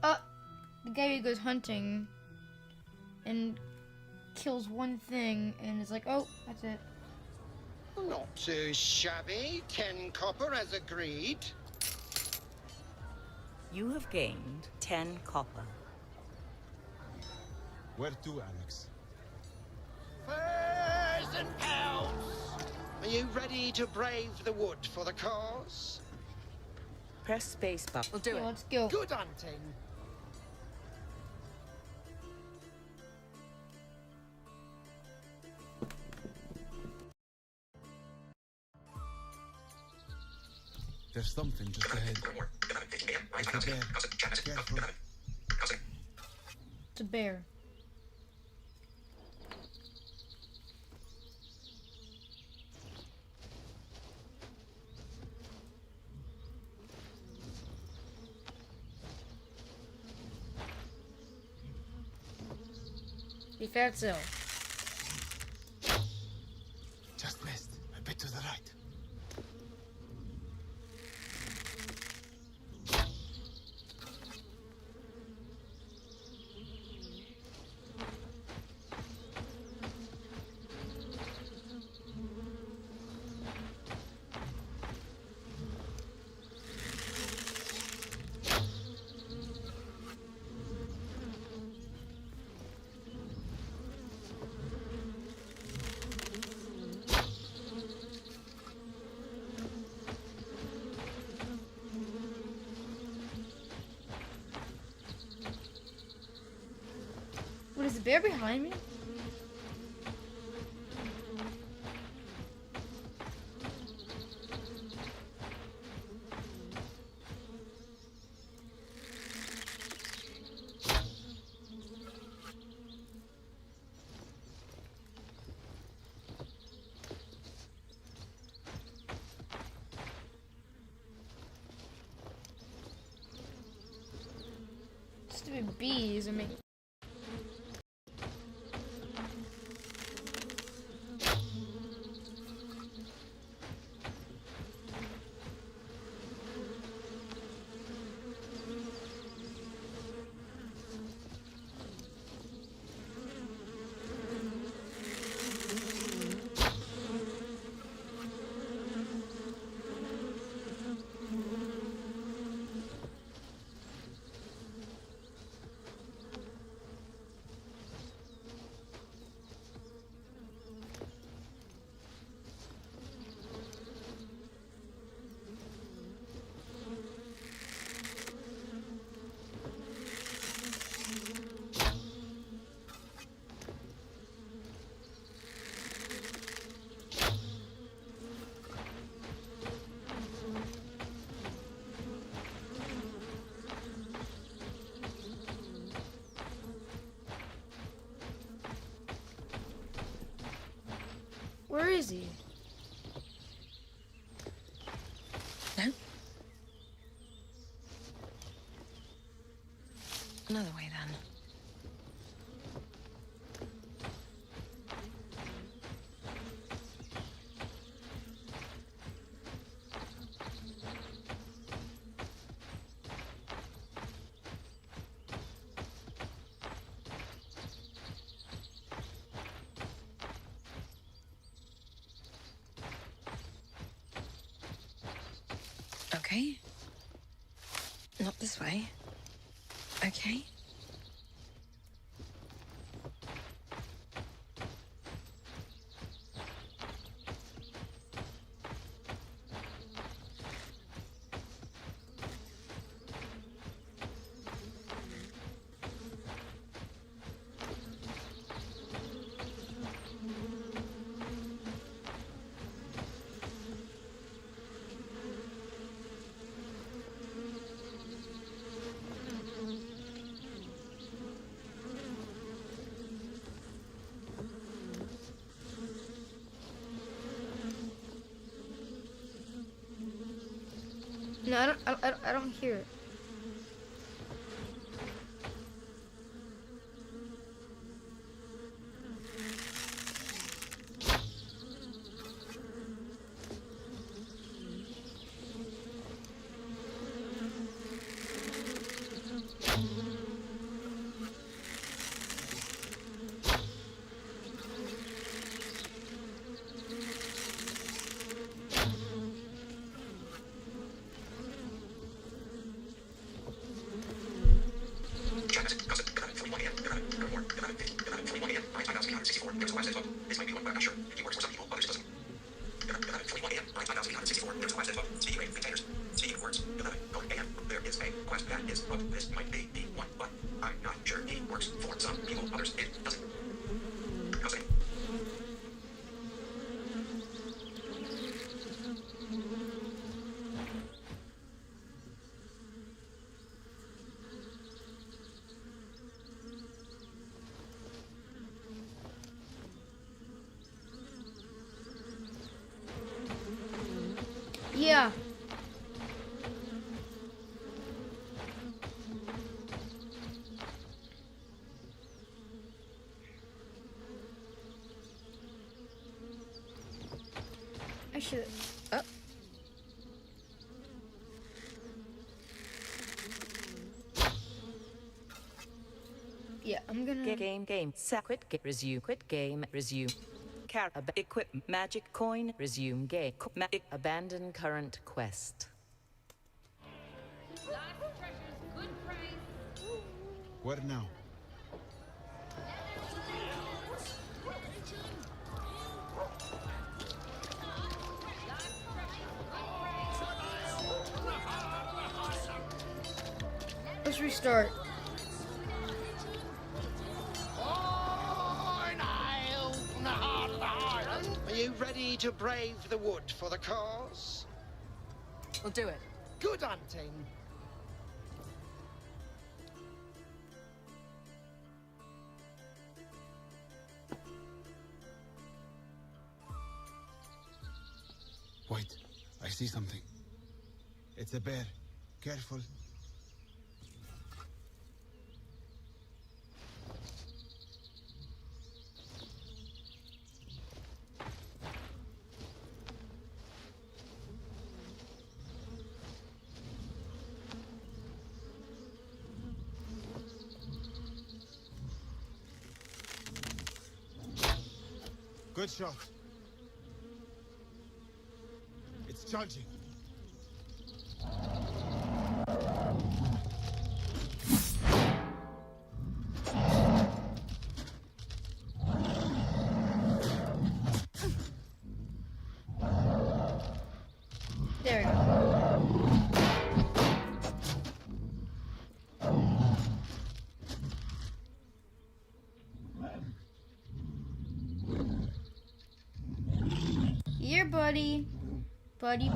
The guy who goes hunting and kills one thing and is like, oh, that's it. Not too shabby. 10 copper as agreed. You have gained 10 copper. Where to, Alex? Furs and pounds! Are you ready to brave the wood for the cause? Press spacebar. We'll do it. Let's go. Good hunting. There's something just ahead. It's a bear. Careful. It's a bear. Be fatso. Just missed. A bit to the right. What is the bear behind me? Stupid bees. I mean. Where is he? No. Another way then. Okay. Not this way. Okay. No, I don't hear it. This might be one, but I'm not sure. He works for some people, others he doesn't. 11:41 a.m. 9,864. There's a quest as well. Speaking of containers. Speaking of words. 11 a.m. There is a quest that is up. This might be the one, but I'm not sure. He works for some people, others it doesn't. Cousin. Yeah. I should. Oh. Yeah, I'm gonna. Game. Quit game. Resume. Quit game. Resume. Equip magic coin. Resume game. Abandon current quest. Where now? Let's restart. Are you ready to brave the wood for the cause? We'll do it. Good hunting. Wait, I see something. It's a bear. Careful. Good shot. It's charging. There we go. Here, buddy. Buddy.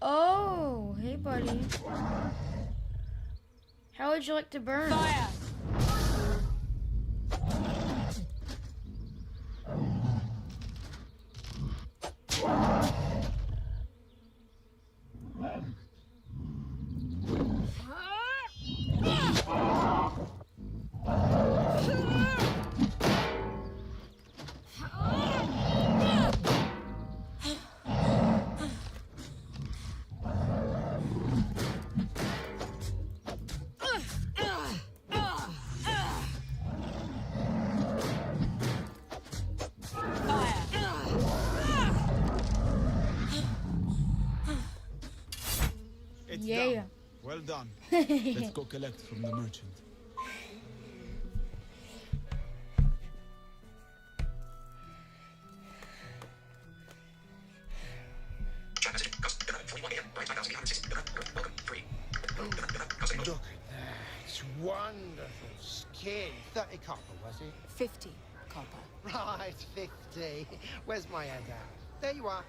Oh, hey, buddy. How would you like to burn? Fire! It's Yeah. done. Well done. Let's go collect from the merchant. Chat message. 11:41 a.m. 9,860. Welcome. Free. Look at that. It's wonderful skin. 30 copper, was it? 50 copper. copper. Right, 50. Where's my head at? There you are.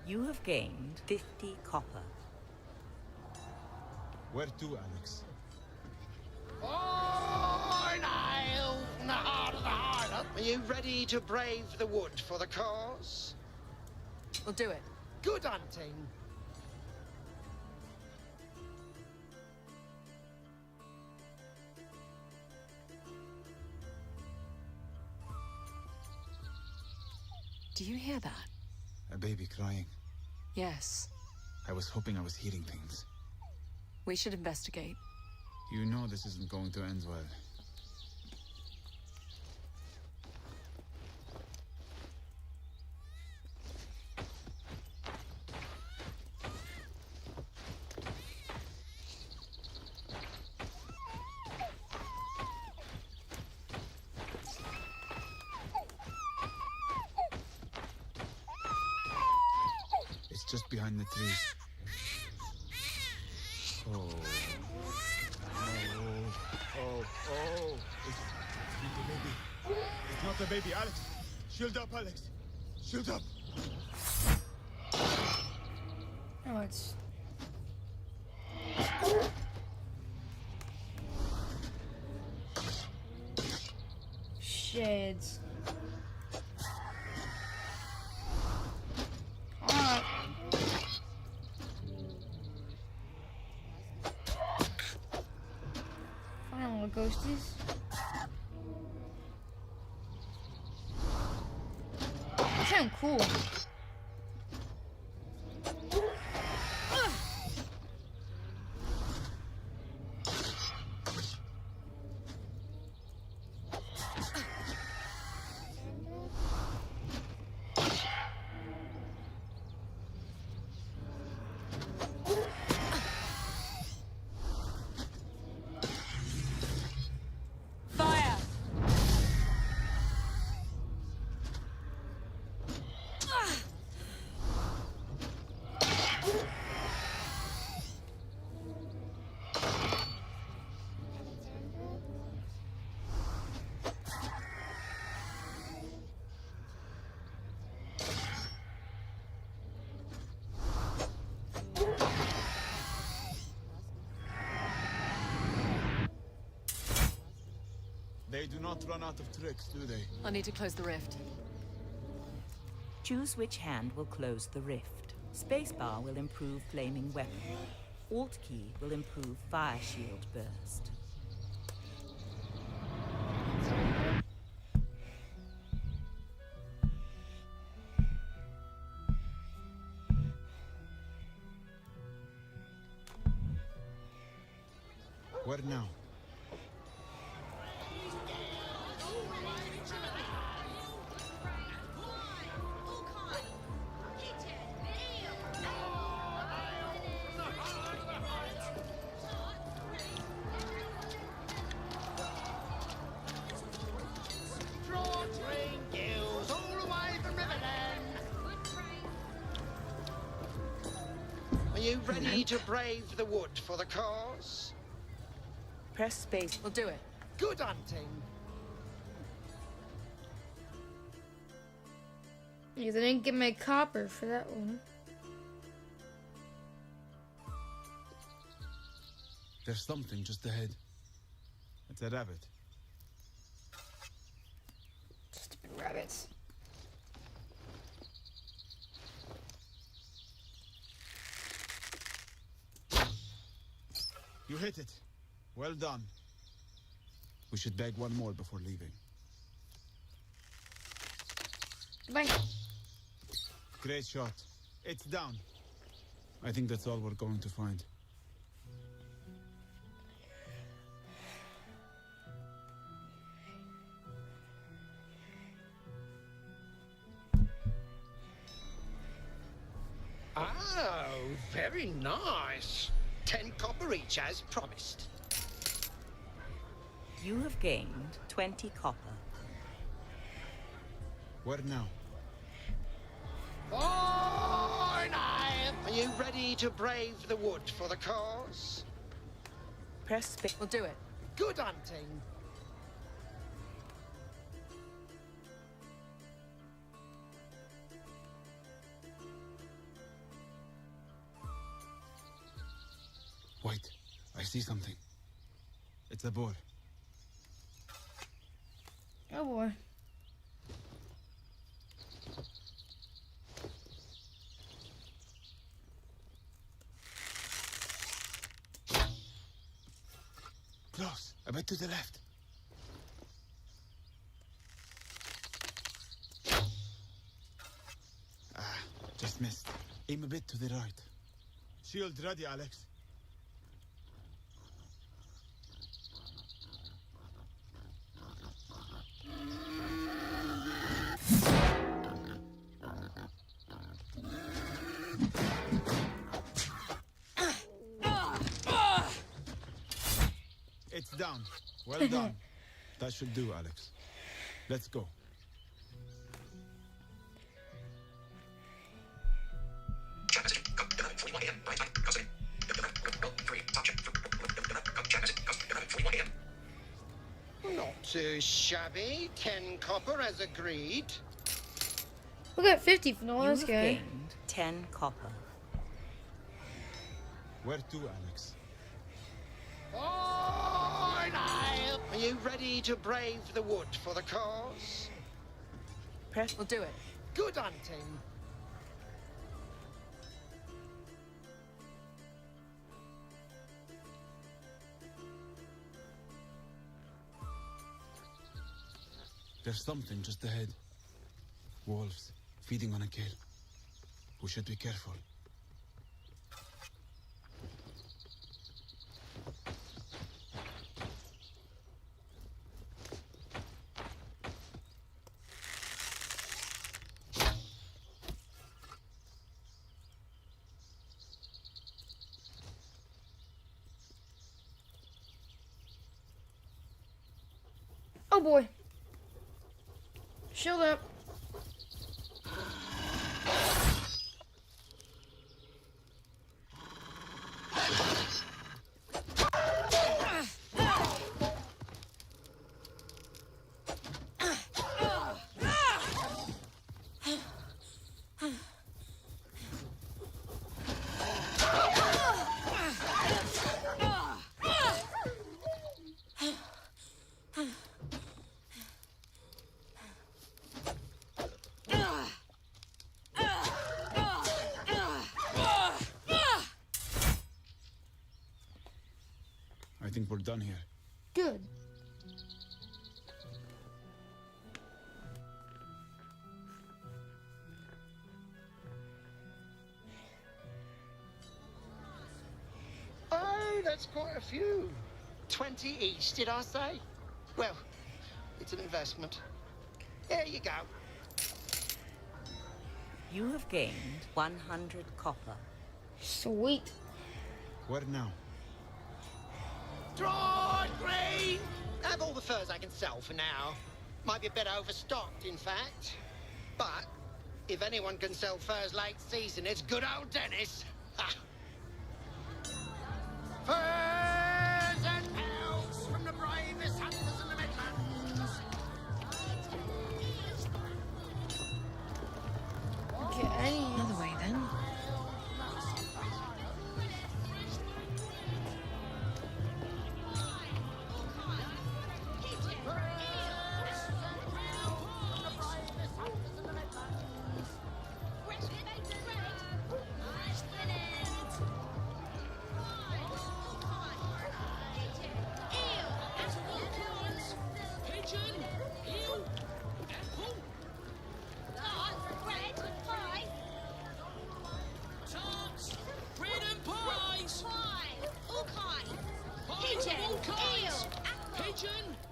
You have gained 50 copper. Where to, Alex? Are you ready to brave the wood for the cause? We'll do it. Good hunting. Do you hear that? A baby crying. Yes. I was hoping I was hearing things. We should investigate. You know this isn't going to end well. It's just behind the trees. Oh. Oh. It's not the baby, Alex. Shield up, Alex. Shield up. Oh, it's... Shades. Alright. Fine, little ghosties. They sound cool. Fire! They do not run out of tricks, do they? I need to close the rift. Choose which hand will close the rift. Spacebar will improve flaming weapon. Alt key will improve fire shield burst. Where now? Are you ready to brave the wood for the cause? Press space. We'll do it. Good hunting. Because I didn't get my copper for that one. There's something just ahead. It's a rabbit. Stupid rabbits. You hit it. Well done. We should bag one more before leaving. Goodbye. Great shot. It's down. I think that's all we're going to find. Oh, very nice. 10 copper each as promised. You have gained 20 copper. Where now? Are you ready to brave the wood for the cause? Press space. We'll do it. Good hunting. Wait, I see something. It's a boar. Oh boy. Close, a bit to the left. Just missed. Aim a bit to the right. Shield ready, Alex. It's down. Well done. That should do, Alex. Let's go. Chat message. 11:41 a.m. Prime time. Custody. 3. Top chat. Chat message. 11:41 a.m. Not too shabby. 10 copper as agreed. We got 50 from the last You have guy. gained 10 copper. Where to, Alex? Oh, now. Are you ready to brave the wood for the cause? Press. We'll do it. Good hunting. There's something just ahead. Wolves feeding on a kill. We should be careful. Oh boy. Shield up. I think we're done here. Good. Oh, that's quite a few. 20 each, did I say? Well, it's an investment. There you go. You have gained 100 copper. Sweet. Where now? Dry green! Have all the furs I can sell for now. Might be a bit overstocked, in fact. But if anyone can sell furs late season, it's good old Dennis. Ha. Furs and pelts from the bravest hunters in the Midlands. Okay. Another way then.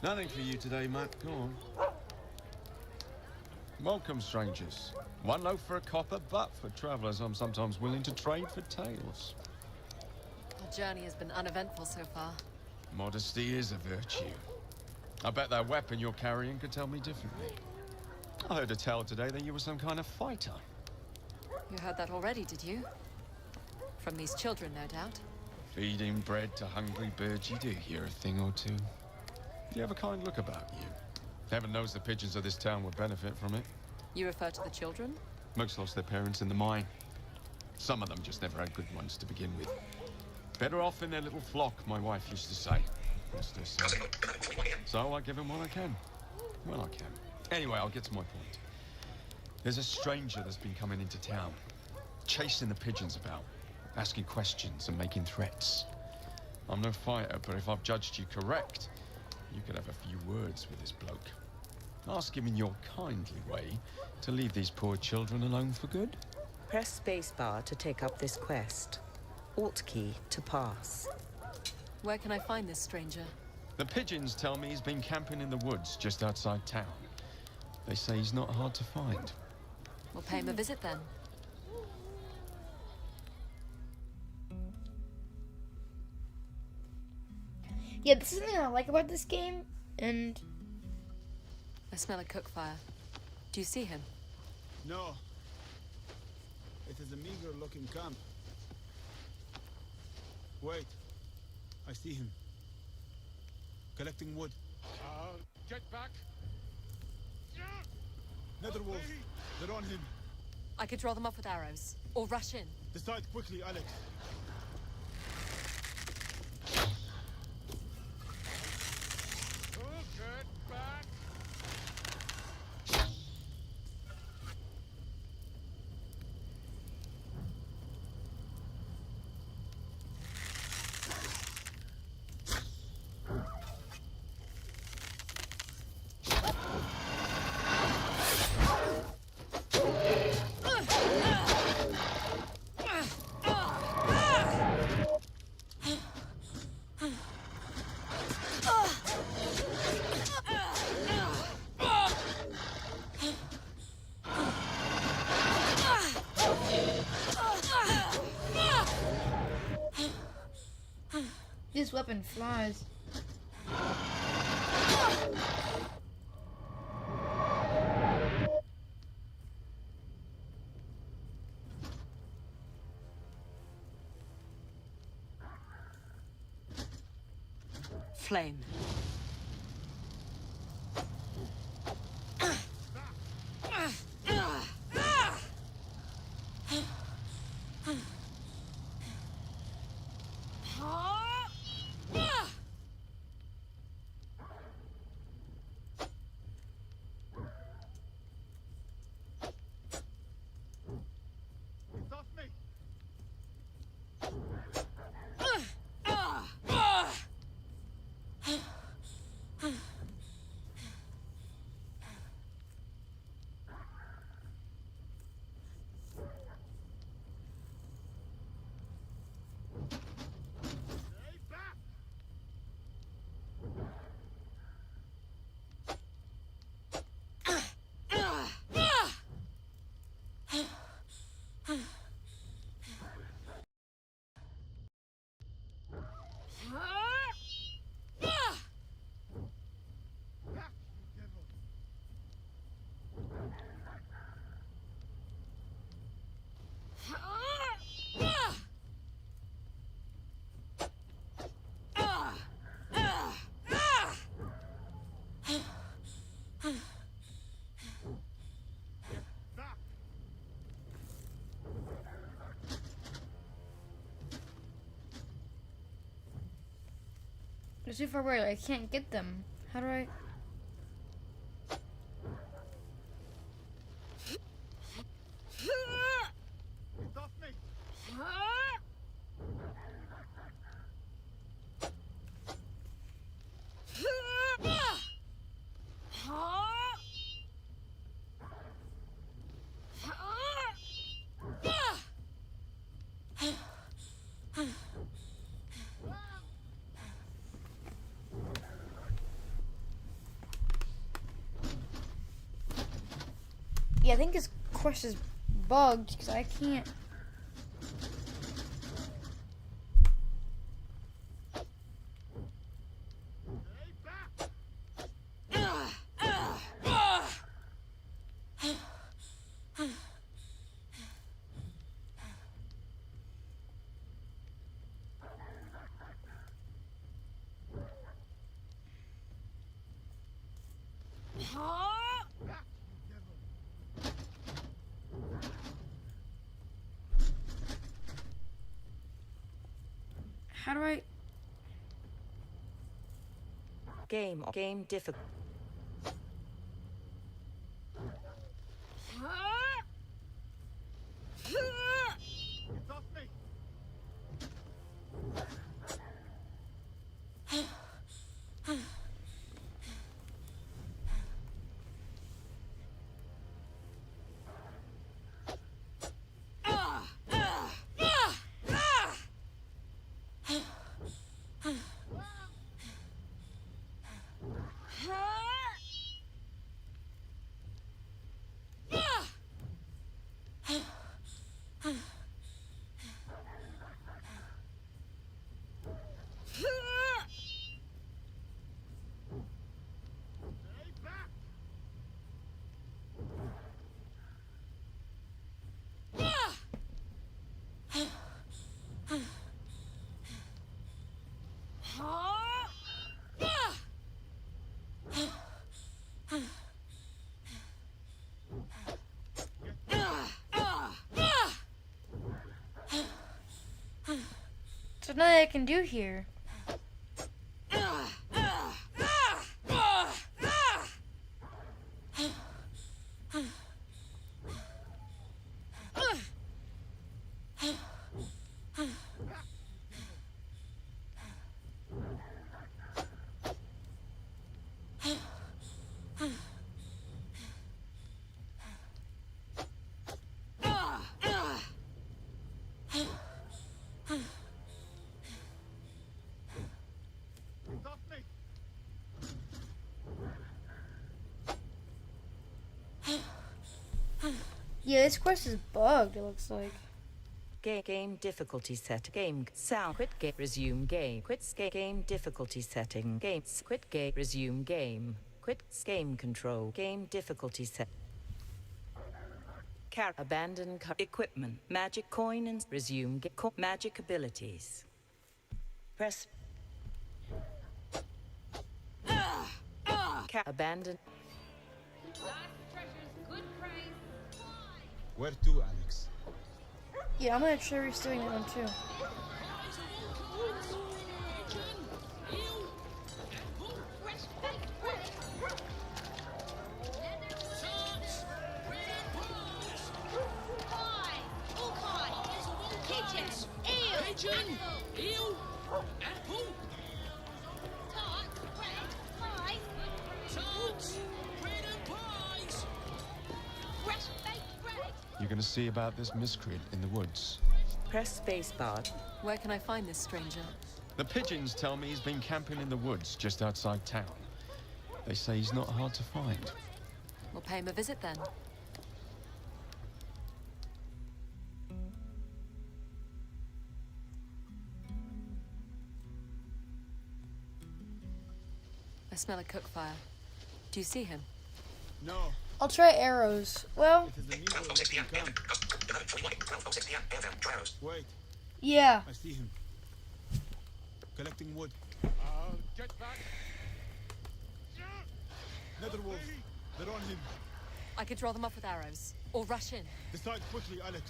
Nothing for you today, Matt. Go on. Welcome, strangers. One loaf for a copper, but for travellers, I'm sometimes willing to trade for tales. Our journey has been uneventful so far. Modesty is a virtue. I bet that weapon you're carrying could tell me differently. I heard a tale today that you were some kind of fighter. You heard that already, did you? From these children, no doubt. Feeding bread to hungry birds, you do hear a thing or two. You have a kind look about you. Heaven knows the pigeons of this town would benefit from it. You refer to the children? Most lost their parents in the mine. Some of them just never had good ones to begin with. Better off in their little flock, my wife used to say. So I give them what I can. Well, I can. Anyway, I'll get to my point. There's a stranger that's been coming into town, chasing the pigeons about, asking questions and making threats. I'm no fighter, but if I've judged you correct, you could have a few words with this bloke. Ask him in your kindly way to leave these poor children alone for good. Press spacebar to take up this quest. Alt key to pass. Where can I find this stranger? The pigeons tell me he's been camping in the woods just outside town. They say he's not hard to find. We'll pay him a visit then. Yeah, this is something I like about this game, and... I smell a cook fire. Do you see him? No. It is a meager-looking camp. Wait. I see him. Collecting wood. Get back! Netherwolf, they're on him. I could draw them off with arrows, or rush in. Decide quickly, Alex. Get back! This weapon flies. Flame. They're too far away. I can't get them. How do I? Yeah, I think this quest is bugged because I can't. How do I... Game difficult. There's nothing I can do here. Yeah, this quest is bugged, it looks like. Game difficulty set. Game sound. Quit game. Resume game. Quit game difficulty setting. Games. Quit game. Resume game. Quit game control. Game difficulty set. Abandon equipment. Magic coin and resume magic abilities. Press. Abandon. Where to, Alex? Yeah, I'm gonna try restoring that one too. You're gonna see about this miscreant in the woods. Press spacebar. Where can I find this stranger? The pigeons tell me he's been camping in the woods just outside town. They say he's not hard to find. We'll pay him a visit then. I smell a cook fire. Do you see him? No. I'll try arrows. Well, 12:06 p.m. 11:41. 12:06 p.m. AFM. Try arrows. Wait. yeah. I see him. Collecting wood. Get back! Another wolf. They're on him. I could draw them off with arrows. Or rush in. Decide quickly, Alex.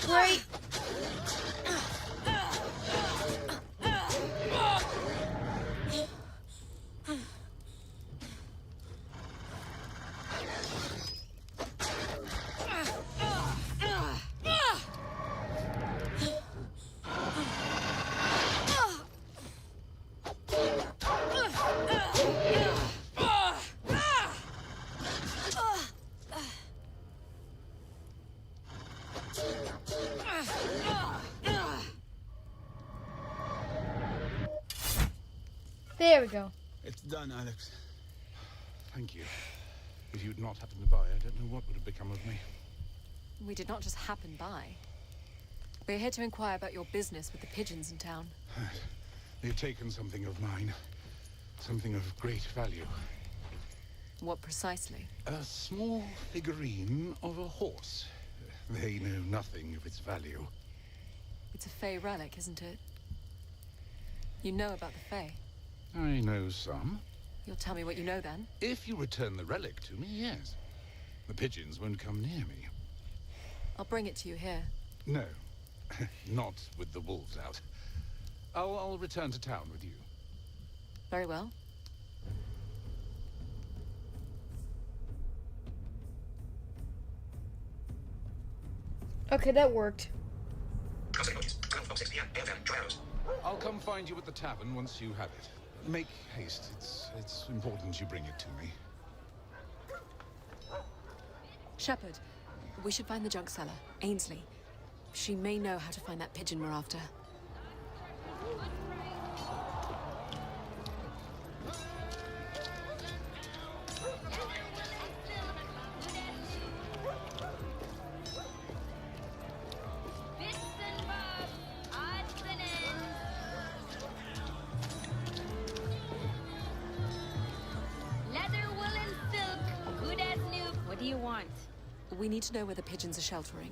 Great. There we go. It's done, Alex. Thank you. If you'd not happened to buy, I don't know what would have become of me. We did not just happen by. We're here to inquire about your business with the pigeons in town. They've taken something of mine. Something of great value. What precisely? A small figurine of a horse. They know nothing of its value. It's a Fey relic, isn't it? You know about the Fey? I know some. You'll tell me what you know then? If you return the relic to me, yes. The pigeons won't come near me. I'll bring it to you here. No, not with the wolves out. I'll return to town with you. Very well. Okay, that worked. I'll come find you at the tavern once you have it. Make haste. It's important you bring it to me. Shepard, we should find the junk seller, Ainsley. She may know how to find that pigeon we're after. We need to know where the pigeons are sheltering.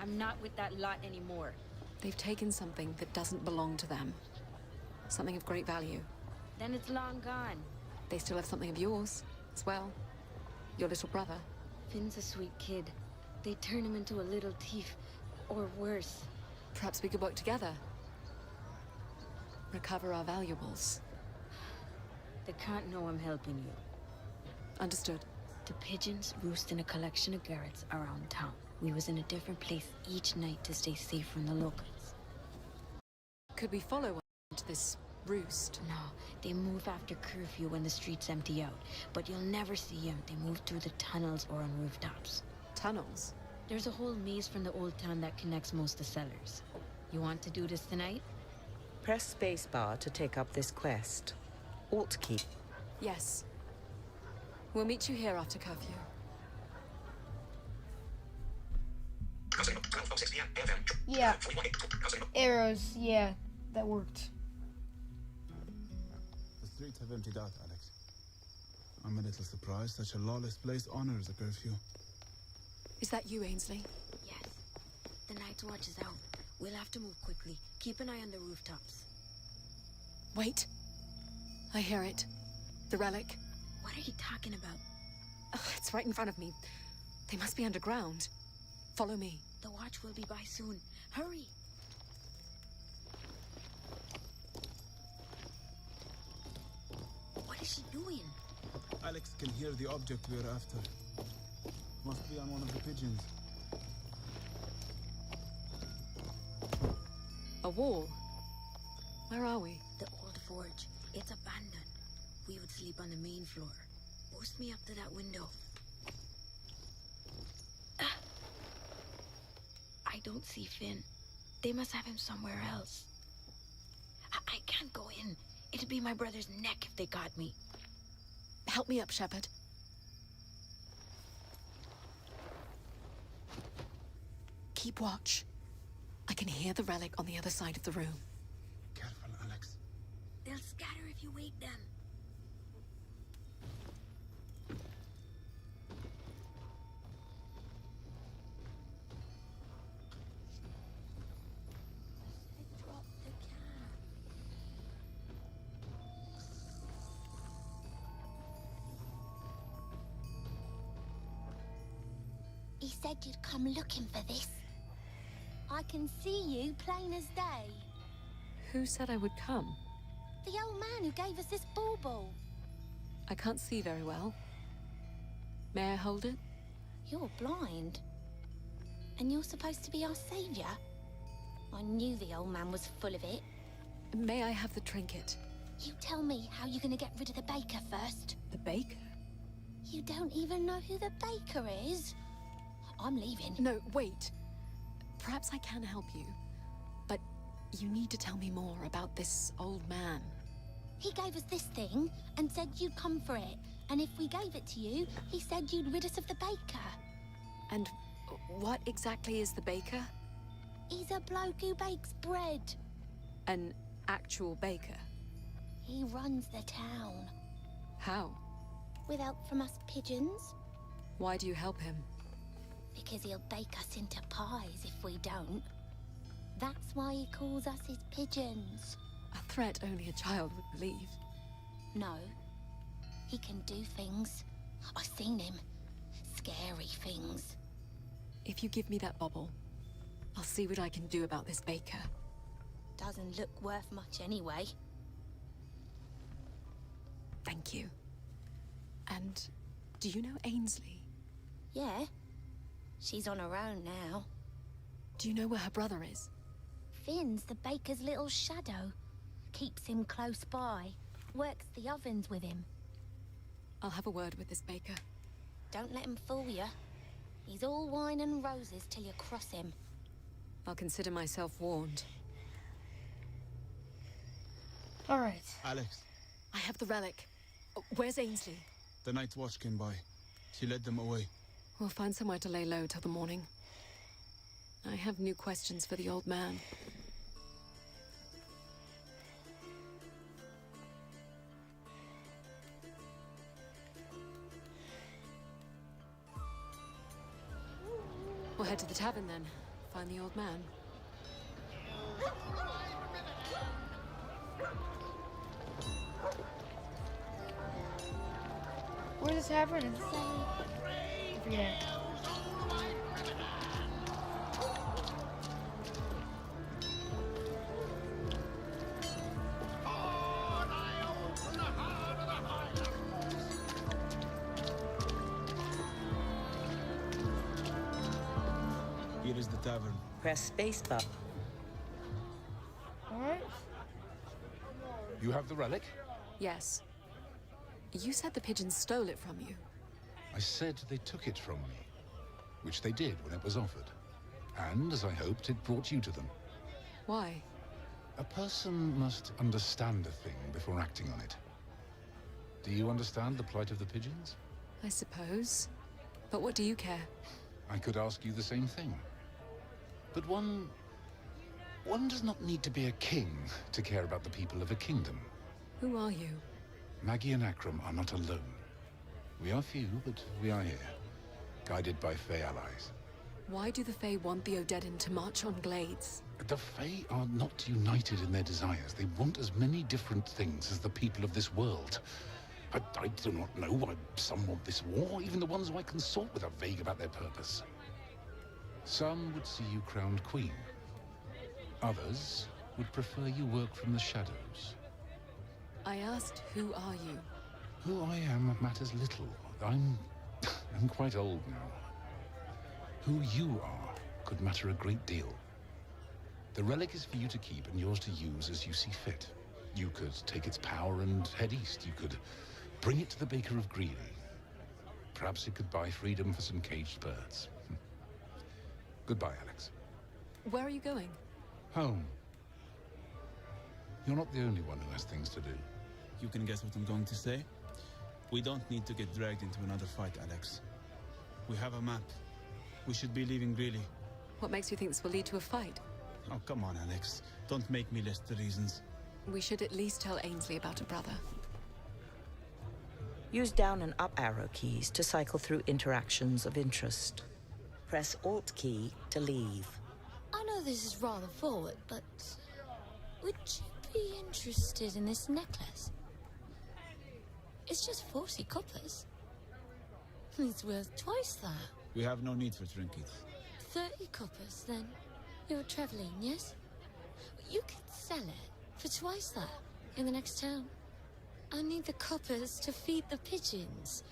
I'm not with that lot anymore. They've taken something that doesn't belong to them. Something of great value. Then it's long gone. They still have something of yours, as well. Your little brother. Finn's a sweet kid. They turn him into a little thief, or worse. Perhaps we could work together. Recover our valuables. They can't know I'm helping you. Understood. The pigeons roost in a collection of garrets around town. We was in a different place each night to stay safe from the locals. Could we follow one to this roost? No, they move after curfew when the streets empty out. But you'll never see them. They move through the tunnels or on rooftops. Tunnels? There's a whole maze from the old town that connects most of cellars. You want to do this tonight? Press spacebar to take up this quest. Alt key. Yes. We'll meet you here after curfew. Yeah. Arrows, yeah. That worked. The streets have emptied out, Alex. I'm a little surprised such a lawless place honors a curfew. Is that you, Ainsley? Yes. The night's watch is out. We'll have to move quickly. Keep an eye on the rooftops. Wait. I hear it. The relic. What are you talking about? It's right in front of me. They must be underground. Follow me. The watch will be by soon. Hurry! What is she doing? Alex can hear the object we're after. Must be on one of the pigeons. A wall? Where are we? The old forge. It's abandoned. We would sleep on the main floor. Boost me up to that window. I don't see Finn. They must have him somewhere else. I can't go in. It'd be my brother's neck if they got me. Help me up, Shepard. Keep watch. I can hear the relic on the other side of the room. Careful, Alex. They'll scatter if you wake them. He said you'd come looking for this. I can see you plain as day. Who said I would come? The old man who gave us this bauble. I can't see very well. May I hold it? You're blind. And you're supposed to be our savior? I knew the old man was full of it. May I have the trinket? You tell me how you're gonna get rid of the baker first. The baker? You don't even know who the baker is? I'm leaving. No, wait. Perhaps I can help you. But you need to tell me more about this old man. He gave us this thing and said you'd come for it. And if we gave it to you, he said you'd rid us of the baker. And what exactly is the baker? He's a bloke who bakes bread. An actual baker? He runs the town. How? With help from us pigeons. Why do you help him? Because he'll bake us into pies if we don't. That's why he calls us his pigeons. A threat only a child would believe. No. He can do things. I've seen him. Scary things. If you give me that bauble, I'll see what I can do about this baker. Doesn't look worth much anyway. Thank you. And do you know Ainsley? Yeah. She's on her own now. Do you know where her brother is? Finn's the baker's little shadow. Keeps him close by. Works the ovens with him. I'll have a word with this baker. Don't let him fool you. He's all wine and roses till you cross him. I'll consider myself warned. All right. Alex, I have the relic. Where's Ainsley? the night's watch came by. She led them away. We'll find somewhere to lay low till the morning. I have new questions for the old man. We'll head to the tavern then. Find the old man. Where's the tavern? Is this I forget. Here is the tavern. Press spacebar. Alright. You have the relic? Yes. You said the pigeons stole it from you. I said they took it from me, which they did when it was offered. And, as I hoped, it brought you to them. Why? A person must understand a thing before acting on it. Do you understand the plight of the pigeons? I suppose. But what do you care? I could ask you the same thing. But one does not need to be a king to care about the people of a kingdom. Who are you? Maggie and Akram are not alone. We are few, but we are here, guided by Fey allies. Why do the Fae want the Odedan to march on Glades? The Fae are not united in their desires. They want as many different things as the people of this world. I do not know why some want this war. Even the ones who I consort with are vague about their purpose. Some would see you crowned queen. Others would prefer you work from the shadows. I asked, who are you? Who I am matters little. I'm quite old now. Who you are could matter a great deal. The relic is for you to keep and yours to use as you see fit. You could take its power and head east. You could bring it to the Baker of Greeley. Perhaps it could buy freedom for some caged birds. Goodbye, Alex. Where are you going? Home. You're not the only one who has things to do. You can guess what I'm going to say? We don't need to get dragged into another fight, Alex. We have a map. We should be leaving Greeley. What makes you think this will lead to a fight? Oh, come on, Alex. Don't make me list the reasons. We should at least tell Ainsley about a brother. Use down and up arrow keys to cycle through interactions of interest. Press Alt key to leave. I know this is rather forward, but would you be interested in this necklace? It's just 40 coppers. It's worth twice that. We have no need for trinkets. 30 coppers, then. You're traveling, yes? You could sell it for twice that in the next town. I need the coppers to feed the pigeons.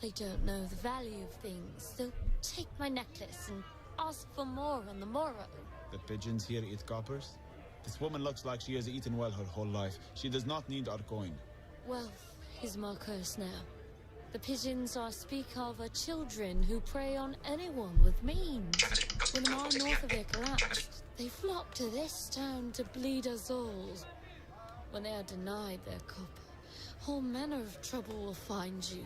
They don't know the value of things. They'll take my necklace and ask for more on the morrow. The pigeons here eat coppers? This woman looks like she has eaten well her whole life. She does not need our coin. Wealth is my curse now. The pigeons I speak of are children who prey on anyone with means. When the mile north of it collapsed, they flocked to this town to bleed us all. when they are denied their copper, all manner of trouble will find you.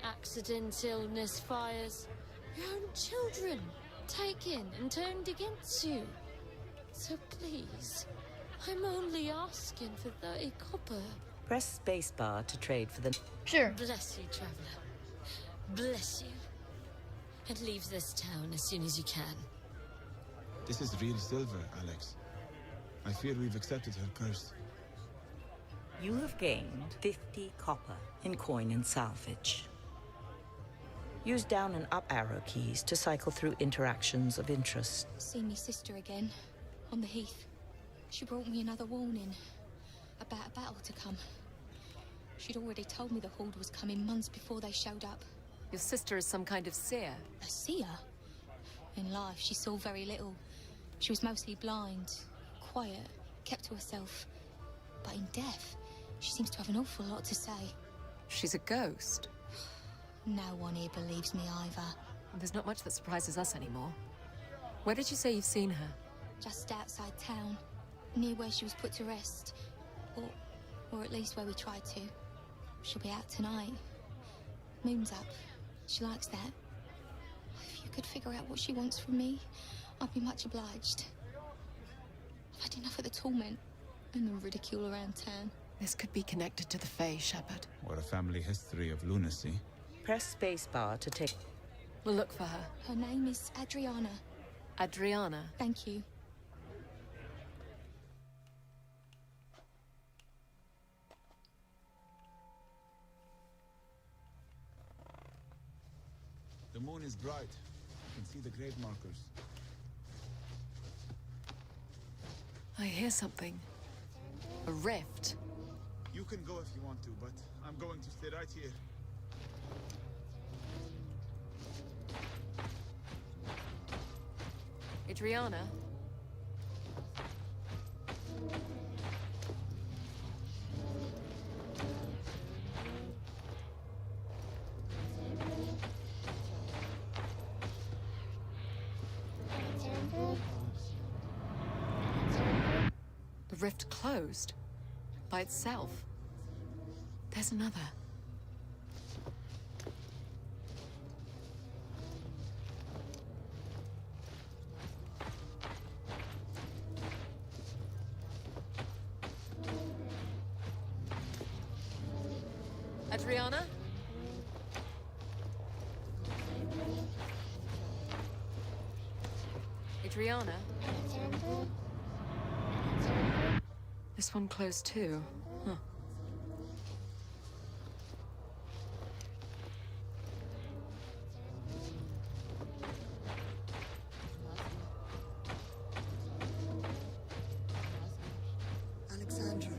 Accidents, illness, fires, your own children taken and turned against you. So please, I'm only asking for 30 copper. Press spacebar to trade for the... Sure. Bless you, traveler. Bless you. And leave this town as soon as you can. This is real silver, Alex. I fear we've accepted her curse. You have gained 50 copper in coin and salvage. Use down and up arrow keys to cycle through interactions of interest. Seen me sister again, on the heath. She brought me another warning about a battle to come. She'd already told me the Horde was coming months before they showed up. Your sister is some kind of seer. A seer? In life, she saw very little. She was mostly blind, quiet, kept to herself. But in death, she seems to have an awful lot to say. She's a ghost. No one here believes me either. There's not much that surprises us anymore. Where did you say you've seen her? Just outside town, near where she was put to rest. Or at least where we tried to. She'll be out tonight. Moon's up. She likes that. If you could figure out what she wants from me, I'd be much obliged. I've had enough of the torment and the ridicule around town. This could be connected to the Fae, Shepard. Or a family history of lunacy. Press spacebar to take... We'll look for her. Her name is Adriana. Adriana? Thank you. The moon is bright. You can see the grave markers. I hear something. A rift. You can go if you want to, but I'm going to stay right here. Adriana? The rift closed. By itself. There's another. Adriana? Adriana? This one closed too. Huh. Alexandra.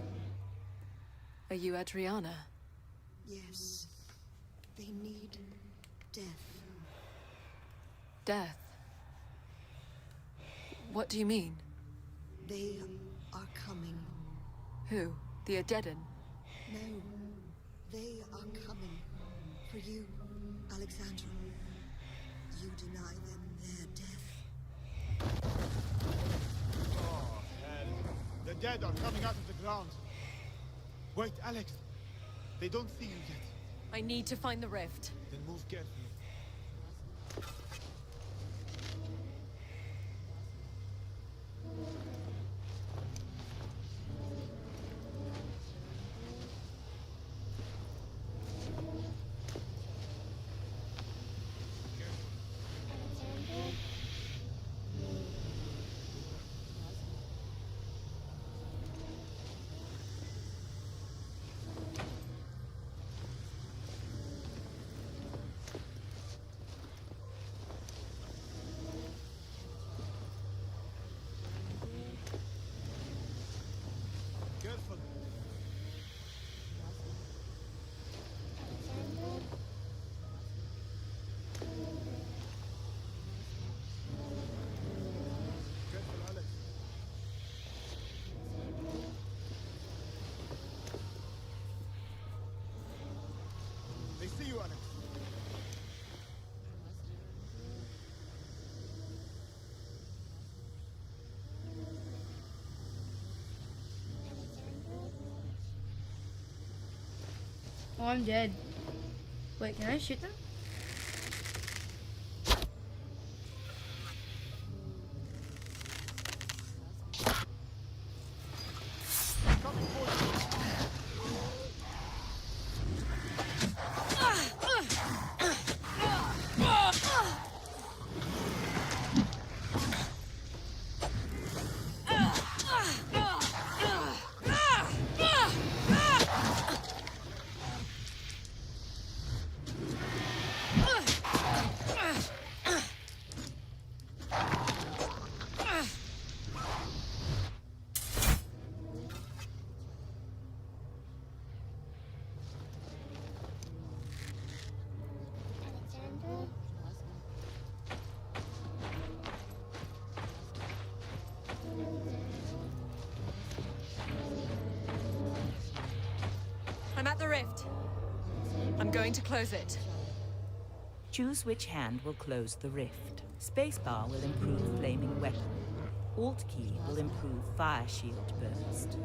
Are you Adriana? Yes. They need death. Death? What do you mean? They are coming. Who? The Adedan? No. They are coming. For you, Alexandra. You deny them their death. Oh, hell. The dead are coming out of the ground. Wait, Alex. They don't see you yet. I need to find the rift. Then move carefully. Oh, I'm dead. Wait, can I shoot them? I'm at the rift. I'm going to close it. Choose which hand will close the rift. Spacebar will improve flaming weapon. Alt key will improve fire shield burst.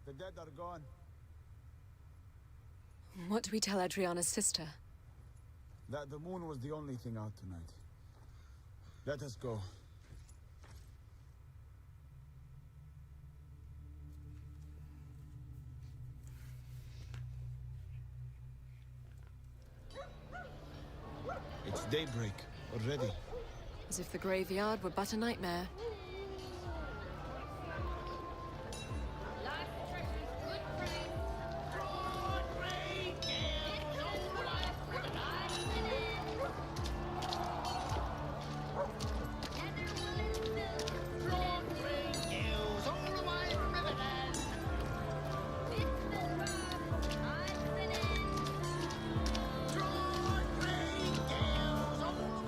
The dead are gone. What do we tell Adriana's sister? That the moon was the only thing out tonight. Let us go. It's daybreak already. As if the graveyard were but a nightmare.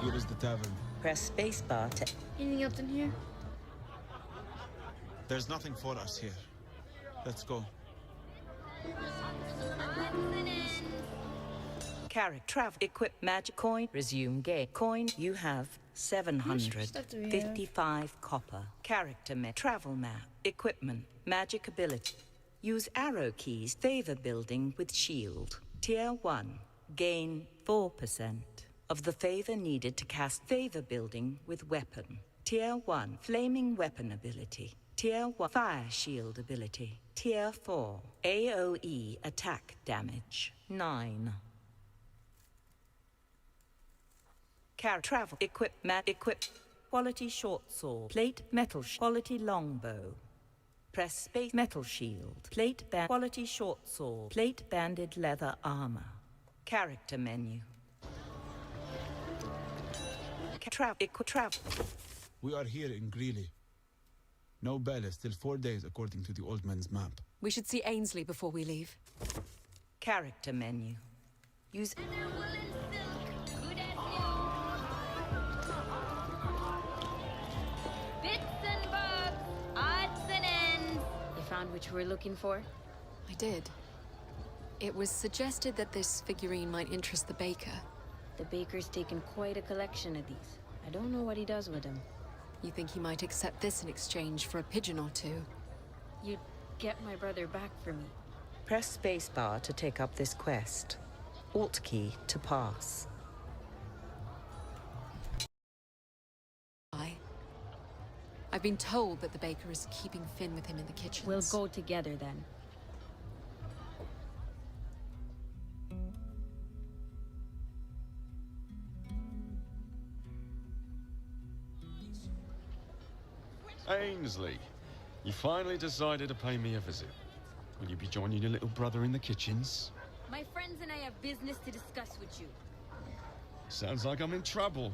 Here is the tavern. Press spacebar to... Anything else in here? There's nothing for us here. Let's go. Character travel. Equip magic coin. Resume game. Coin. You have 755 copper. Character map. Travel map. Equipment. Magic ability. Use arrow keys. Favor building with shield. Tier 1. Gain 4% of the favor needed to cast favor building with weapon. Tier 1. Flaming weapon ability. Tier 1. Fire shield ability. Tier 4. AoE attack damage. 9. Travel. Equip. Equip. Quality short sword. Plate metal. Quality longbow. Press space. Metal shield. Plate band. Quality short sword. Plate banded leather armor. Character menu. Travel. We are here in Greeley. No bell is till 4 days according to the old man's map. We should see Ainsley before we leave. Character menu. Use... Bits and bobs, odds and ends. You found what you were looking for? I did. It was suggested that this figurine might interest the baker. The baker's taken quite a collection of these. I don't know what he does with them. You think he might accept this in exchange for a pigeon or two? You'd get my brother back for me. Press spacebar to take up this quest. Alt key to pass. I've been told that the baker is keeping Finn with him in the kitchens. We'll go together then. Ainsley, you finally decided to pay me a visit. Will you be joining your little brother in the kitchens? My friends and I have business to discuss with you. Sounds like I'm in trouble.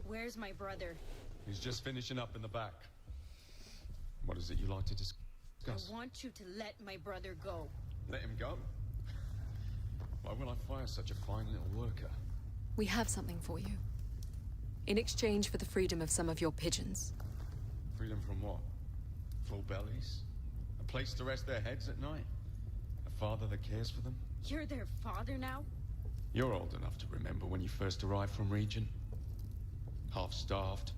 Where's my brother? He's just finishing up in the back. What is it you like to discuss? I want you to let my brother go. Let him go? Why would I fire such a fine little worker? We have something for you. In exchange for the freedom of some of your pigeons. Freedom from what? Full bellies? A place to rest their heads at night? A father that cares for them? You're their father now? You're old enough to remember when you first arrived from Region. Half-starved.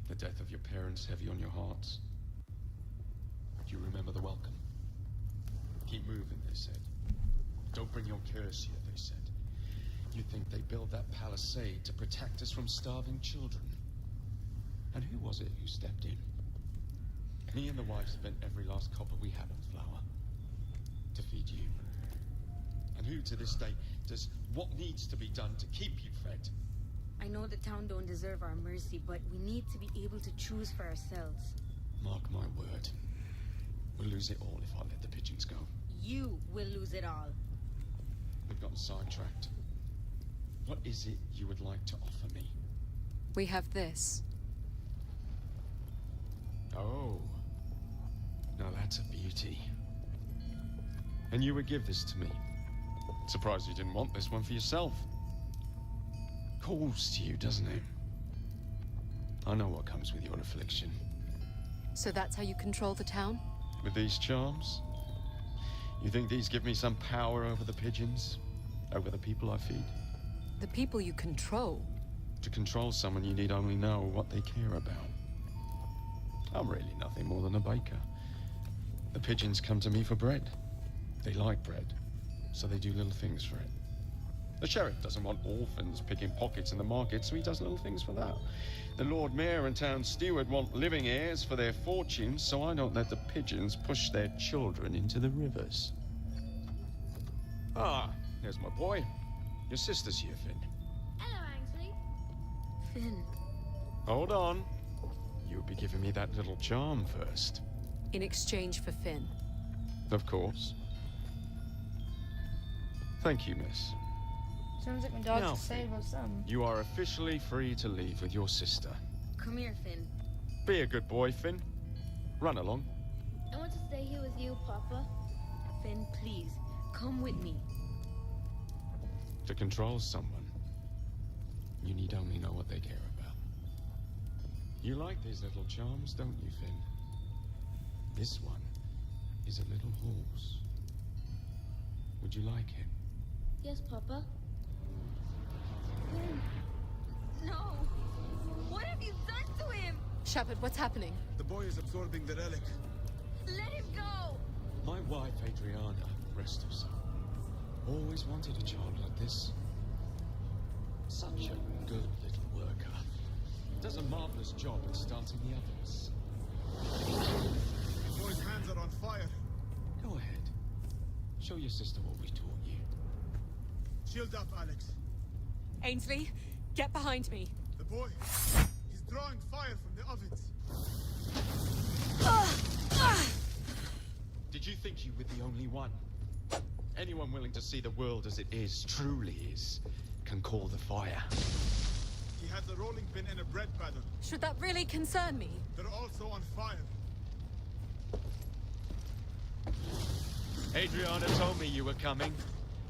The death of your parents heavy on your hearts. Do you remember the welcome? Keep moving, they said. Don't bring your curse here, they said. You think they built that palisade to protect us from starving children? And who was it who stepped in? Me and the wife spent every last copper we had on flour to feed you. And who to this day does what needs to be done to keep you fed? I know the town don't deserve our mercy, but we need to be able to choose for ourselves. Mark my word. We'll lose it all if I let the pigeons go. You will lose it all. We've gotten sidetracked. What is it you would like to offer me? We have this. Oh. Now that's a beauty. And you would give this to me? Surprised you didn't want this one for yourself. Calls to you, doesn't it? I know what comes with your affliction. So that's how you control the town? With these charms? You think these give me some power over the pigeons? Over the people I feed? The people you control? To control someone, you need only know what they care about. I'm really nothing more than a baker. The pigeons come to me for bread. They like bread, so they do little things for it. The sheriff doesn't want orphans picking pockets in the market, so he does little things for that. The Lord Mayor and Town Steward want living heirs for their fortunes, so I don't let the pigeons push their children into the rivers. Ah, there's my boy. Your sister's here, Finn. Hello, Ainsley. Finn. Hold on. You'll be giving me that little charm first. In exchange for Finn. Of course. Thank you, miss. Sounds like my dog's Now, excited about something. You are officially free to leave with your sister. Come here, Finn. Be a good boy, Finn. Run along. I want to stay here with you, Papa. Finn, please, come with me. To control someone, you need only know what they care about. You like these little charms, don't you, Finn? This one is a little horse. Would you like him? Yes, Papa. Finn. No! What have you done to him? Shepard, what's happening? The boy is absorbing the relic. Let him go! My wife, Adriana, rest her soul, always wanted a child like this. Such a good little worker. Does a marvelous job at starting the ovens. The boy's hands are on fire. Go ahead. Show your sister what we taught you. Shield up, Alex. Ainsley, get behind me. The boy, he's drawing fire from the ovens. Did you think you were the only one? Anyone willing to see the world as it is, truly is, can call the fire. He has a rolling pin and a bread paddle. Should that really concern me? They're also on fire. Adriana told me you were coming.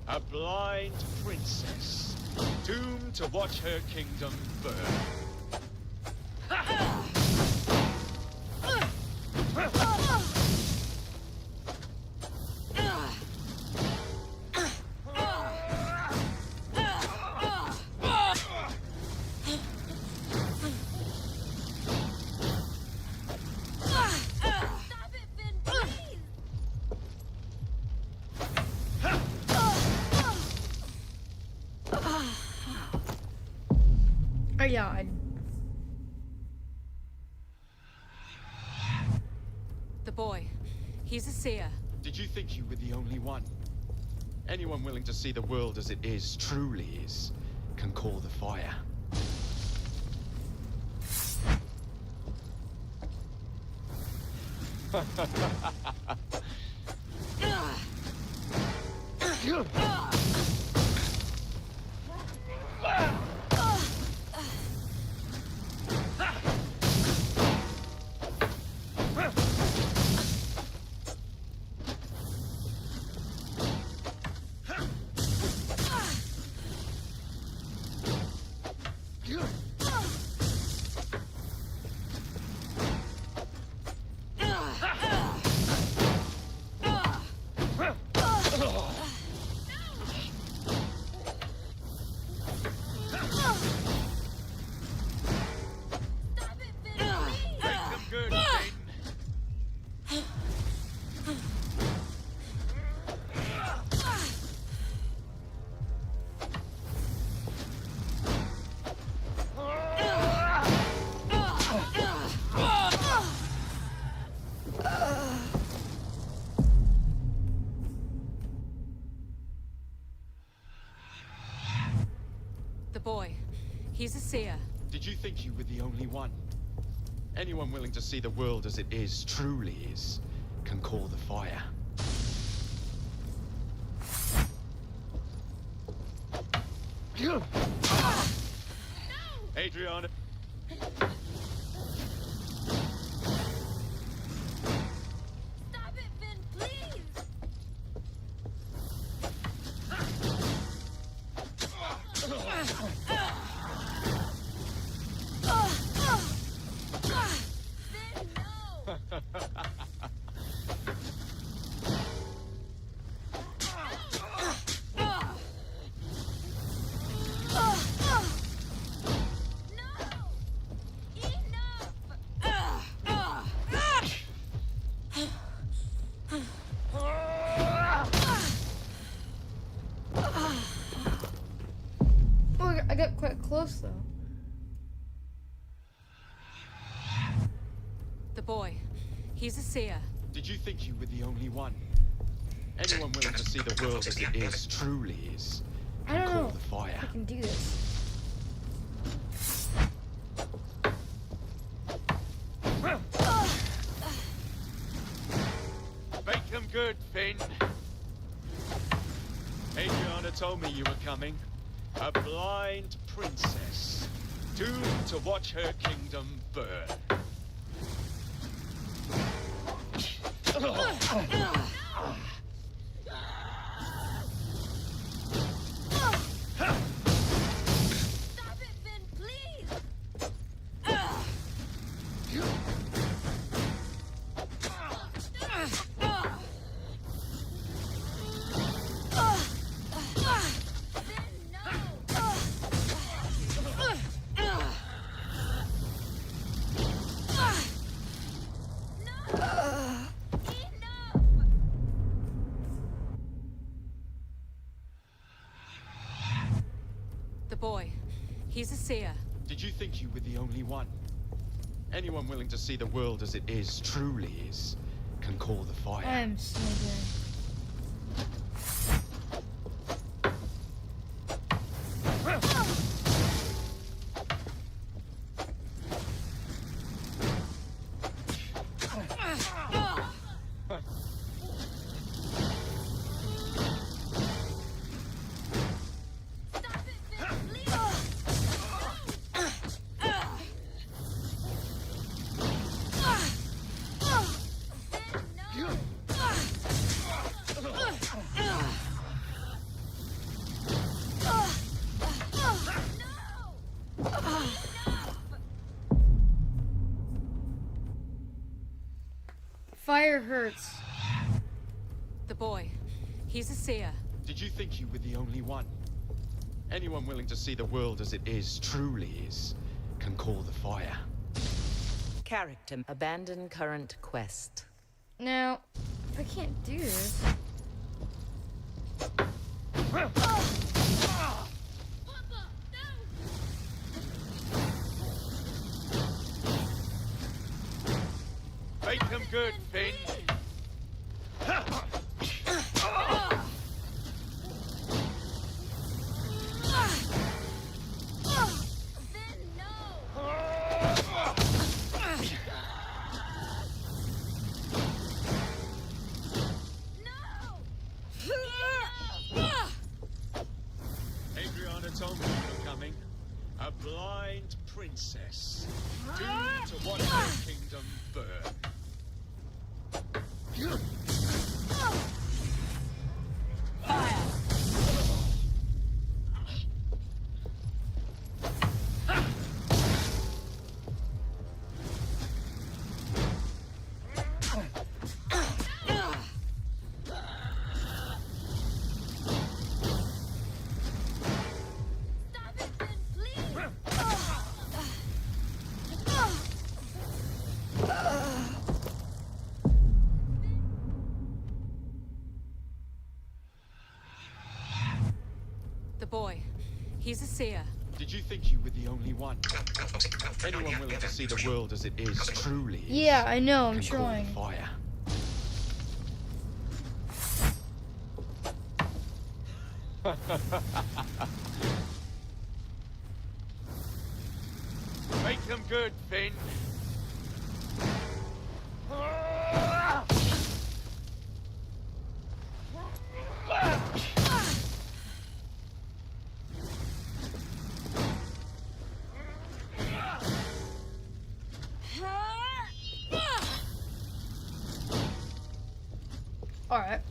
A blind princess, doomed to watch her kingdom burn. Oh yeah. The boy. He's a seer. Did you think you were the only one? Anyone willing to see the world as it is, truly is, can call the fire. He's a seer. Did you think you were the only one? Anyone willing to see the world as it is, truly is, can call the fire. Adriana. Stop it, Finn, please! Oh, I got quite close though. The boy. He's a seer. Did you think you were the only one? Anyone willing to see the world as it is, truly is, I can don't call know the fire. if I can do this. Make them good, Finn. Adriana told me you were coming. A blind princess, doomed to watch her kingdom burn. Stop it, Finn, please! The boy. He's a seer. Did you think you were the only one? Anyone willing to see the world as it is, truly is, can call the fire. I am so good. Fire hurts. The boy. He's a seer. Did you think you were the only one? Anyone willing to see the world as it is, truly is, can call the fire. Character. Abandon current quest. Now, if I can't do this. Make them good, Finn. Adriana told me you were coming. A blind princess, doomed to watch her kingdom burn. The boy. He's a seer. Did you think you were the only one? Anyone willing to see the world as it is, truly is, Yeah, I know, I'm can call the trying. fire. them good, Finn. All right.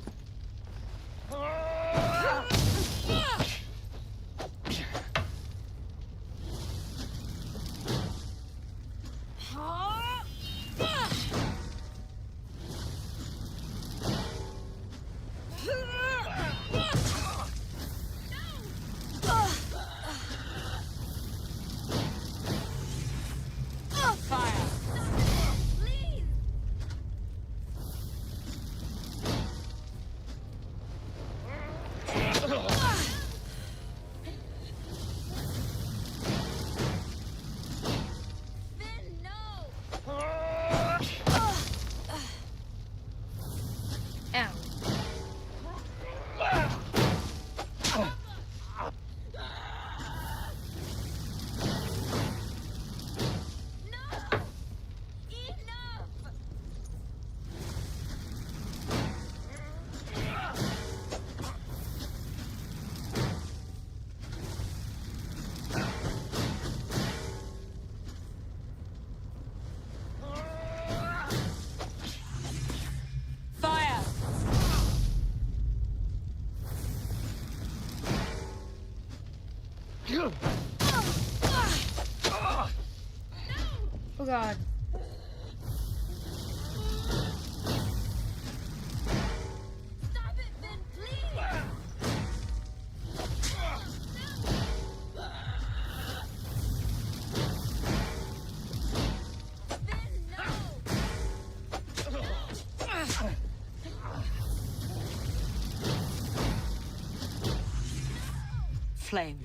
Oh god. Flame.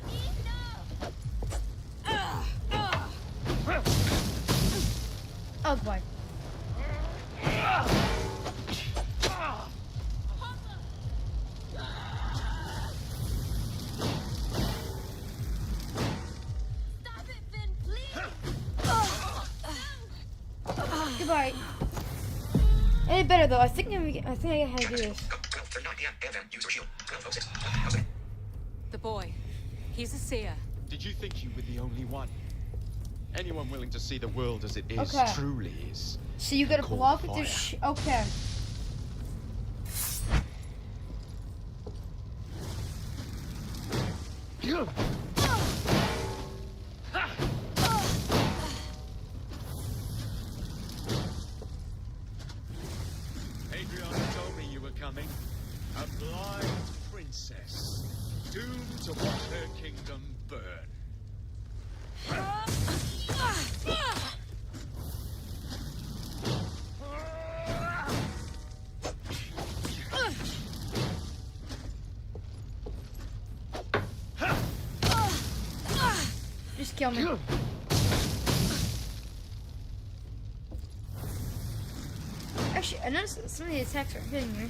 Oh boy. Goodbye. Any better though? I think I get how to do this. 12:39 p.m. AFM. User shield. 12:06. The boy. He's a seer. Did you think you were the only one? Anyone willing to see the world as it is, Okay. truly is. So you gotta Call block the it fire. to okay. Adriana told me you were coming. A blind princess, doomed to watch her kingdom burn. Just kill me. Actually, I noticed that some of the attacks are hitting me.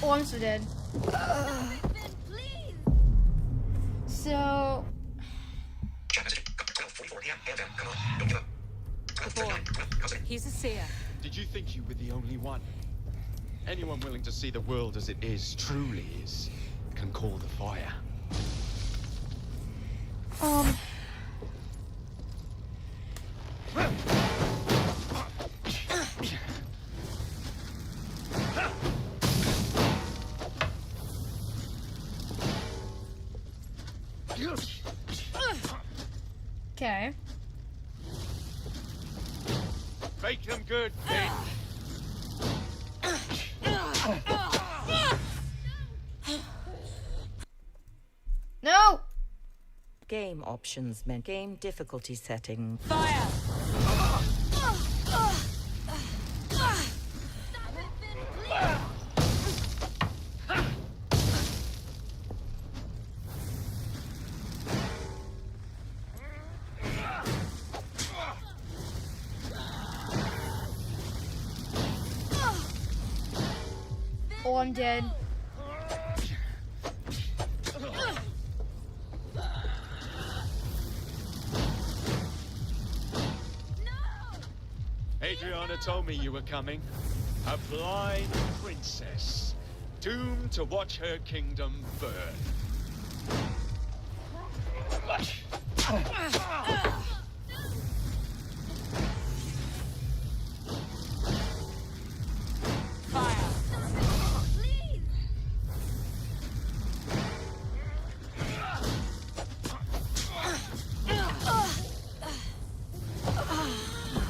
Oh, I'm so dead. So. Chat message. 12:44 p.m. AFM. Come on. Don't give up. The boy. He's a seer. Did you think you were the only one? Anyone willing to see the world as it is, truly is, can call the fire. Okay. Make them good, Finn. No! Game options meant game difficulty setting. Fire! Oh, I'm dead. Adriana told me you were coming. A blind princess, doomed to watch her kingdom burn.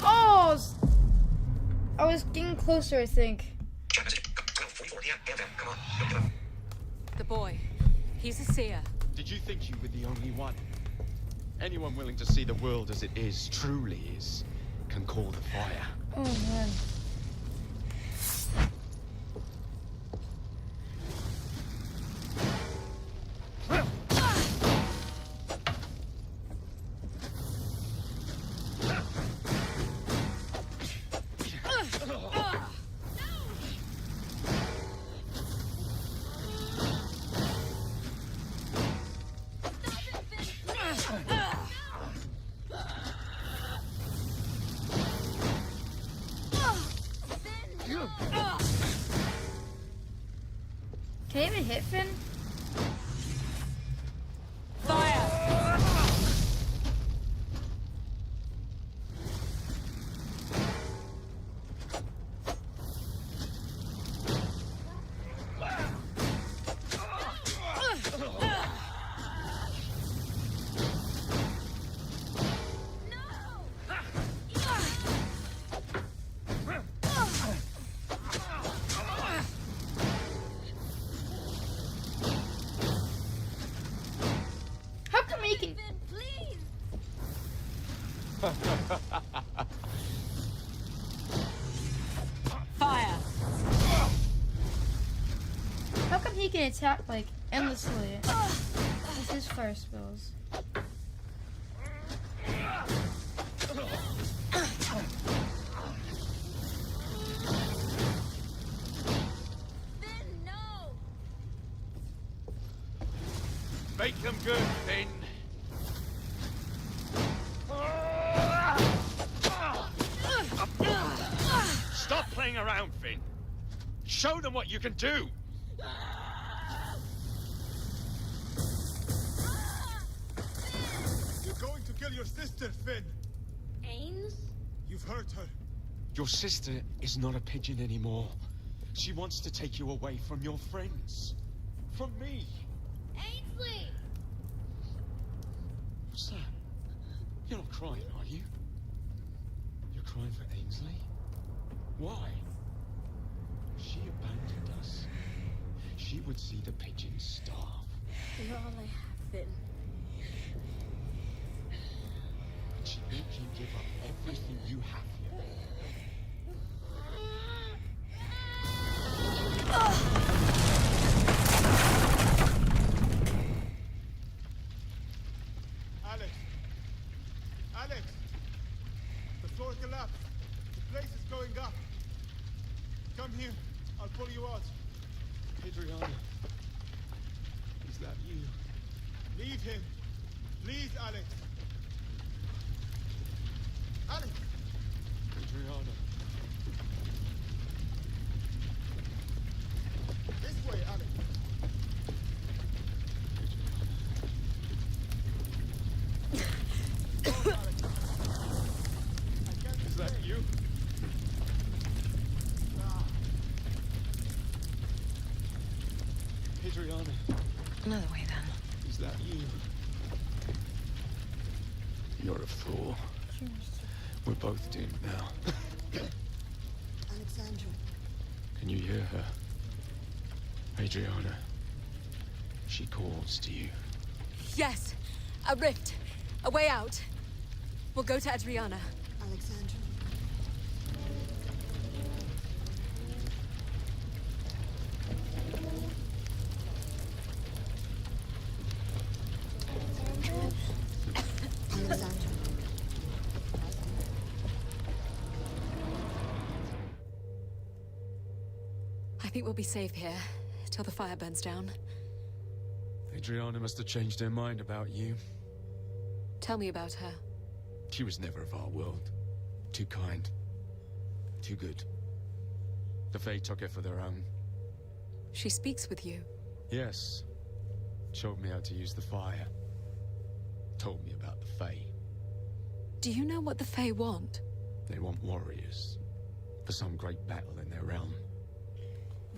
Oh, I was getting closer, I think. The boy. He's a seer. Did you think you were the only one? Anyone willing to see the world as it is, truly is, can call the fire. Oh, man. Can I even hit Finn? How come he can? Fire! How come he can attack like endlessly with his fire spells? Make them good, Finn. Stop playing around, Finn. Show them what you can do. You're going to kill your sister, Finn. Ains? You've hurt her. Your sister is not a pigeon anymore. She wants to take you away from your friends. From me. Ainsley! What's that? You're not crying, are you? You're crying for Ainsley? Why? She abandoned us. She would see the pigeons starve. You're all I have been. And she made you give up everything you have here. Alex! Alex! The floor collapsed. The place is going up. Come here. I'll pull you out. Adriana. Is that you? Leave him. Please, Alex. Alex! Adriana. This way, Alex. Is that you? Adriana. Another way then. Is that you? You're a fool. We're both doomed now. Alexandra. Can you hear her? Adriana. She calls to you. Yes! A rift! A way out! We'll go to Adriana. Alexandra. Alexandra. I I think we'll be safe here, till the fire burns down. Adriana must have changed her mind about you. Tell me about her. She was never of our world. Too kind. Too good. The Fae took her for their own. She speaks with you. Yes. Showed me how to use the fire. Told me about the Fae. Do you know what the Fae want? They want warriors. For some great battle in their realm.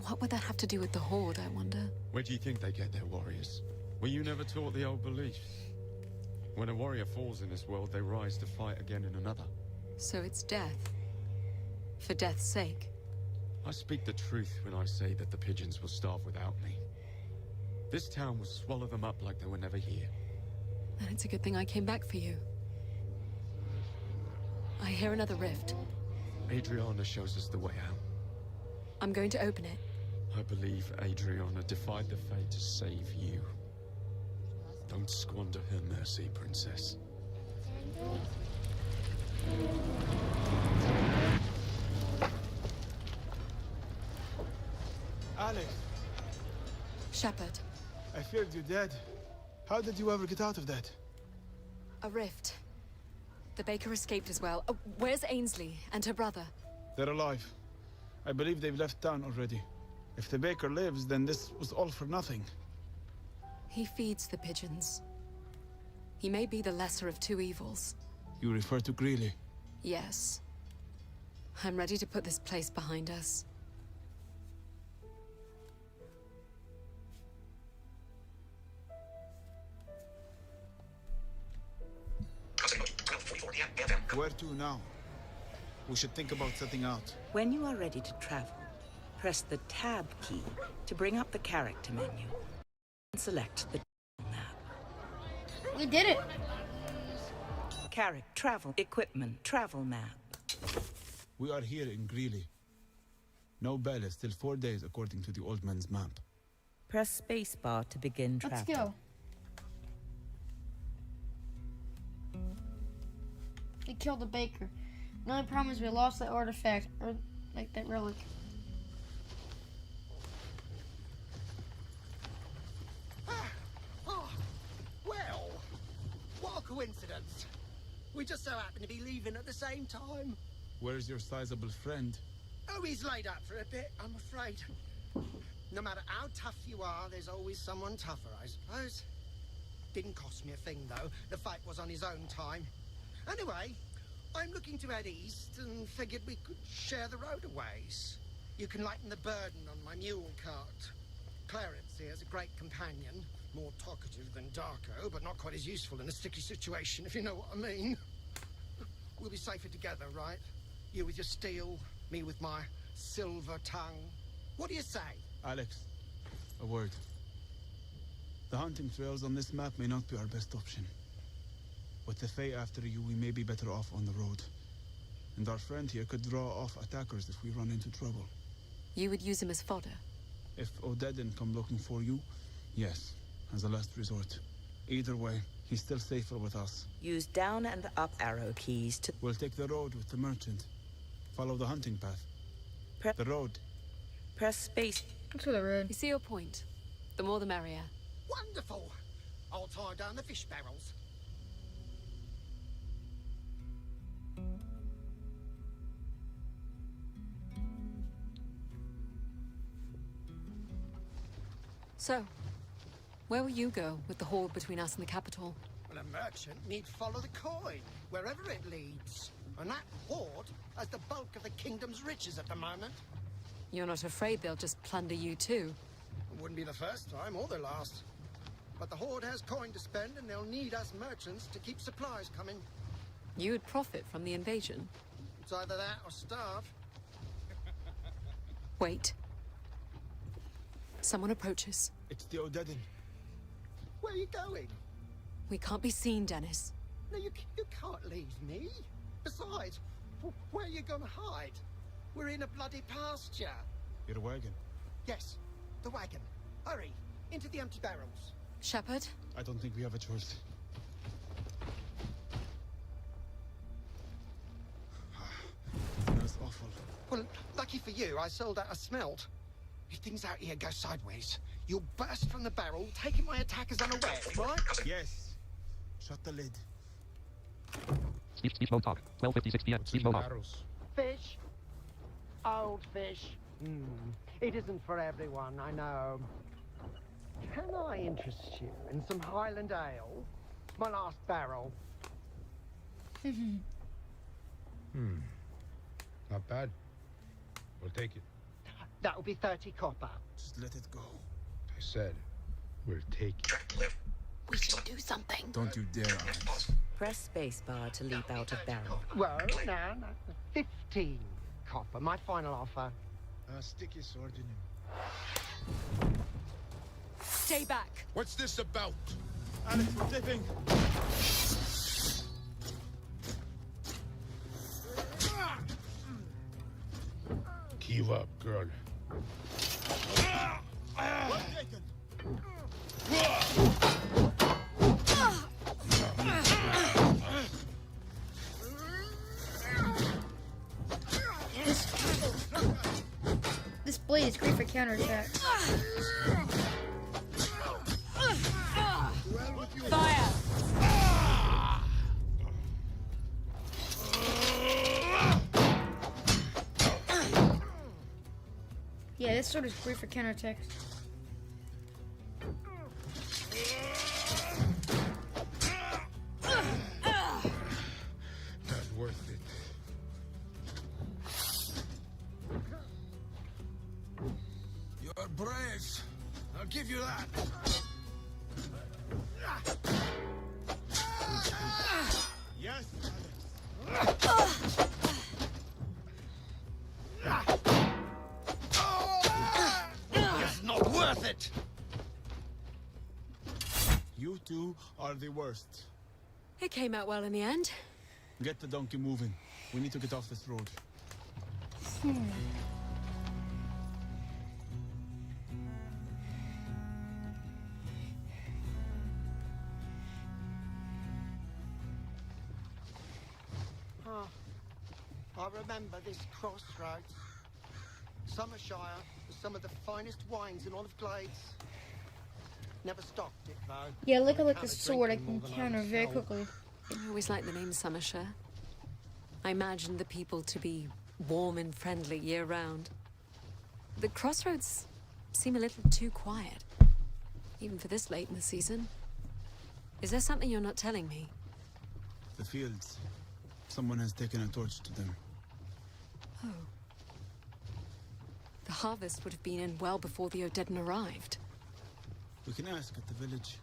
What would that have to do with the Horde, I wonder? Where do you think they get their warriors? Were you never taught the old beliefs? When a warrior falls in this world, they rise to fight again in another. So it's death. For death's sake. I speak the truth when I say that the pigeons will starve without me. This town will swallow them up like they were never here. Then it's a good thing I came back for you. I hear another rift. Adriana shows us the way out. I'm going to open it. I believe Adriana defied the Fae to save you. Don't squander her mercy, Princess. Alex, Shepard. I feared you dead. How did you ever get out of that? A rift. The baker escaped as well. Where's Ainsley and her brother? They're alive. I believe they've left town already. If the baker lives, then this was all for nothing. He feeds the pigeons. He may be the lesser of two evils. You refer to Greeley? Yes. I'm ready to put this place behind us. Where to now? We should think about setting out. When you are ready to travel, press the Tab key to bring up the character menu and select the map. We did it! Character, travel, equipment, travel map. We are here in Greeley. No Vale, still 4 days according to the old man's map. Press spacebar to begin travel. Let's go. We killed the baker. The only problem is we lost that artifact, or like that relic. Well, what a coincidence. We just so happen to be leaving at the same time. Where's your sizable friend? Oh, he's laid up for a bit, I'm afraid. No matter how tough you are, there's always someone tougher, I suppose. Didn't cost me a thing, though. The fight was on his own time. Anyway, I'm looking to head east and figured we could share the road a ways. You can lighten the burden on my mule cart. Clarence here's a great companion. More talkative than Darko, but not quite as useful in a sticky situation, if you know what I mean. We'll be safer together, right? You with your steel, me with my silver tongue. What do you say? Alex, a word. The hunting trails on this map may not be our best option. With the Fae after you, we may be better off on the road. And our friend here could draw off attackers if we run into trouble. You would use him as fodder? If Odedin come looking for you, yes, as a last resort. Either way, he's still safer with us. Use down and up arrow keys to... We'll take the road with the merchant. Follow the hunting path. The road. Press space. Look to the road. You see your point. The more the merrier. Wonderful! I'll tie down the fish barrels. So, where will you go with the horde between us and the capital? Well, a merchant need follow the coin, wherever it leads. And that horde has the bulk of the kingdom's riches at the moment. You're not afraid they'll just plunder you too? It wouldn't be the first time or the last. But the horde has coin to spend, and they'll need us merchants to keep supplies coming. You would profit from the invasion? It's either that or starve. Wait. Someone approaches. It's the Odedin. Where are you going? We can't be seen, Dennis. No, you can't leave me. Besides, where are you gonna hide? We're in a bloody pasture. Your wagon? Yes, the wagon. Hurry, into the empty barrels. Shepard? I don't think we have a choice. Smells awful. Well, lucky for you, I sold out a smelt. If things out here go sideways, you'll burst from the barrel, taking my attackers unawares, right? Yes. Shut the lid. Speech mode talk. 12:56 p.m. Speech mode off. Fish. Old fish. It isn't for everyone, I know. Can I interest you in some Highland ale? My last barrel. Not bad. We'll take it. That'll be 30 copper. Just let it go. I said, we'll take it. We should do something. Don't you dare, Alex. Press spacebar to leap out of barrel. Well, no, 15 copper. My final offer. Stick your sword in him. Stay back. What's this about? Alex, we're slipping. Give up, girl. Well taken. This blade is great for counterattack. Fire! Yeah, this sword is great for counterattack. Not worth it. You're brave. I'll give you that. Yes, Alex. It's not worth it. You two are the worst. It came out well in the end. Get the donkey moving. We need to get off this road. I remember this crossroads. Summershire was some of the finest wines in all of Glades. Never stocked it, though. Yeah, look at the sword I can counter very quickly. I always liked the name Summershire. I imagined the people to be warm and friendly year-round. The crossroads seem a little too quiet, even for this late in the season. Is there something you're not telling me? The fields. Someone has taken a torch to them. Oh. The harvest would have been in well before the Odedden arrived. We can ask at the village.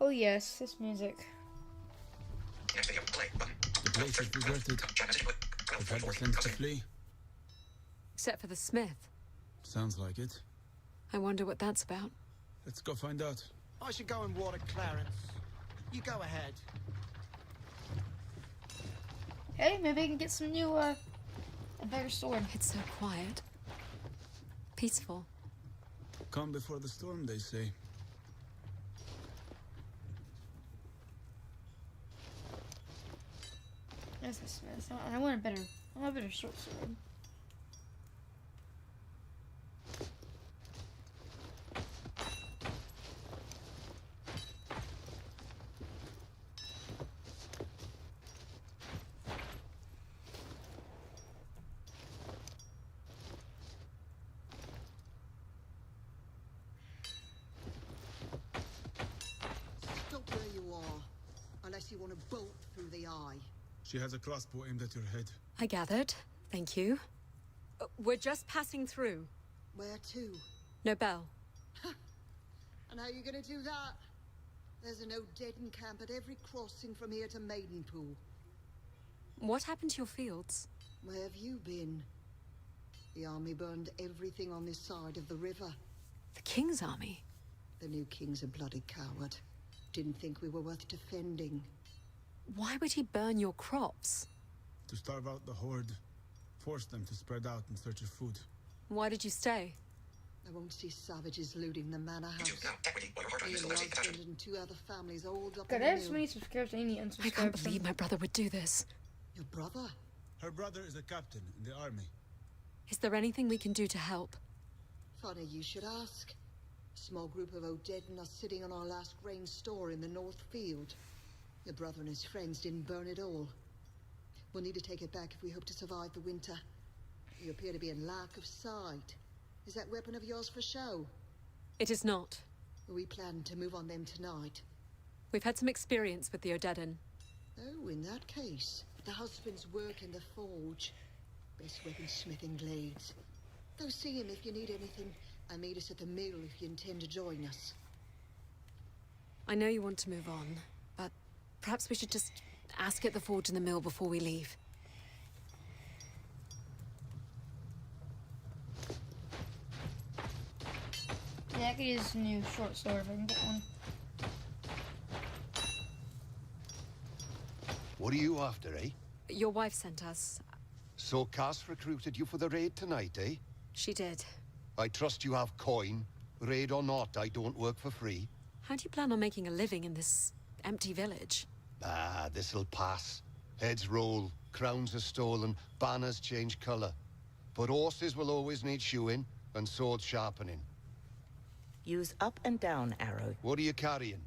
Oh yes, this music. Next video, play button. The place is deserted. They've had the sense to flee. Except for the smith. Sounds like it. I wonder what that's about. Let's go find out. I should go and water Clarence. You go ahead. Hey, maybe I can get some new, a better sword. It's so quiet. Peaceful. Calm before the storm, they say. That's a smith. I want a better short sword. Stop where you are, unless you want to bolt through the eye. She has a crossbow aimed at your head. I gathered. Thank you. We're just passing through. Where to? No bell. And how are you going to do that? There's an Odedden camp at every crossing from here to Maidenpool. What happened to your fields? Where have you been? The army burned everything on this side of the river. The King's army? The new king's a bloody coward. Didn't think we were worth defending. Why would he burn your crops? To starve out the horde. Force them to spread out in search of food. Why did you stay? I won't see savages looting the manor house. Me and the husband and 2 other families holed up God, in I the have so mill. many subscribers. I need to unsubscribe. I can't believe my brother would do this. Your brother? Her brother is a captain in the army. Is there anything we can do to help? Funny you should ask. A small group of O'Deaden are sitting on our last grain store in the North Field. Your brother and his friends didn't burn it all. We'll need to take it back if we hope to survive the winter. You appear to be in lack of sight. Is that weapon of yours for show? It is not. We plan to move on them tonight. We've had some experience with the O'Deaden. Oh, in that case, the husband's work in the forge. Best weaponsmith in Glades. Go see him if you need anything, and meet us at the mill if you intend to join us. I know you want to move on, but perhaps we should just ask at the forge and the mill before we leave. Yeah, I could use a new short sword if I can get one. What are you after, eh? Your wife sent us. So Cass recruited you for the raid tonight, eh? She did. I trust you have coin. Raid or not, I don't work for free. How do you plan on making a living in this empty village? Ah, this'll pass. Heads roll, crowns are stolen, banners change colour. But horses will always need shoeing and sword sharpening. Use up and down arrow. What are you carrying?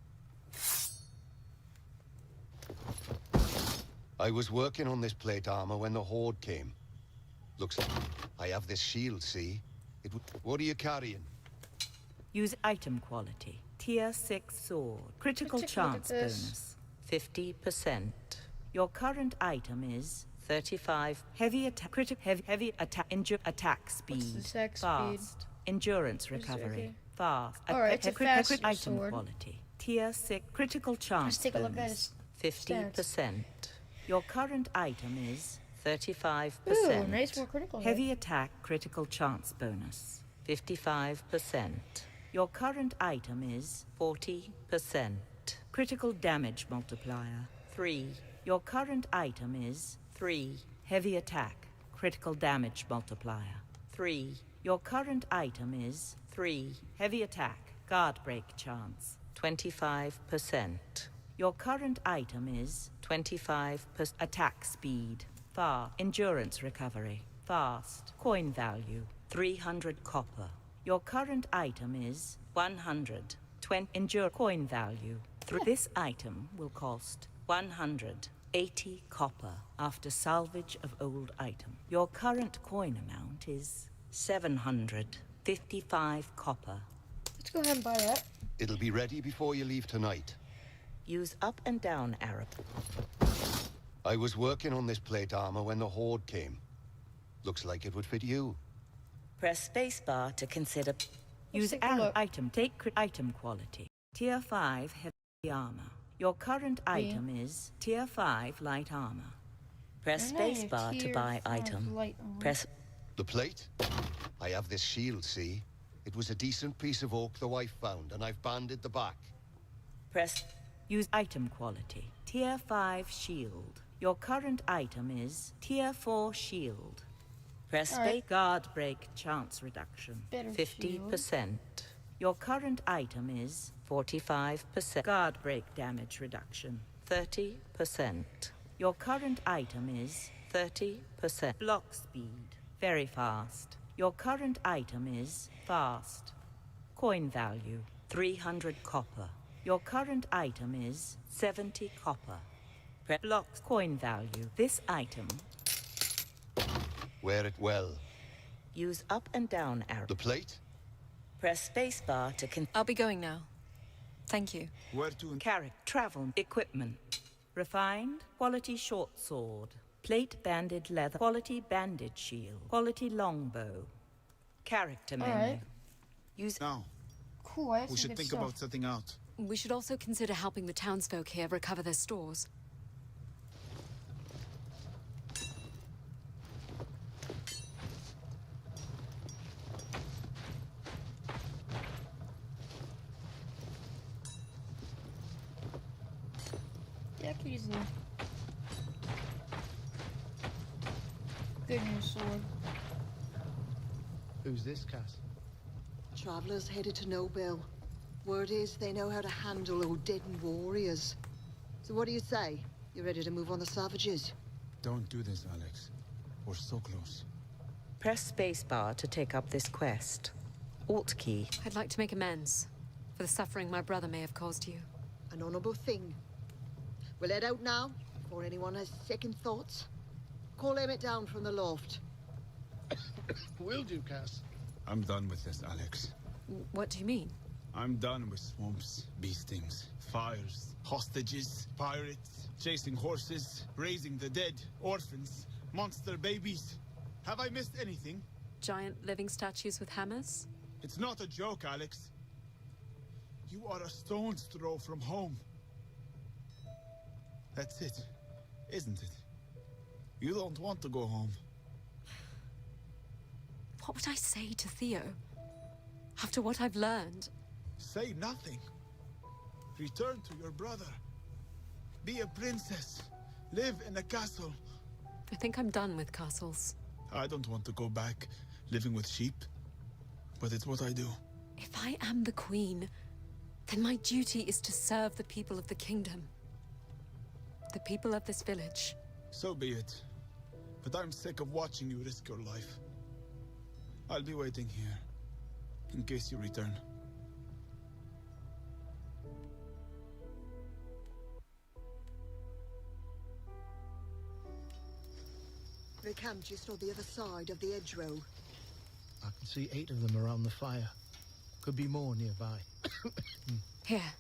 I was working on this plate armor when the horde came. Looks like I have this shield, see? What are you carrying? Use item quality. Tier 6 sword. Critical chance bonus. 50%. Your current item is 35. Heavy attack. Heavy attack. Attack speed. What's the attack Fast. speed? Endurance recovery. Fast. Alright, it's a faster item sword. quality. Tier 6. Critical chance Let's take a look at bonus. his 50%. Your current item is 35%. Ooh, nice, more critical hit. Heavy attack critical chance bonus. 55%. Your current item is 40%. Critical damage multiplier. 3. Your current item is 3. Heavy attack critical damage multiplier. 3. Your current item is 3. Heavy attack guard break chance. 25%. Your current item is 25% attack speed. Fast. Endurance recovery. Fast. Coin value. 300 copper. Your current item is 120 endure coin value. This item will cost 180 copper after salvage of old item. Your current coin amount is 755 copper. Let's go ahead and buy that. It'll be ready before you leave tonight. Use up and down arrow. I was working on this plate armor when the horde came. Looks like it would fit you. Press spacebar to consider. Use take a arrow look. item. Take item quality. Tier 5 heavy armor. Your current item is Tier 5 light armor. Press And then spacebar to tier buy 5 item. light armor. Press. The plate? I have this shield, see? It was a decent piece of oak the wife found, and I've banded the back. Press. Use item quality. Tier 5 shield. Your current item is Tier 4 shield. Press Alright. guard break chance reduction. Better 50%. Your current item is 45%. Guard break damage reduction. 30%. Your current item is 30%. Block speed. Very fast. Your current item is fast. Coin value. 300 copper. Your current item is 70 copper. Blocks coin value. This item. Wear it well. Use up and down arrow. The plate? Press spacebar to I'll be going now. Thank you. Where to? Carry travel equipment. Refined quality short sword. Plate banded leather. Quality banded shield. Quality longbow. Character menu. Alright. Use Now, Cool, I have we some should good think stuff. about setting out. We should also consider helping the townsfolk here recover their stores. Yeah, I could use a good new sword. Who's this, Cass? Travelers headed to Nobel. Word is they know how to handle O'Deaden warriors. So what do you say? You ready to move on the savages? Don't do this, Alex. We're so close. Press spacebar to take up this quest. Alt key. I'd like to make amends for the suffering my brother may have caused you. An honorable thing. We'll head out now, before anyone has second thoughts. Call Emmett down from the loft. Will do, Cass. I'm done with this, Alex. What do you mean? I'm done with swamps, bee stings, fires, hostages, pirates, chasing horses, raising the dead, orphans, monster babies. Have I missed anything? Giant living statues with hammers? It's not a joke, Alex. You are a stone's throw from home. That's it, isn't it? You don't want to go home. What would I say to Theo? After what I've learned? Say nothing. Return to your brother. Be a princess. Live in a castle. I think I'm done with castles. I don't want to go back living with sheep, but it's what I do. If I am the queen, then my duty is to serve the people of the kingdom. The people of this village. So be it. But I'm sick of watching you risk your life. I'll be waiting here, in case you return. They camped just on the other side of the hedgerow. I can see 8 of them around the fire. Could be more nearby. Here.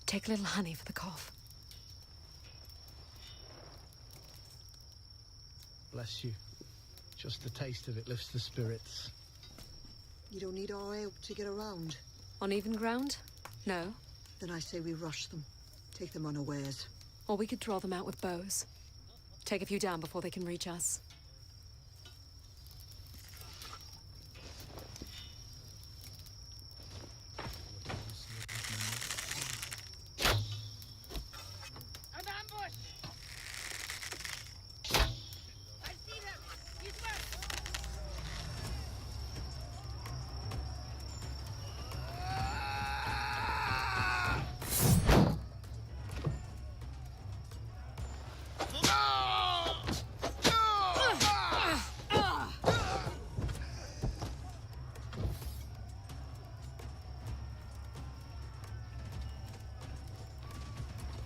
Take a little honey for the cough. Bless you. Just the taste of it lifts the spirits. You don't need our help to get around. On even ground? No. Then I say we rush them. Take them unawares. Or we could draw them out with bows. Take a few down before they can reach us. An ambush! I see them! He's back!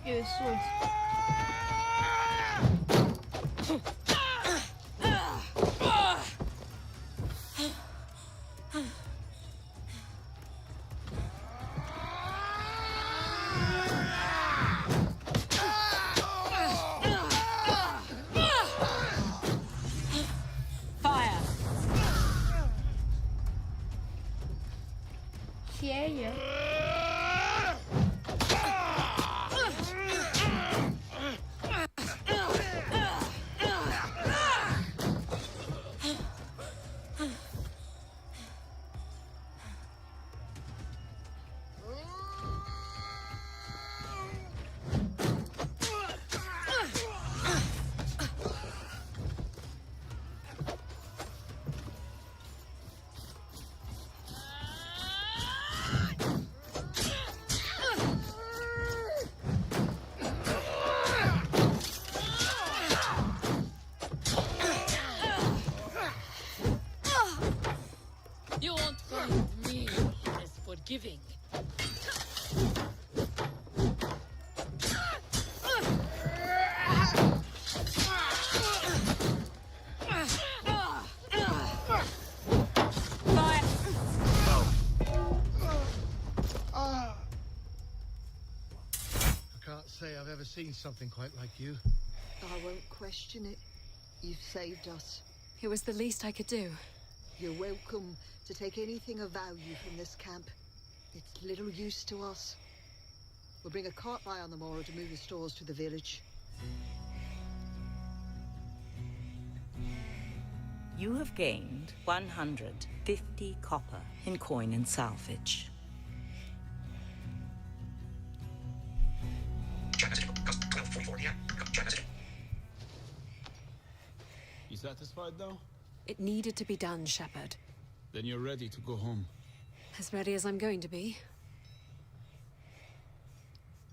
Give us swords. Fire! Yeah. You won't find me as forgiving. I can't say I've ever seen something quite like you. I won't question it. You've saved us. It was the least I could do. You're welcome to take anything of value from this camp. It's little use to us. We'll bring a cart by on the morrow to move the stores to the village. You have gained 150 copper in coin and salvage. Chat message. 12:44 p.m. Chat message. You satisfied now? It needed to be done, Shepard. Then you're ready to go home. As ready as I'm going to be.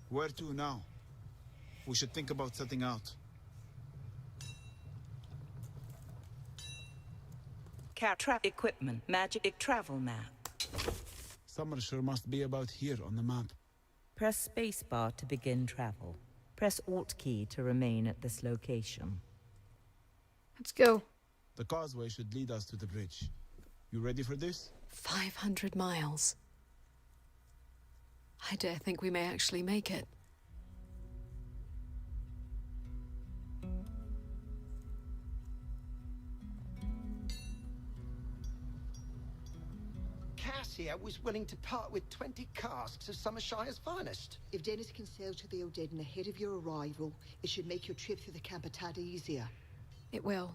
Where to now? We should think about setting out. Equipment. Magic travel map. Summer sure must be about here on the map. Press spacebar to begin travel. Press Alt key to remain at this location. Let's go. The causeway should lead us to the bridge. You ready for this? 500 miles. I dare think we may actually make it. Cassia was willing to part with 20 casks of Summershire's finest. If Dennis can sail to the O'Deddon ahead of your arrival, it should make your trip through the camp a tad easier. It will.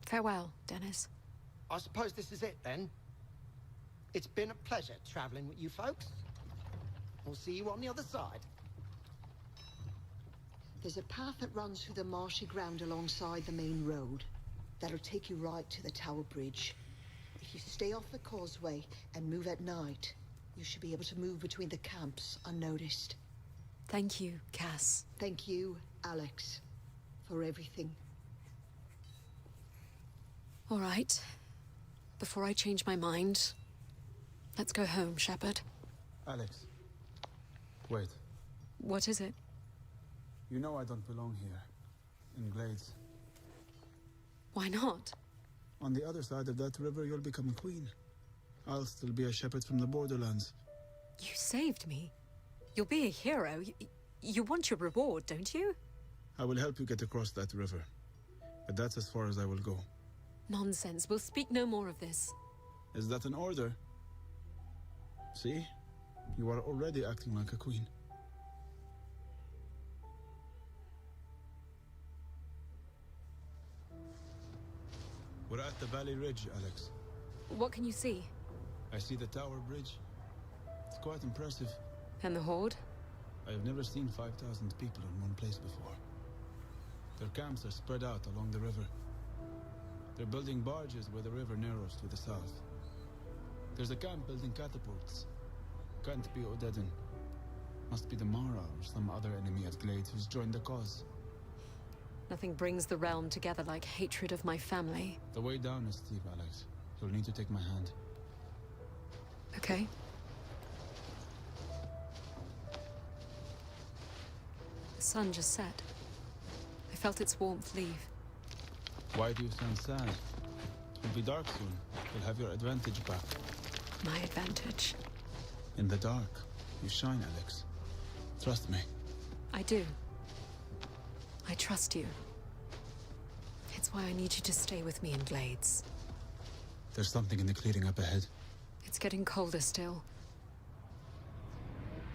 Farewell, Dennis. I suppose this is it, then. It's been a pleasure traveling with you folks. We'll see you on the other side. There's a path that runs through the marshy ground alongside the main road. That'll take you right to the Tower Bridge. If you stay off the causeway and move at night, you should be able to move between the camps unnoticed. Thank you, Cass. Thank you, Alex, for everything. All right. Before I change my mind, let's go home, Shepard. Alex. Wait. What is it? You know I don't belong here. In Glades. Why not? On the other side of that river, you'll become a queen. I'll still be a shepherd from the borderlands. You saved me. You'll be a hero. You want your reward, don't you? I will help you get across that river. But that's as far as I will go. Nonsense. We'll speak no more of this. Is that an order? See? You are already acting like a queen. We're at the Valley Ridge, Alex. What can you see? I see the Tower Bridge. It's quite impressive. And the Horde? I have never seen 5,000 people in one place before. Their camps are spread out along the river. They're building barges where the river narrows to the south. There's a camp building catapults. Can't be O'Deddon. Must be the Mara or some other enemy at Glades who's joined the cause. Nothing brings the realm together like hatred of my family. The way down is steep, Alex. You'll need to take my hand. Okay. The sun just set. I felt its warmth leave. Why do you sound sad? It'll be dark soon. You'll have your advantage back. My advantage? In the dark, you shine, Alex. Trust me. I do. I trust you. It's why I need you to stay with me in Glades. There's something in the clearing up ahead. It's getting colder still.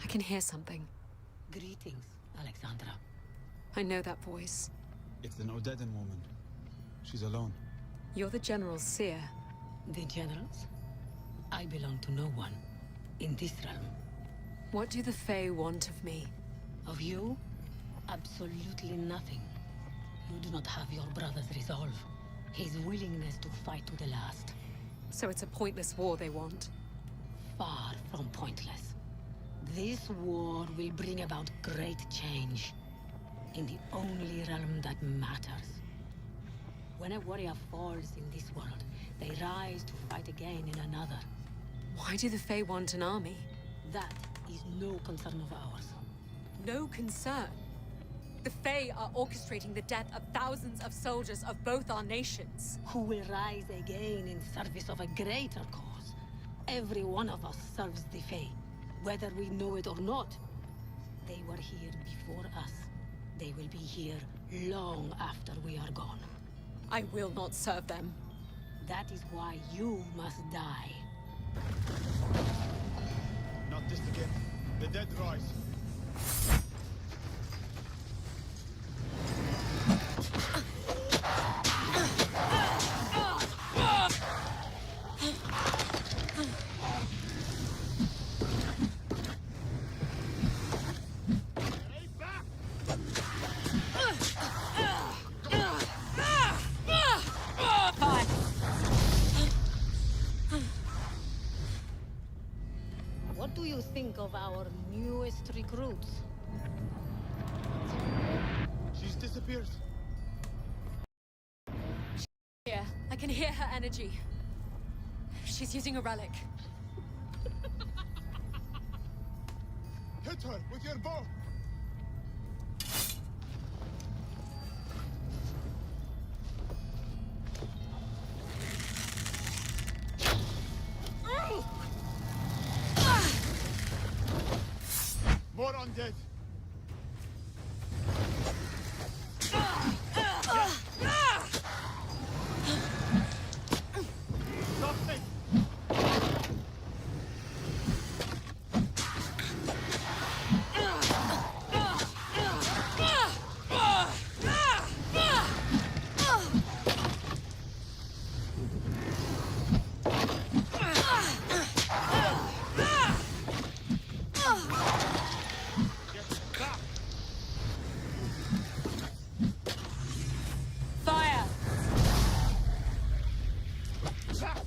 I can hear something. Greetings, Alexandra. I know that voice. It's an O'Deddon woman. She's alone. You're the General's seer. The Generals? I belong to no one. In this realm. What do the Fae want of me? Of you? Absolutely nothing. You do not have your brother's resolve. His willingness to fight to the last. So it's a pointless war they want? Far from pointless. This war will bring about great change. In the only realm that matters. When a warrior falls in this world, they rise to fight again in another. Why do the Fae want an army? That is no concern of ours. No concern? The Fae are orchestrating the death of thousands of soldiers of both our nations. Who will rise again in service of a greater cause. Every one of us serves the Fae, whether we know it or not. They were here before us. They will be here long after we are gone. I will not serve them. That is why you must die. Not this again. The dead rise. What do you think of our newest recruits? She's disappeared. Yeah, I can hear her energy. She's using a relic. Hit her with your bow! More undead! Stop me! Fire! Stop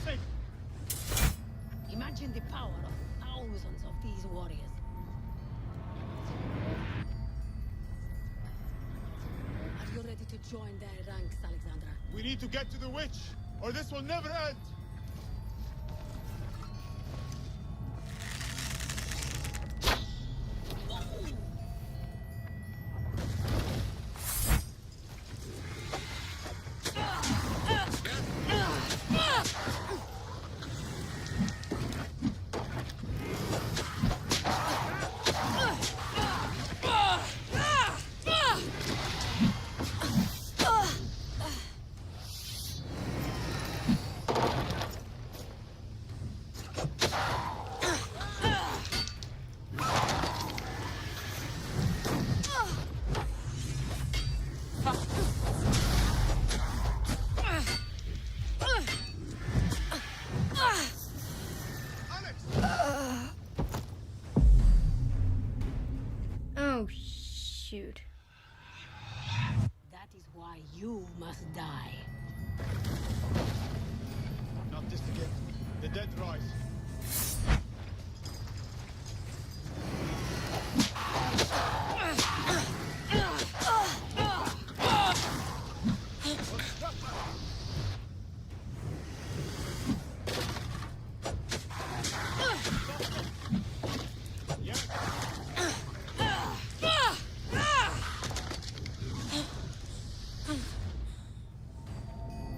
me! Imagine the power of thousands of these warriors. Are you ready to join their ranks, Alexandra? We need to get to the witch, or this will never end! Oh, shoot. That is why you must die. Not this again. The dead rise.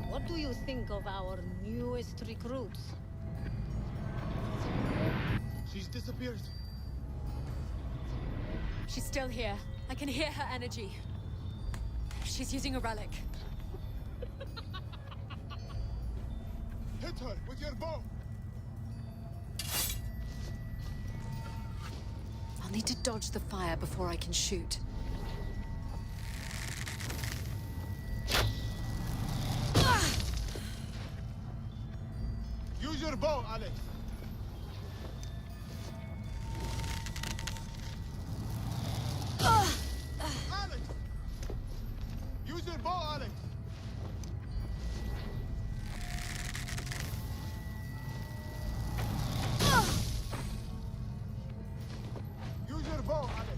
What do you think of our newest recruits? She's disappeared. She's still here. I can hear her energy. She's using a relic. Hit her with your bow! I'll need to dodge the fire before I can shoot. Use your bow, Alex! Alex! Use your bow, Alex! Use your bow, Alex!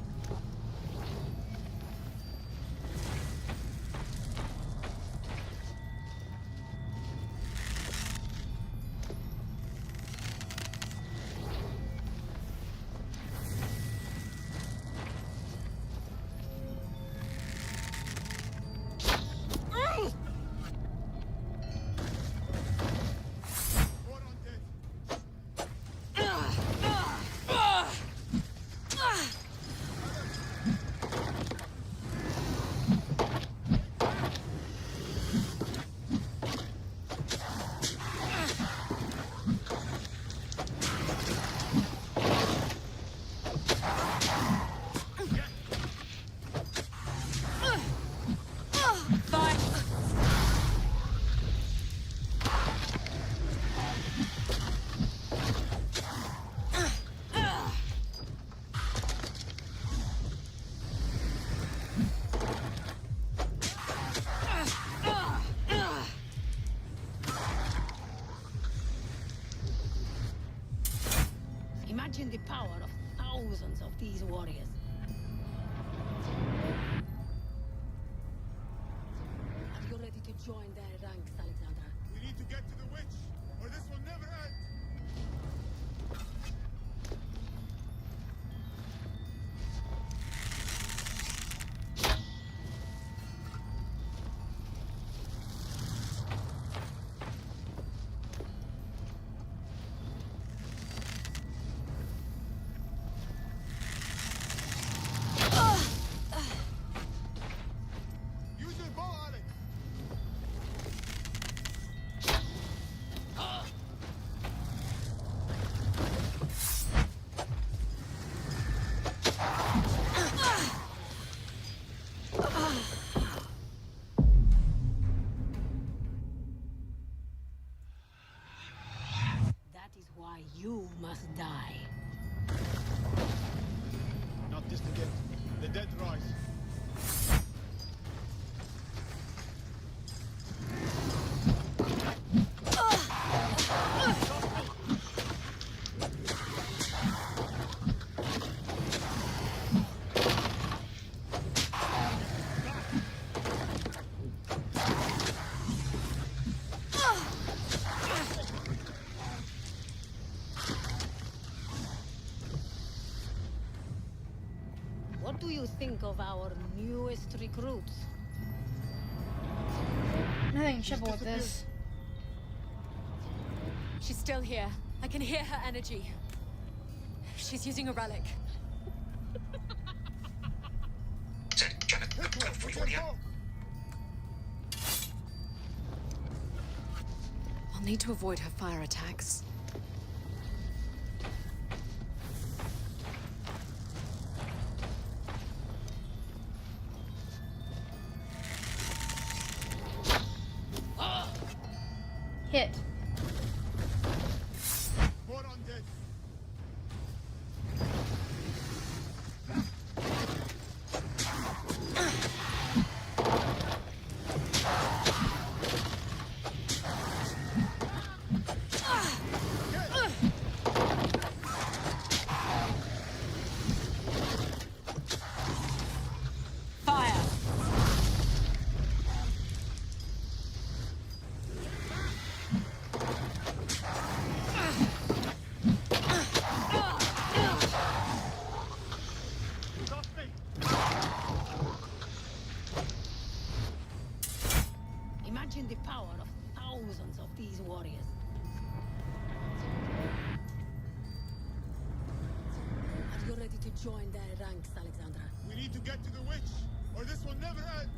Imagine the power of thousands of these warriors. Are you ready to join their ranks, Alexandra? We need to get to the witch, or this will never end. Use your bow, Alex. That is why you must die. Not this again. The dead rise. What do you think of our newest recruits? Nothing trouble with this. She's still here. I can hear her energy. She's using a relic. Send. Chapman. 12:44 p.m. I'll need to avoid her fire attacks. Hit. More undead. Fire! Imagine the power of thousands of these warriors. Are you ready to join their ranks, Alexandra? We need to get to the witch, or this will never end.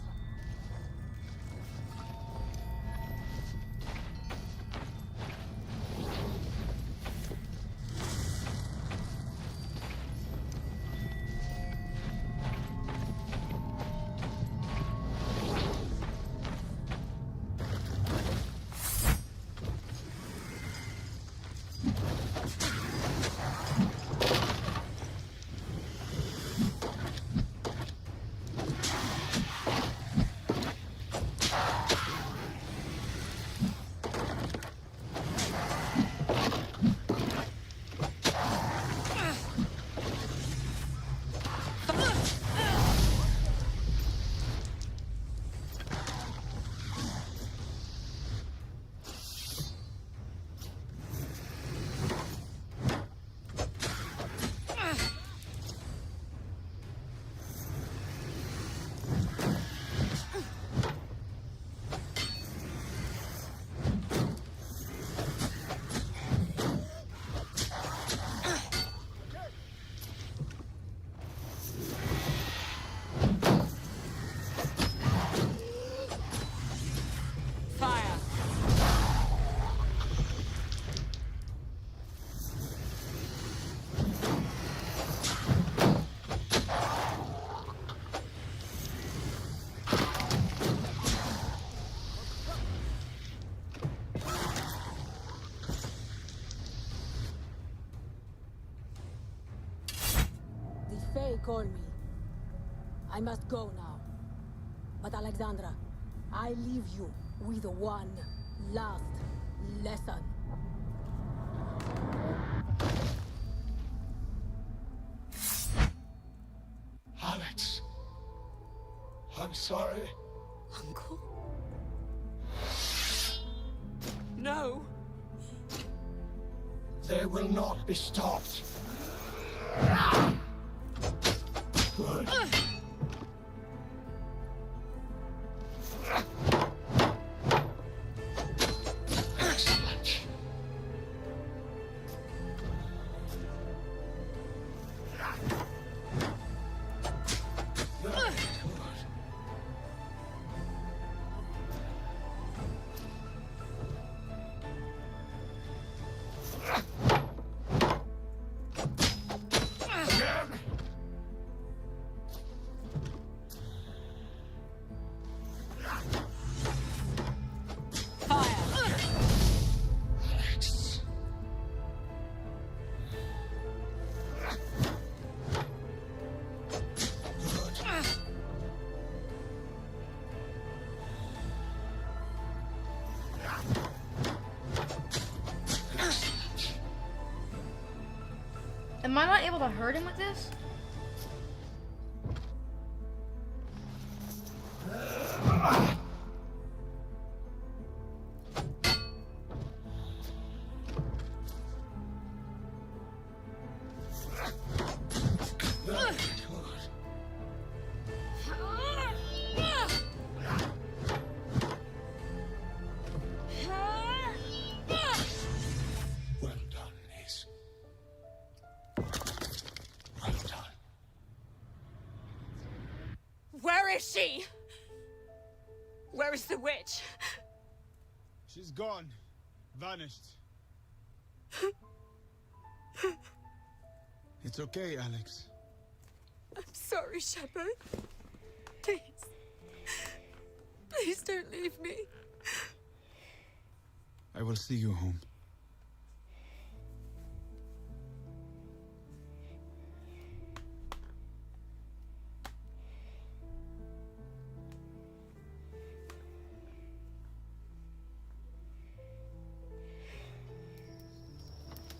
Faye called me. I must go now. But Alexandra, I leave you with one last lesson. I'm sorry. Uncle? No. They will not be stopped. Good. Excellent. Am I not able to hurt him with this? Well done, niece. Well done. Where is she? Where is the witch? She's gone. Vanished. It's okay, Alex. I'm sorry, Shepard. Please. Please don't leave me. I will see you home.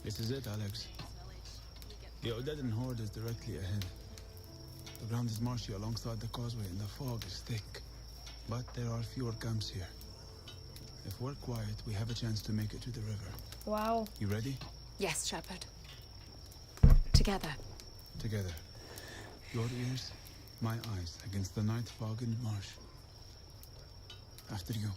This is it, Alex. The Odedan horde is directly ahead. The ground is marshy alongside the causeway and the fog is thick. But there are fewer camps here. If we're quiet, we have a chance to make it to the river. Wow. You ready? Yes, Shepard. Together. Together. Your ears, my eyes, against the night fog and marsh. After you.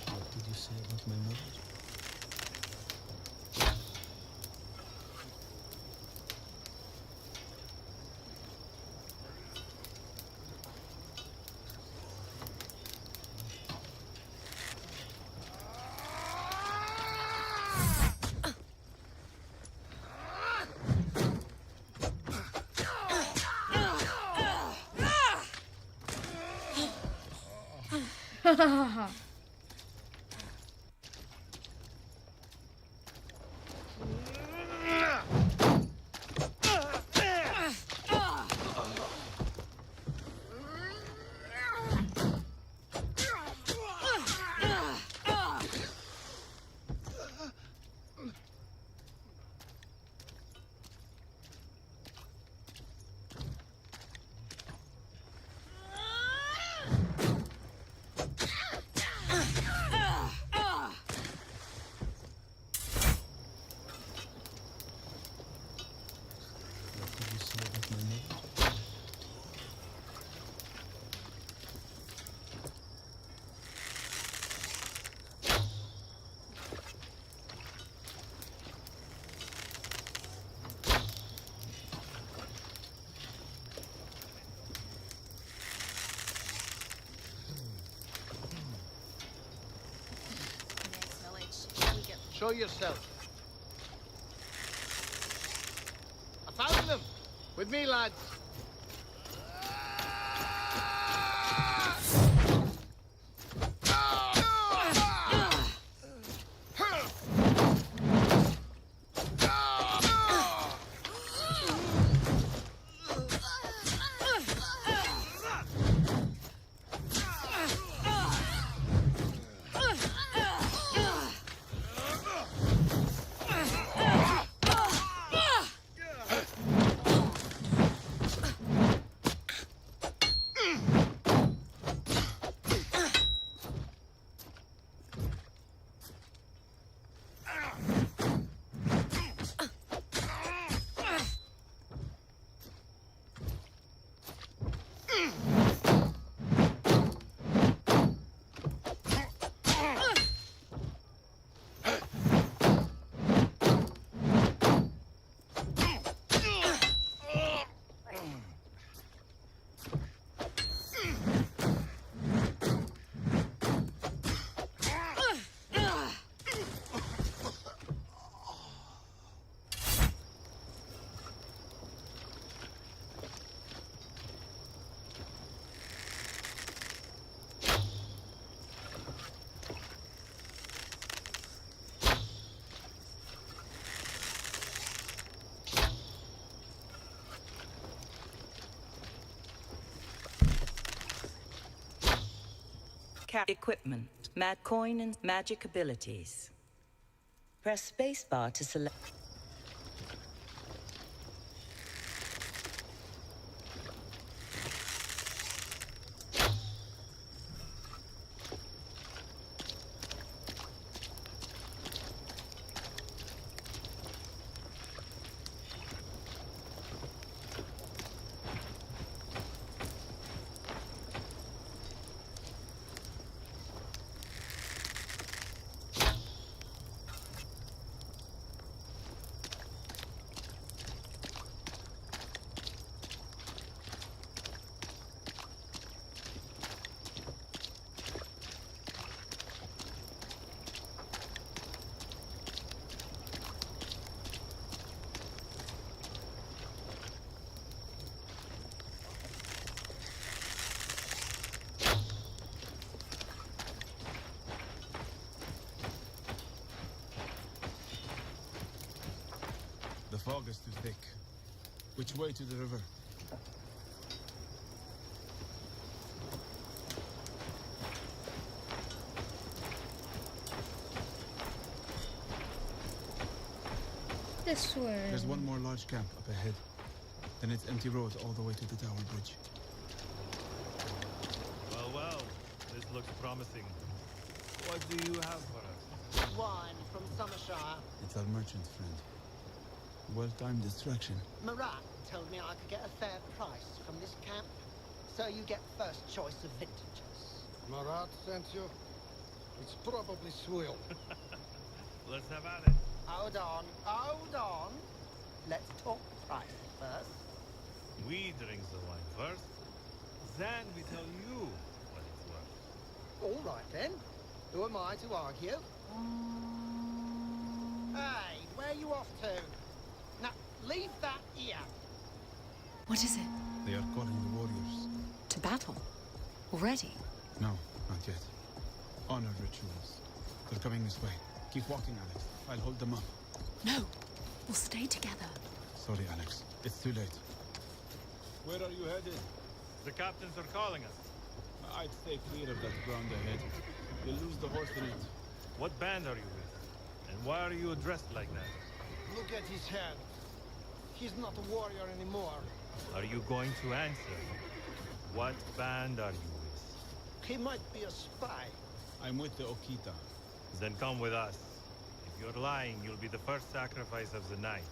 What did you say about my mother? What did you say about my mother? Show yourself. I found them! With me, lads. equipment, coin and magic abilities. Press spacebar to select. The fog is too thick. Which way to the river? This way. There's one more large camp up ahead. Then it's empty road all the way to the tower bridge. Well, well, this looks promising. What do you have for us? Wine from Summershire. It's our merchant friend. Well-timed distraction. Marat told me I could get a fair price from this camp, so you get first choice of vintages. Marat sent you? It's probably swill. Let's have at it. Hold on. Let's talk price first. We drink the wine first, then we tell you what it's worth. All right then. Who am I to argue? Hey, where are you off to? Now, leave that here. What is it? They are calling the warriors. To battle? Already? No, not yet. Honor rituals. They're coming this way. Keep walking, Alex. I'll hold them up. No, we'll stay together. Sorry, Alex. It's too late. Where are you headed? The captains are calling us. I'd stay clear of that ground ahead. You'll lose the horse in it. What band are you with? And why are you dressed like that? Look at his hand. He's not a warrior anymore. Are you going to answer? What band are you with? He might be a spy. I'm with the Okita. Then come with us. If you're lying, you'll be the first sacrifice of the night.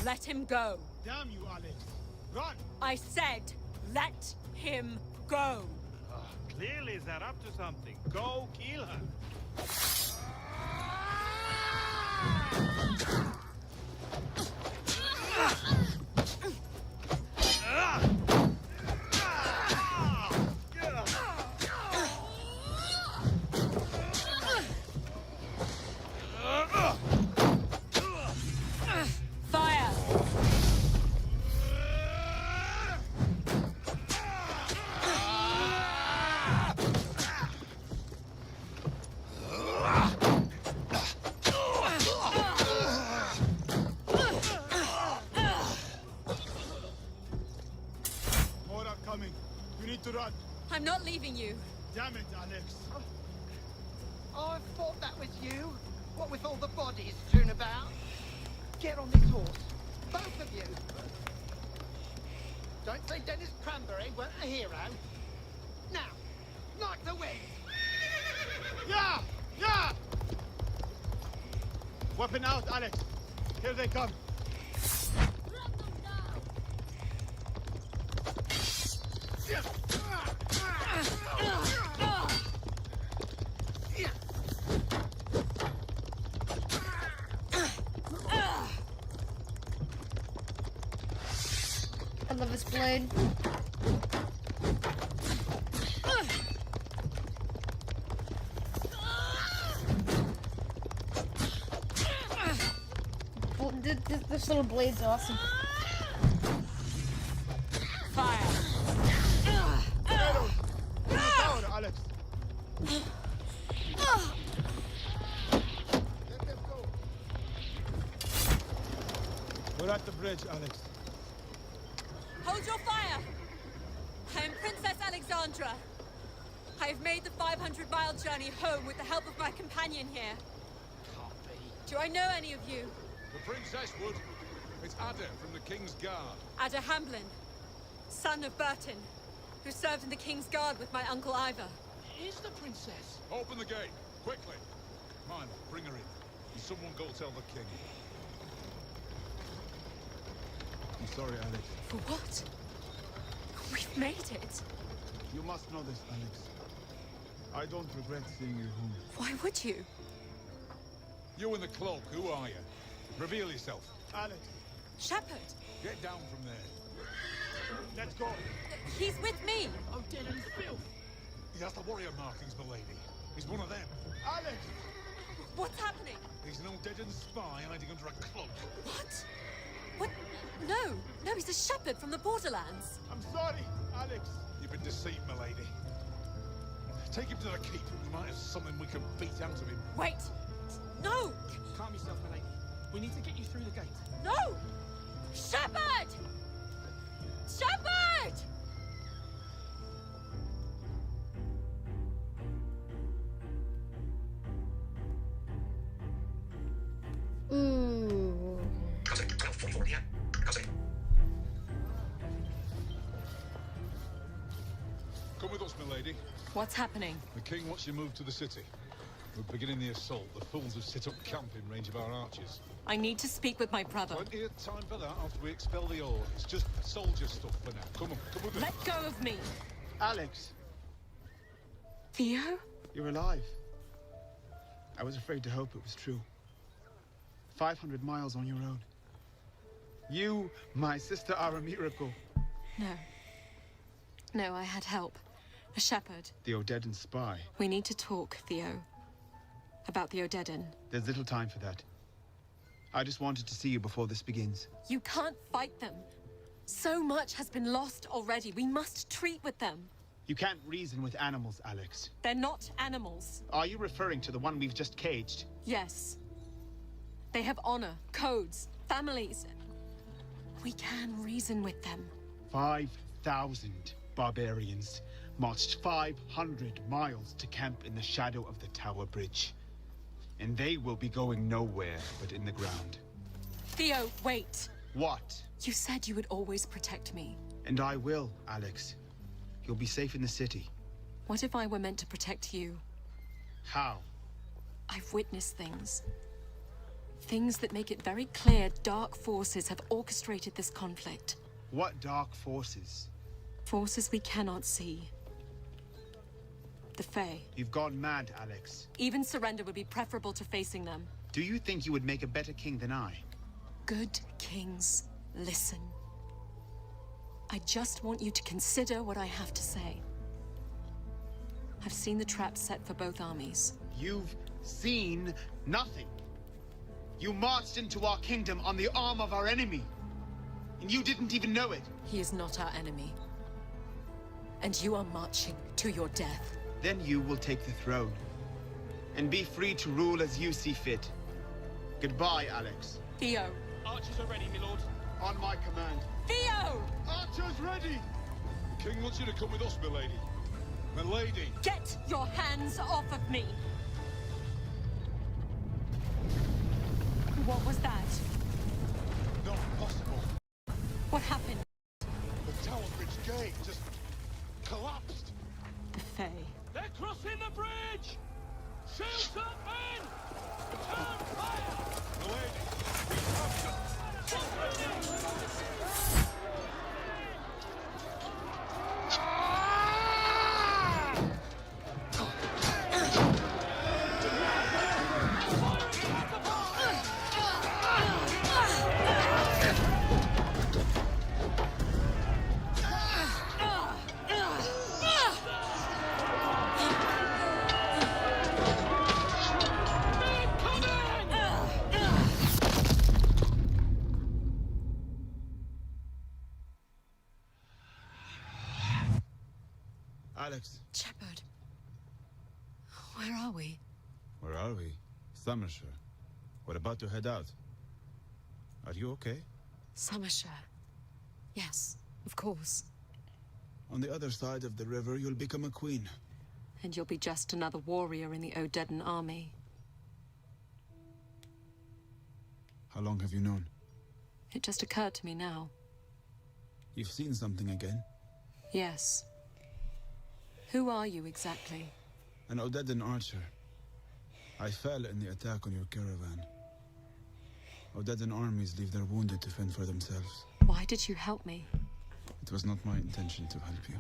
Let him go. Damn you, Alex! Run! I said, let him go. Clearly they're up to something. Go kill her. To run. I'm not leaving you. Damn it, Alex. I thought that was you. What with all the bodies strewn about? Get on this horse. Both of you. Don't say Dennis Cranberry weren't a hero. Now, like the wind. Yeah! Yeah! Weapon out, Alex. Here they come. I love this blade. This little blade's awesome. Fire! Power, Alex. Let them go. We're at the bridge, Alex. Hold your fire! I am Princess Alexandra. I have made the 500-mile journey home with the help of my companion here. Can't be. Do I know any of you? The Princess would. It's Ada from the King's Guard. Ada Hamblin, son of Burton, who served in the King's Guard with my Uncle Ivor. Is the Princess? Open the gate, quickly. Mine, bring her in. And someone go tell the King. I'm sorry, Alex. For what? We've made it. You must know this, Alex. I don't regret seeing you home. Why would you? You in the cloak, who are you? Reveal yourself. Alex. Shepard. Get down from there. Let's go. He's with me. Oh, dead and filth. He has the warrior markings, milady. He's one of them. Alex! What's happening? He's no deadened spy hiding under a cloak. What? What? No, he's a shepherd from the borderlands. I'm sorry, Alex. You've been deceived, milady. Take him to the keep. He might have something we can beat out of him. Wait! No! Calm yourself, milady. We need to get you through the gate. No! Shepard! Shepard! Cousin, 12:44 p.m. Cousin. Come with us, milady. What's happening? The King wants you moved to the city. We're beginning the assault. The fools have set up camp in range of our archers. I need to speak with my brother. Plenty of time for that after we expel the Horde. It's just soldier stuff for now. Come on, come with me. Let go of me. Alex! Theo? You're alive. I was afraid to hope it was true. 500 miles on your own. You, my sister, are a miracle. No, I had help. A shepherd. The Odedan spy. We need to talk, Theo. About the Odedan. There's little time for that. I just wanted to see you before this begins. You can't fight them. So much has been lost already. We must treat with them. You can't reason with animals, Alex. They're not animals. Are you referring to the one we've just caged? Yes. They have honor, codes, families. We can reason with them. 5,000 barbarians marched 500 miles to camp in the shadow of the Tower Bridge. And they will be going nowhere but in the ground. Theo, wait. What? You said you would always protect me. And I will, Alex. You'll be safe in the city. What if I were meant to protect you? How? I've witnessed things. Things that make it very clear dark forces have orchestrated this conflict. What dark forces? Forces we cannot see. The Fae. You've gone mad, Alex. Even surrender would be preferable to facing them. Do you think you would make a better king than I? Good kings, listen. I just want you to consider what I have to say. I've seen the traps set for both armies. You've seen nothing. You marched into our kingdom on the arm of our enemy. And you didn't even know it. He is not our enemy. And you are marching to your death. Then you will take the throne. And be free to rule as you see fit. Goodbye, Alex. Theo. Archers are ready, my lord. On my command. Theo! Archers ready! The King wants you to come with us, milady. Milady! Get your hands off of me! What was that? Not possible. What happened? The Tower Bridge gate just collapsed. The Fae. They're crossing the bridge! Shields up, men! Return fire! Milady, we have them. Alex. Shepard. Where are we? Where are we? Somershire. We're about to head out. Are you okay? Somershire. Yes, of course. On the other side of the river, you'll become a queen. And you'll be just another warrior in the Odedan army. How long have you known? It just occurred to me now. You've seen something again? Yes. Who are you exactly? An Odedan archer. I fell in the attack on your caravan. Odedan armies leave their wounded to fend for themselves. Why did you help me? It was not my intention to help you.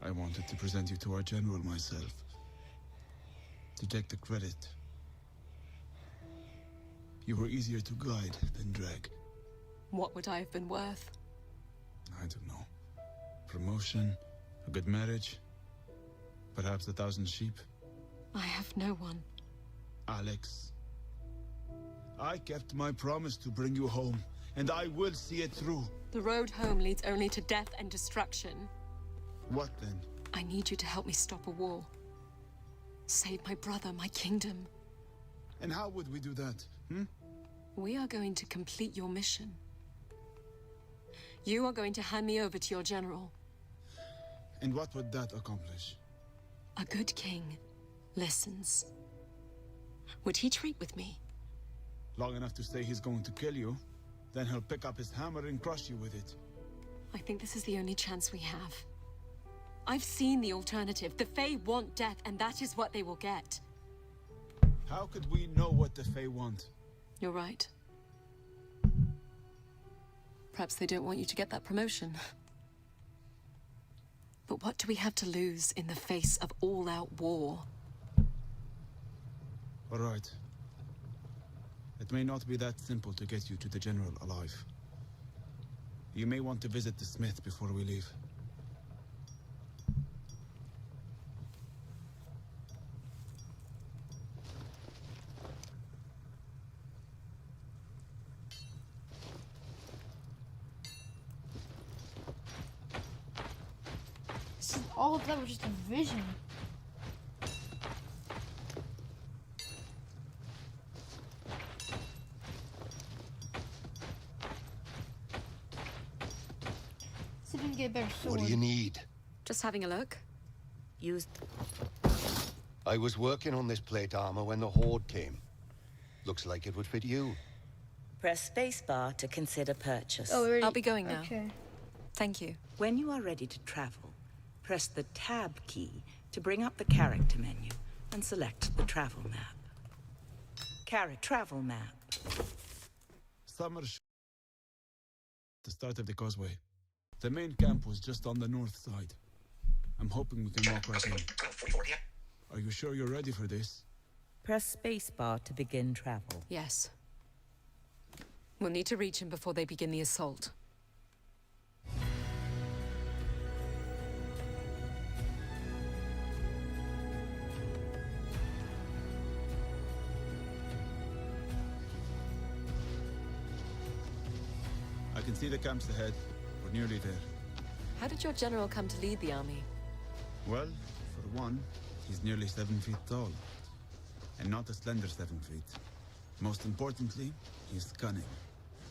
I wanted to present you to our general myself. To take the credit. You were easier to guide than drag. What would I have been worth? I don't know. Promotion, a good marriage, perhaps 1,000 sheep. I have no one. Alex, I kept my promise to bring you home, and I will see it through. The road home leads only to death and destruction. What then? I need you to help me stop a war. Save my brother, my kingdom. And how would we do that, We are going to complete your mission. You are going to hand me over to your general. And what would that accomplish? A good king listens. Would he treat with me? Long enough to say he's going to kill you, then he'll pick up his hammer and crush you with it. I think this is the only chance we have. I've seen the alternative. The Fae want death, and that is what they will get. How could we know what the Fae want? You're right. Perhaps they don't want you to get that promotion. But what do we have to lose in the face of all-out war? All right. It may not be that simple to get you to the general alive. You may want to visit the smith before we leave. All of that was just a vision. So didn't get a better sword. What do you need? Just having a look. I was working on this plate armor when the Horde came. Looks like it would fit you. Press spacebar to consider purchase. I'll be going now. Okay. Thank you. When you are ready to travel, press the Tab key to bring up the character menu and select the travel map. Travel map. Summer the start of the causeway. The main camp was just on the north side. I'm hoping we can walk right in. Are you sure you're ready for this? Press spacebar to begin travel. Yes. We'll need to reach him before they begin the assault. I can see the camps ahead. We're nearly there. How did your general come to lead the army? Well, for one, he's nearly 7 feet tall. And not a slender 7 feet. Most importantly, he's cunning.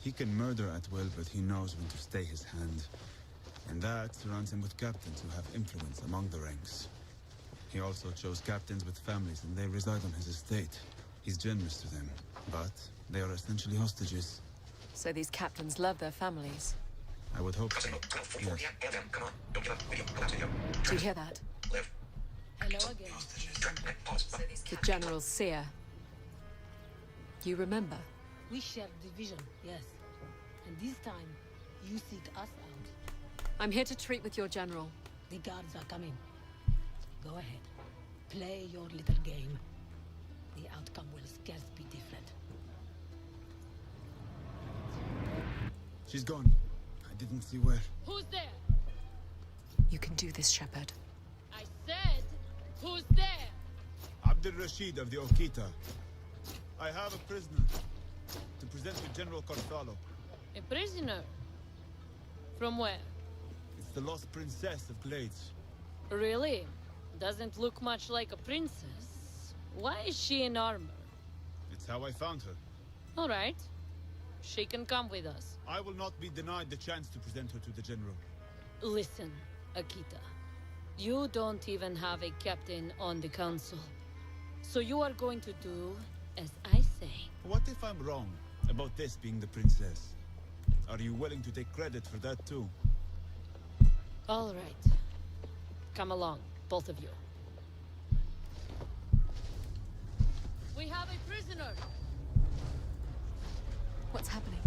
He can murder at will, but he knows when to stay his hand. And that surrounds him with captains who have influence among the ranks. He also chose captains with families, and they reside on his estate. He's generous to them, but they are essentially hostages. So these captains love their families. I would hope so. Yes. Do you hear that? Hello again. The General's seer. You remember? We share division, yes. And this time, you seek us out. I'm here to treat with your general. The guards are coming. Go ahead. Play your little game. The outcome will scarce be different. She's gone. I didn't see where. Who's there? You can do this, Shepherd. I said, who's there? Abdul Rashid of the Okita. I have a prisoner to present to General Carthalo. A prisoner? From where? It's the lost princess of Glades. Really? Doesn't look much like a princess. Why is she in armor? It's how I found her. All right. She can come with us. I will not be denied the chance to present her to the General. Listen, Akita. You don't even have a captain on the council. So you are going to do as I say. What if I'm wrong about this being the princess? Are you willing to take credit for that too? All right. Come along, both of you. We have a prisoner! What's happening?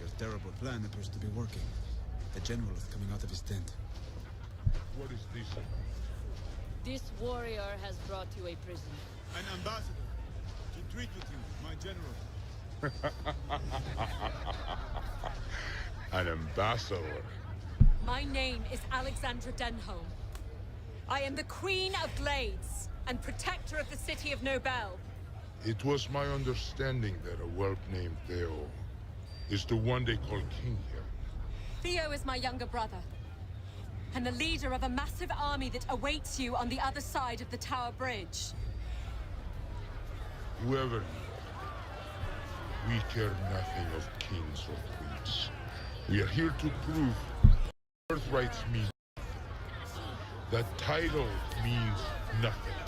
Your terrible plan appears to be working. The general is coming out of his tent. What is this? This warrior has brought you a prisoner. An ambassador to treat with you, my general. An ambassador. My name is Alexandra Denholm. I am the Queen of Glades and protector of the city of Nobel. It was my understanding that a whelp named Theo is the one they call king here. Theo is my younger brother, and the leader of a massive army that awaits you on the other side of the Tower Bridge. Whoever you are, we care nothing of kings or queens. We are here to prove birthrights mean nothing, that title means nothing,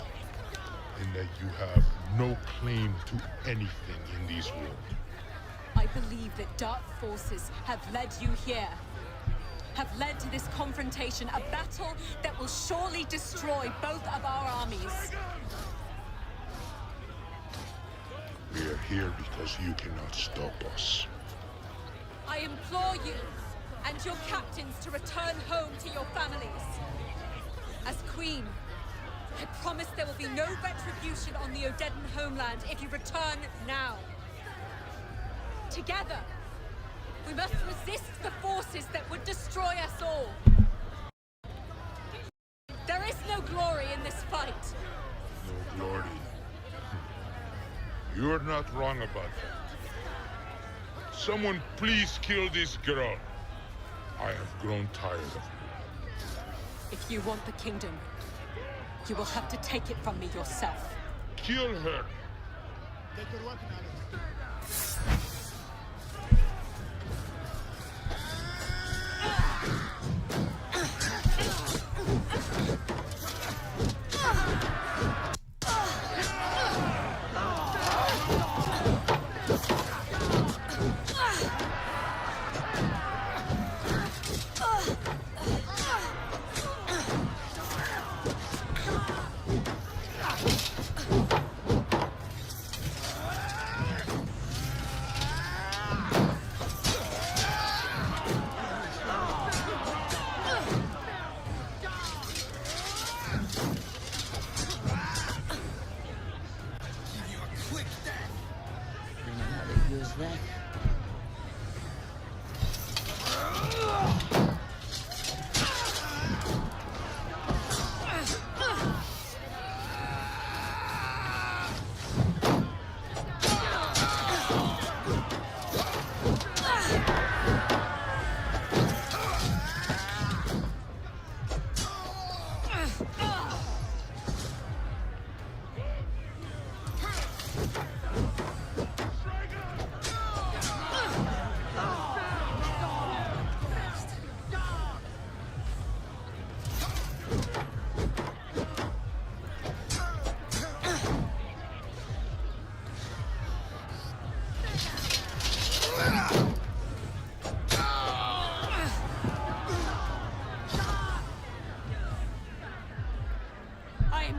and that you have no claim to anything in this world. I believe that dark forces have led you here, have led to this confrontation, a battle that will surely destroy both of our armies. We are here because you cannot stop us. I implore you and your captains to return home to your families. As Queen, I promise there will be no retribution on the Odedan homeland if you return now. Together, we must resist the forces that would destroy us all. There is no glory in this fight. No glory. You're not wrong about that. Someone please kill this girl. I have grown tired of her. If you want the kingdom, you will have to take it from me yourself. Kill her. Take your weapon out of her.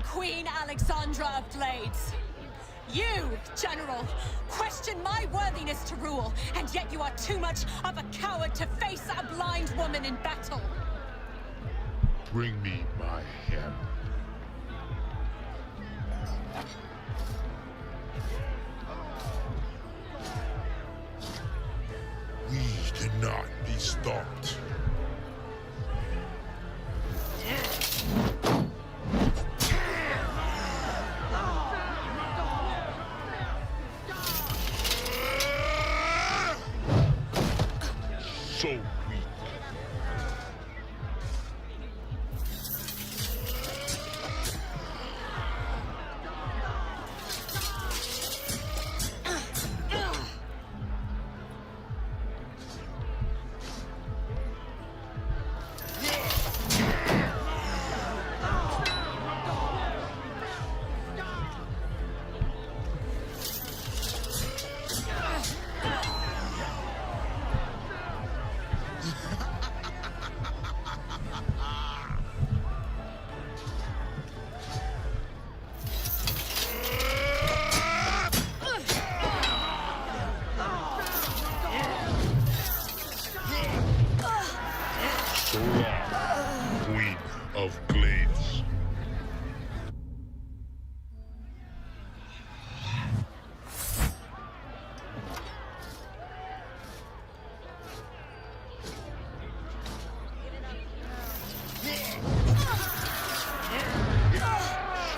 Queen Alexandra of Glades. You, General, question my worthiness to rule, and yet you are too much of a coward to face a blind woman in battle. Bring me my hammer. We cannot be stopped. So weak.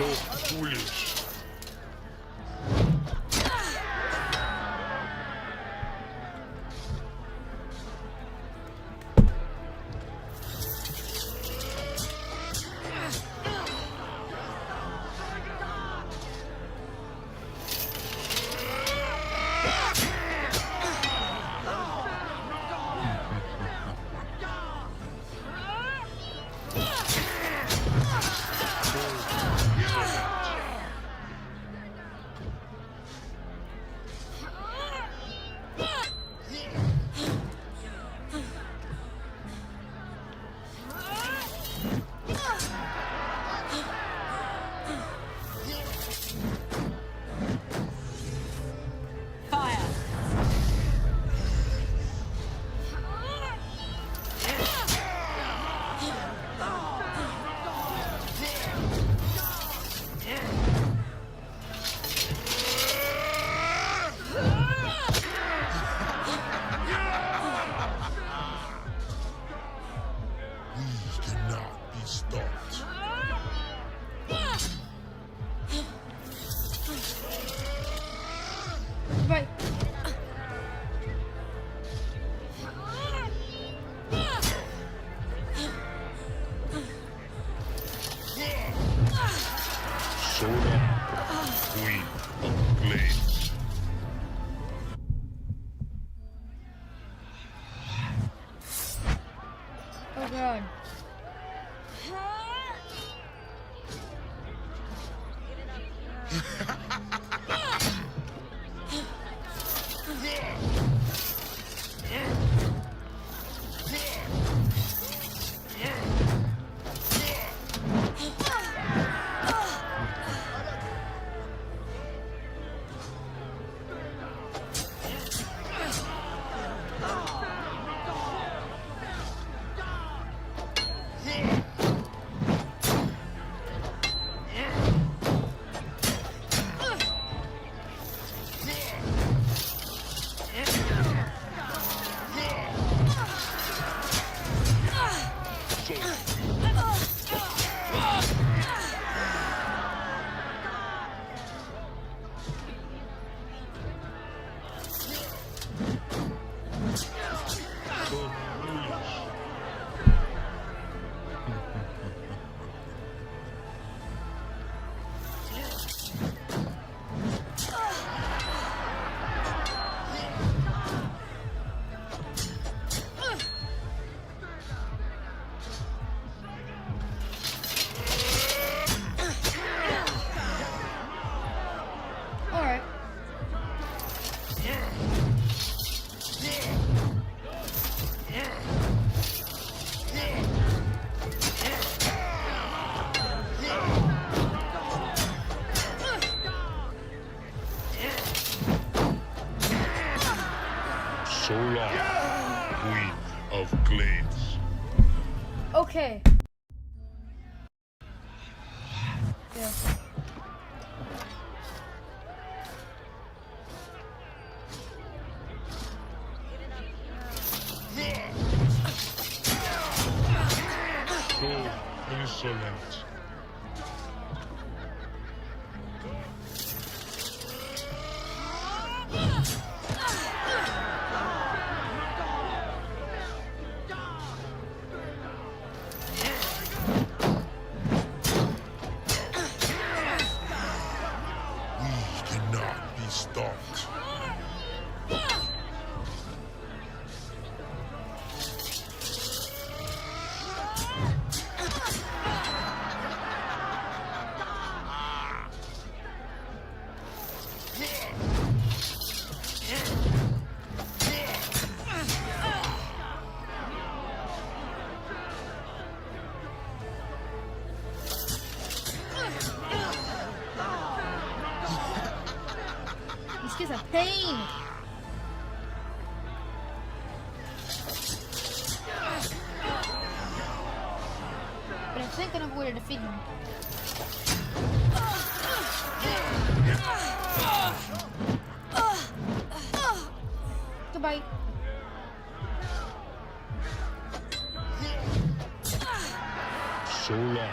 So foolish. Right. Sola, Queen of Blades. Oh god. Alright. Sola, Queen of Glades. Okay. Yeah. So insolent. We cannot be stopped. This kid's a pain. But I'm thinking of a way to defeat him. Goodbye. Sola,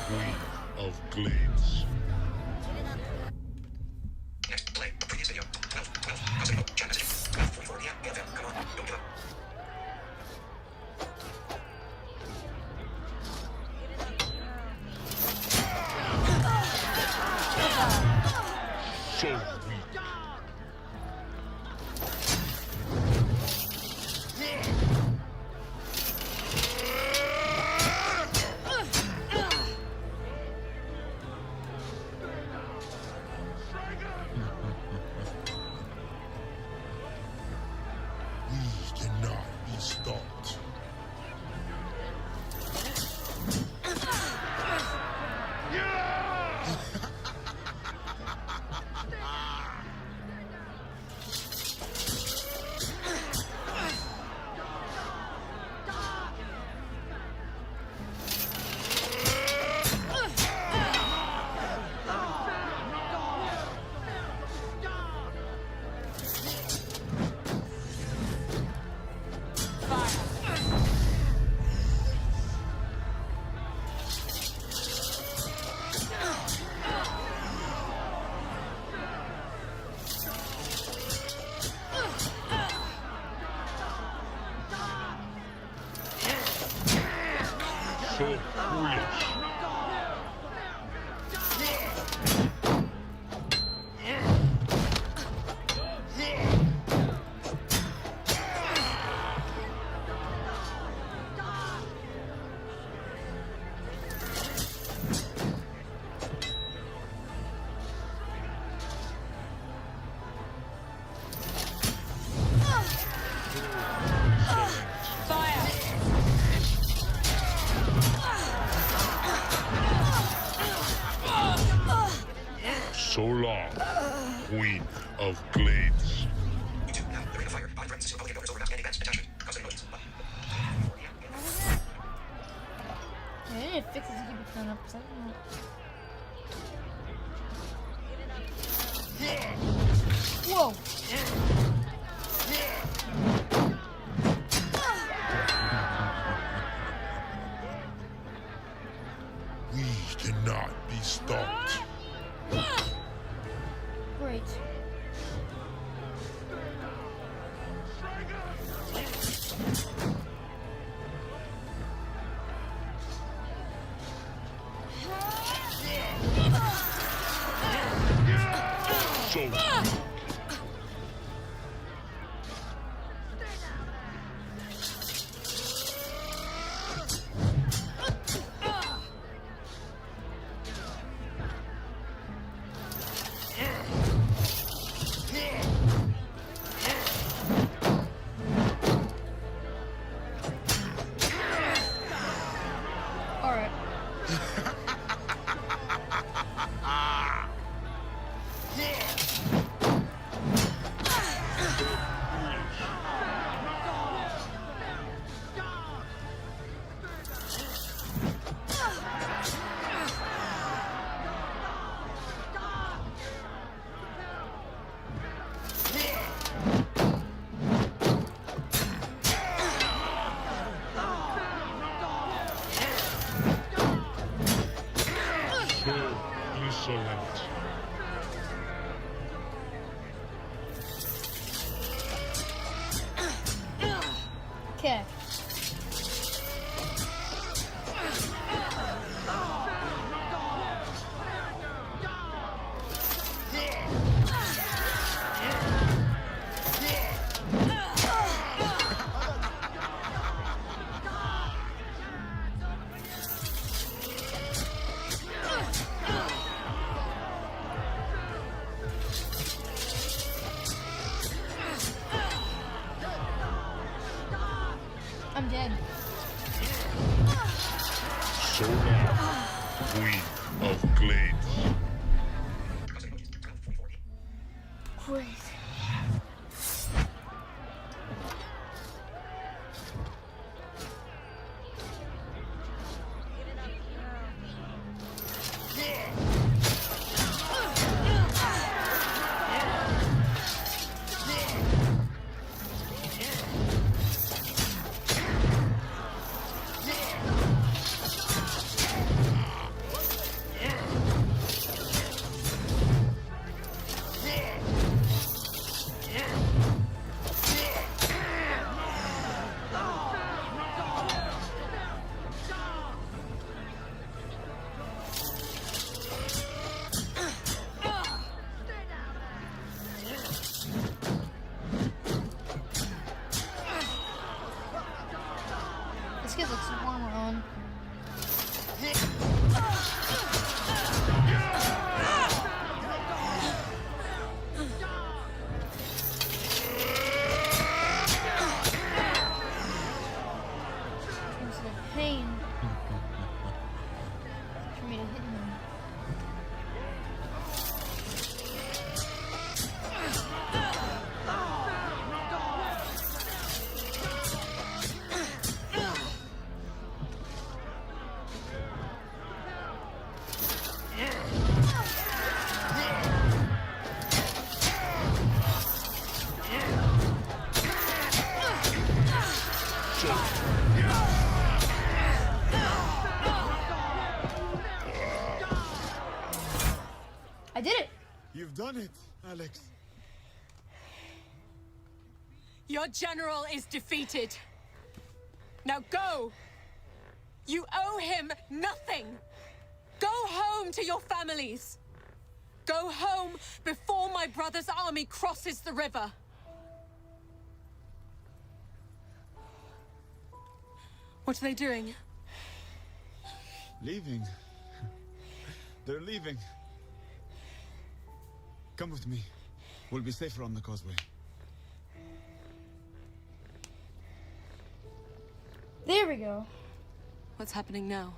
Queen of Glades. Next, play the previous video. 12, video, chat messaging. 44 PM, AFM, come on, don't give up. So weak. We cannot be stopped. So foolish. So long, Queen of Glades. YouTube now, the ring of fire. Body threatens to Republican voters over outstanding events. Attachment. Cousin notice. Yeah, it fixes to keep it turned up. Whoa! We cannot be stopped. Great. So Alright. insolent. Okay. I did it! You've done it, Alex. Your general is defeated. Now go! You owe him nothing! Go home to your families! Go home before my brother's army crosses the river! What are they doing? Leaving. They're leaving. Come with me. We'll be safer on the causeway. There we go. What's happening now?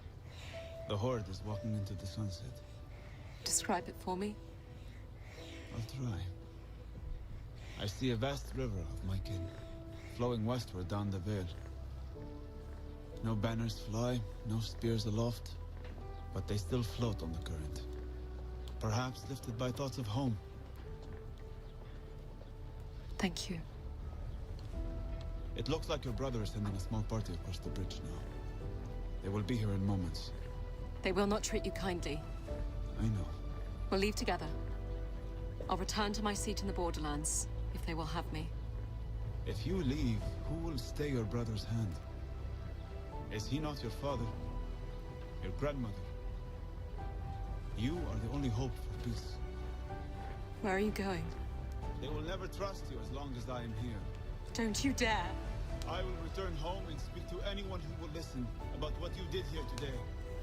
The Horde is walking into the sunset. Describe it for me. I'll try. I see a vast river of my kin, flowing westward down the Vale. No banners fly, no spears aloft, but they still float on the current. Perhaps lifted by thoughts of home. Thank you. It looks like your brother is sending a small party across the bridge now. They will be here in moments. They will not treat you kindly. I know. We'll leave together. I'll return to my seat in the Borderlands, if they will have me. If you leave, who will stay your brother's hand? Is he not your father? Your grandmother? You are the only hope for peace. Where are you going? They will never trust you as long as I am here. Don't you dare! I will return home and speak to anyone who will listen about what you did here today.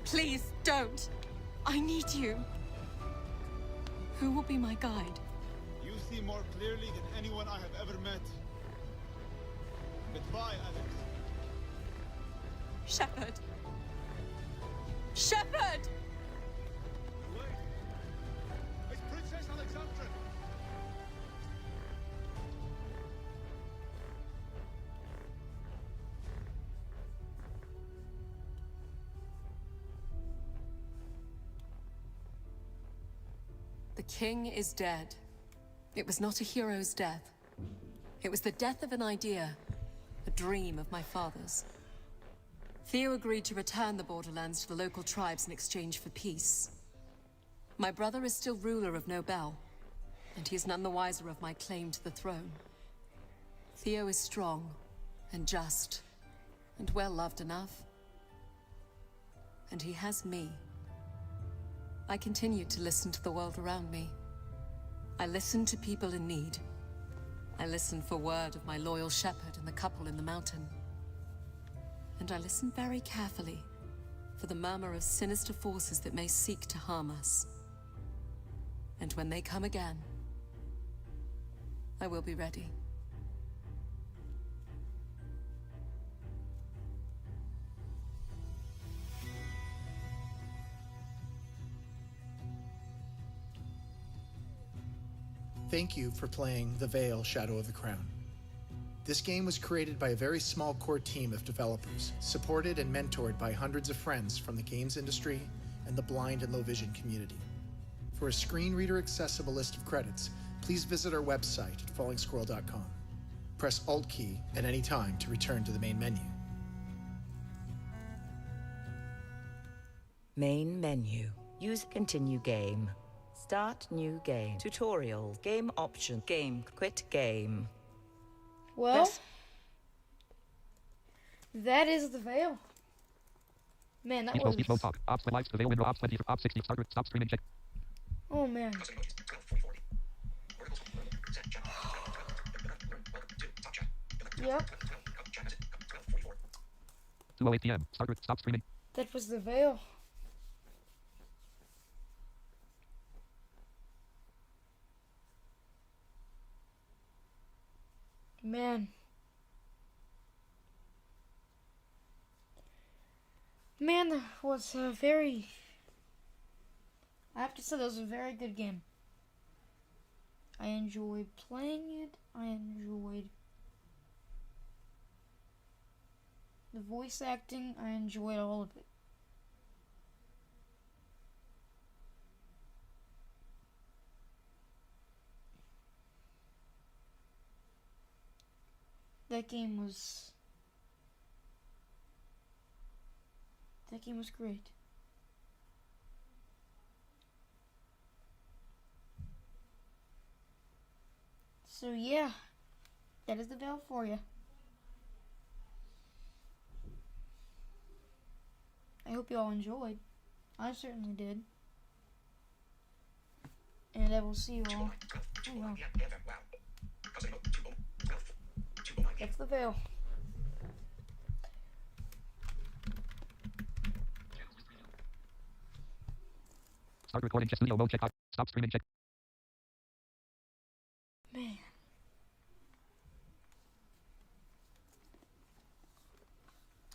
Please, don't! I need you. Who will be my guide? You see more clearly than anyone I have ever met. Goodbye, Alex. Shepard! Shepard! Wait! It's Princess Alexandra! The king is dead. It was not a hero's death. It was the death of an idea, a dream of my father's. Theo agreed to return the Borderlands to the local tribes in exchange for peace. My brother is still ruler of Nobel, and he is none the wiser of my claim to the throne. Theo is strong and just and well-loved enough. And he has me. I continue to listen to the world around me. I listen to people in need. I listen for word of my loyal shepherd and the couple in the mountain. And I listen very carefully for the murmur of sinister forces that may seek to harm us. And when they come again, I will be ready. Thank you for playing The Vale: Shadow of the Crown. This game was created by a very small core team of developers, supported and mentored by hundreds of friends from the games industry and the blind and low vision community. For a screen reader accessible list of credits, please visit our website at fallingsquirrel.com. Press Alt key at any time to return to the main menu. Main menu. Use continue game. Start new game. Tutorial. Game option. Game. Quit game. Well, that is the Vale. Man, that was... Speech mode talk. Ops lights, the Vale window, Ops 20, Ops 60, stop streaming, check. Oh, man. Yep. 2:08 p.m. Stop streaming. That was the Vale. Man. Man, that was a very... I have to say, that was a very good game. I enjoyed playing it. I enjoyed the voice acting. I enjoyed all of it. That game was That game was great. So yeah, that is the Vale for you. I hope you all enjoyed. I certainly did. And I will see you all. Oh, wow. That's the Vale. Start recording. Check studio mode. Check. Stop streaming. Check. Man.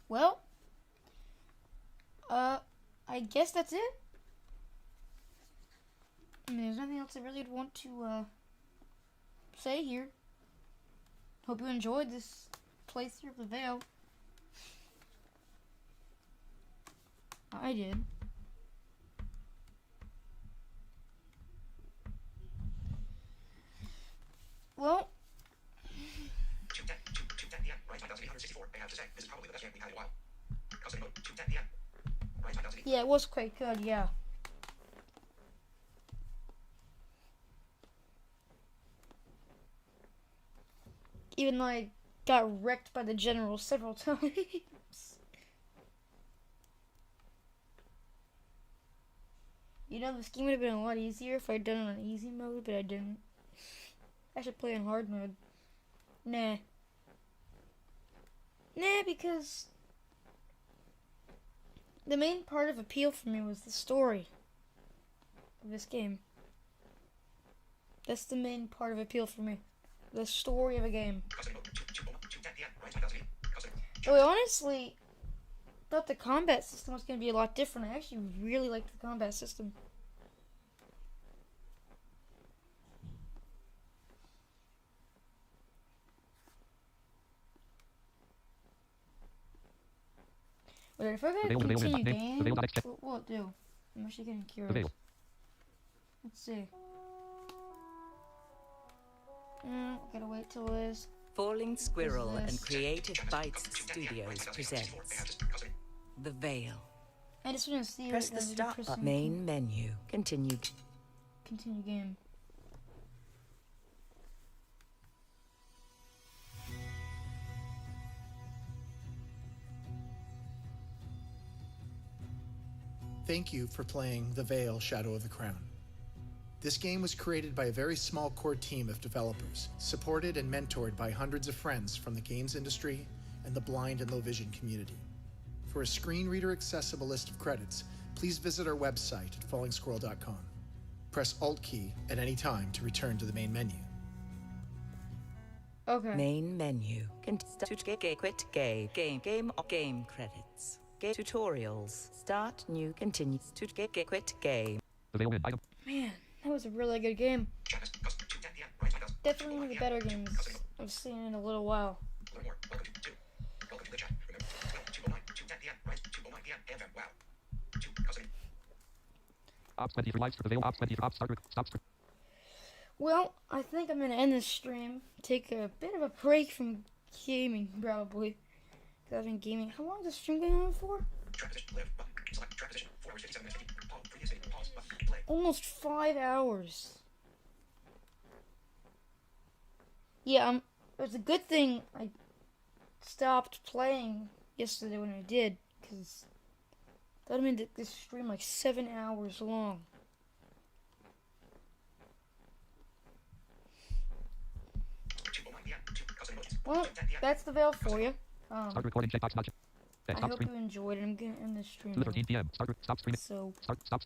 Well, I guess that's it. I mean, there's nothing else I really want to say here. Hope you enjoyed this playthrough of the Vale. I did. Well, yeah, it was quite good, yeah. Even though I got wrecked by the general several times. You know, this game would have been a lot easier if I'd done it on easy mode, but I didn't. I should play in hard mode. Nah. Nah, because the main part of appeal for me was the story of this game. That's the main part of appeal for me. The story of a game. Though I honestly thought the combat system was going to be a lot different. I actually really liked the combat system. But if I gotta continue game, what will it do? I'm actually getting curious. Let's see. Gotta wait till this. Falling Squirrel and Creative Bites Studios presents The Vale. I just want to see. Press the start button. Main menu. Continue. Continue game. Thank you for playing The Vale: Shadow of the Crown. This game was created by a very small core team of developers, supported and mentored by hundreds of friends from the games industry and the blind and low vision community. For a screen reader accessible list of credits, please visit our website at fallingsquirrel.com. Press Alt key at any time to return to the main menu. Okay. Main menu. Quit game credits. Tutorials. Start new. Continue. Quit game. Man, that was a really good game. Definitely one of the better games I've seen in a little while. Well, I think I'm gonna end this stream. Take a bit of a break from gaming, probably. Because I've been gaming. How long is this stream going on for? Almost 5 hours. Yeah, it was a good thing I stopped playing yesterday when I did, because that would have made this stream like 7 hours long. Well, that's the Vale for you. Start recording. Checkbox not checked. I hope you enjoyed it. I'm gonna end the stream. 2:13 p.m. Stop streaming. So Stop streaming.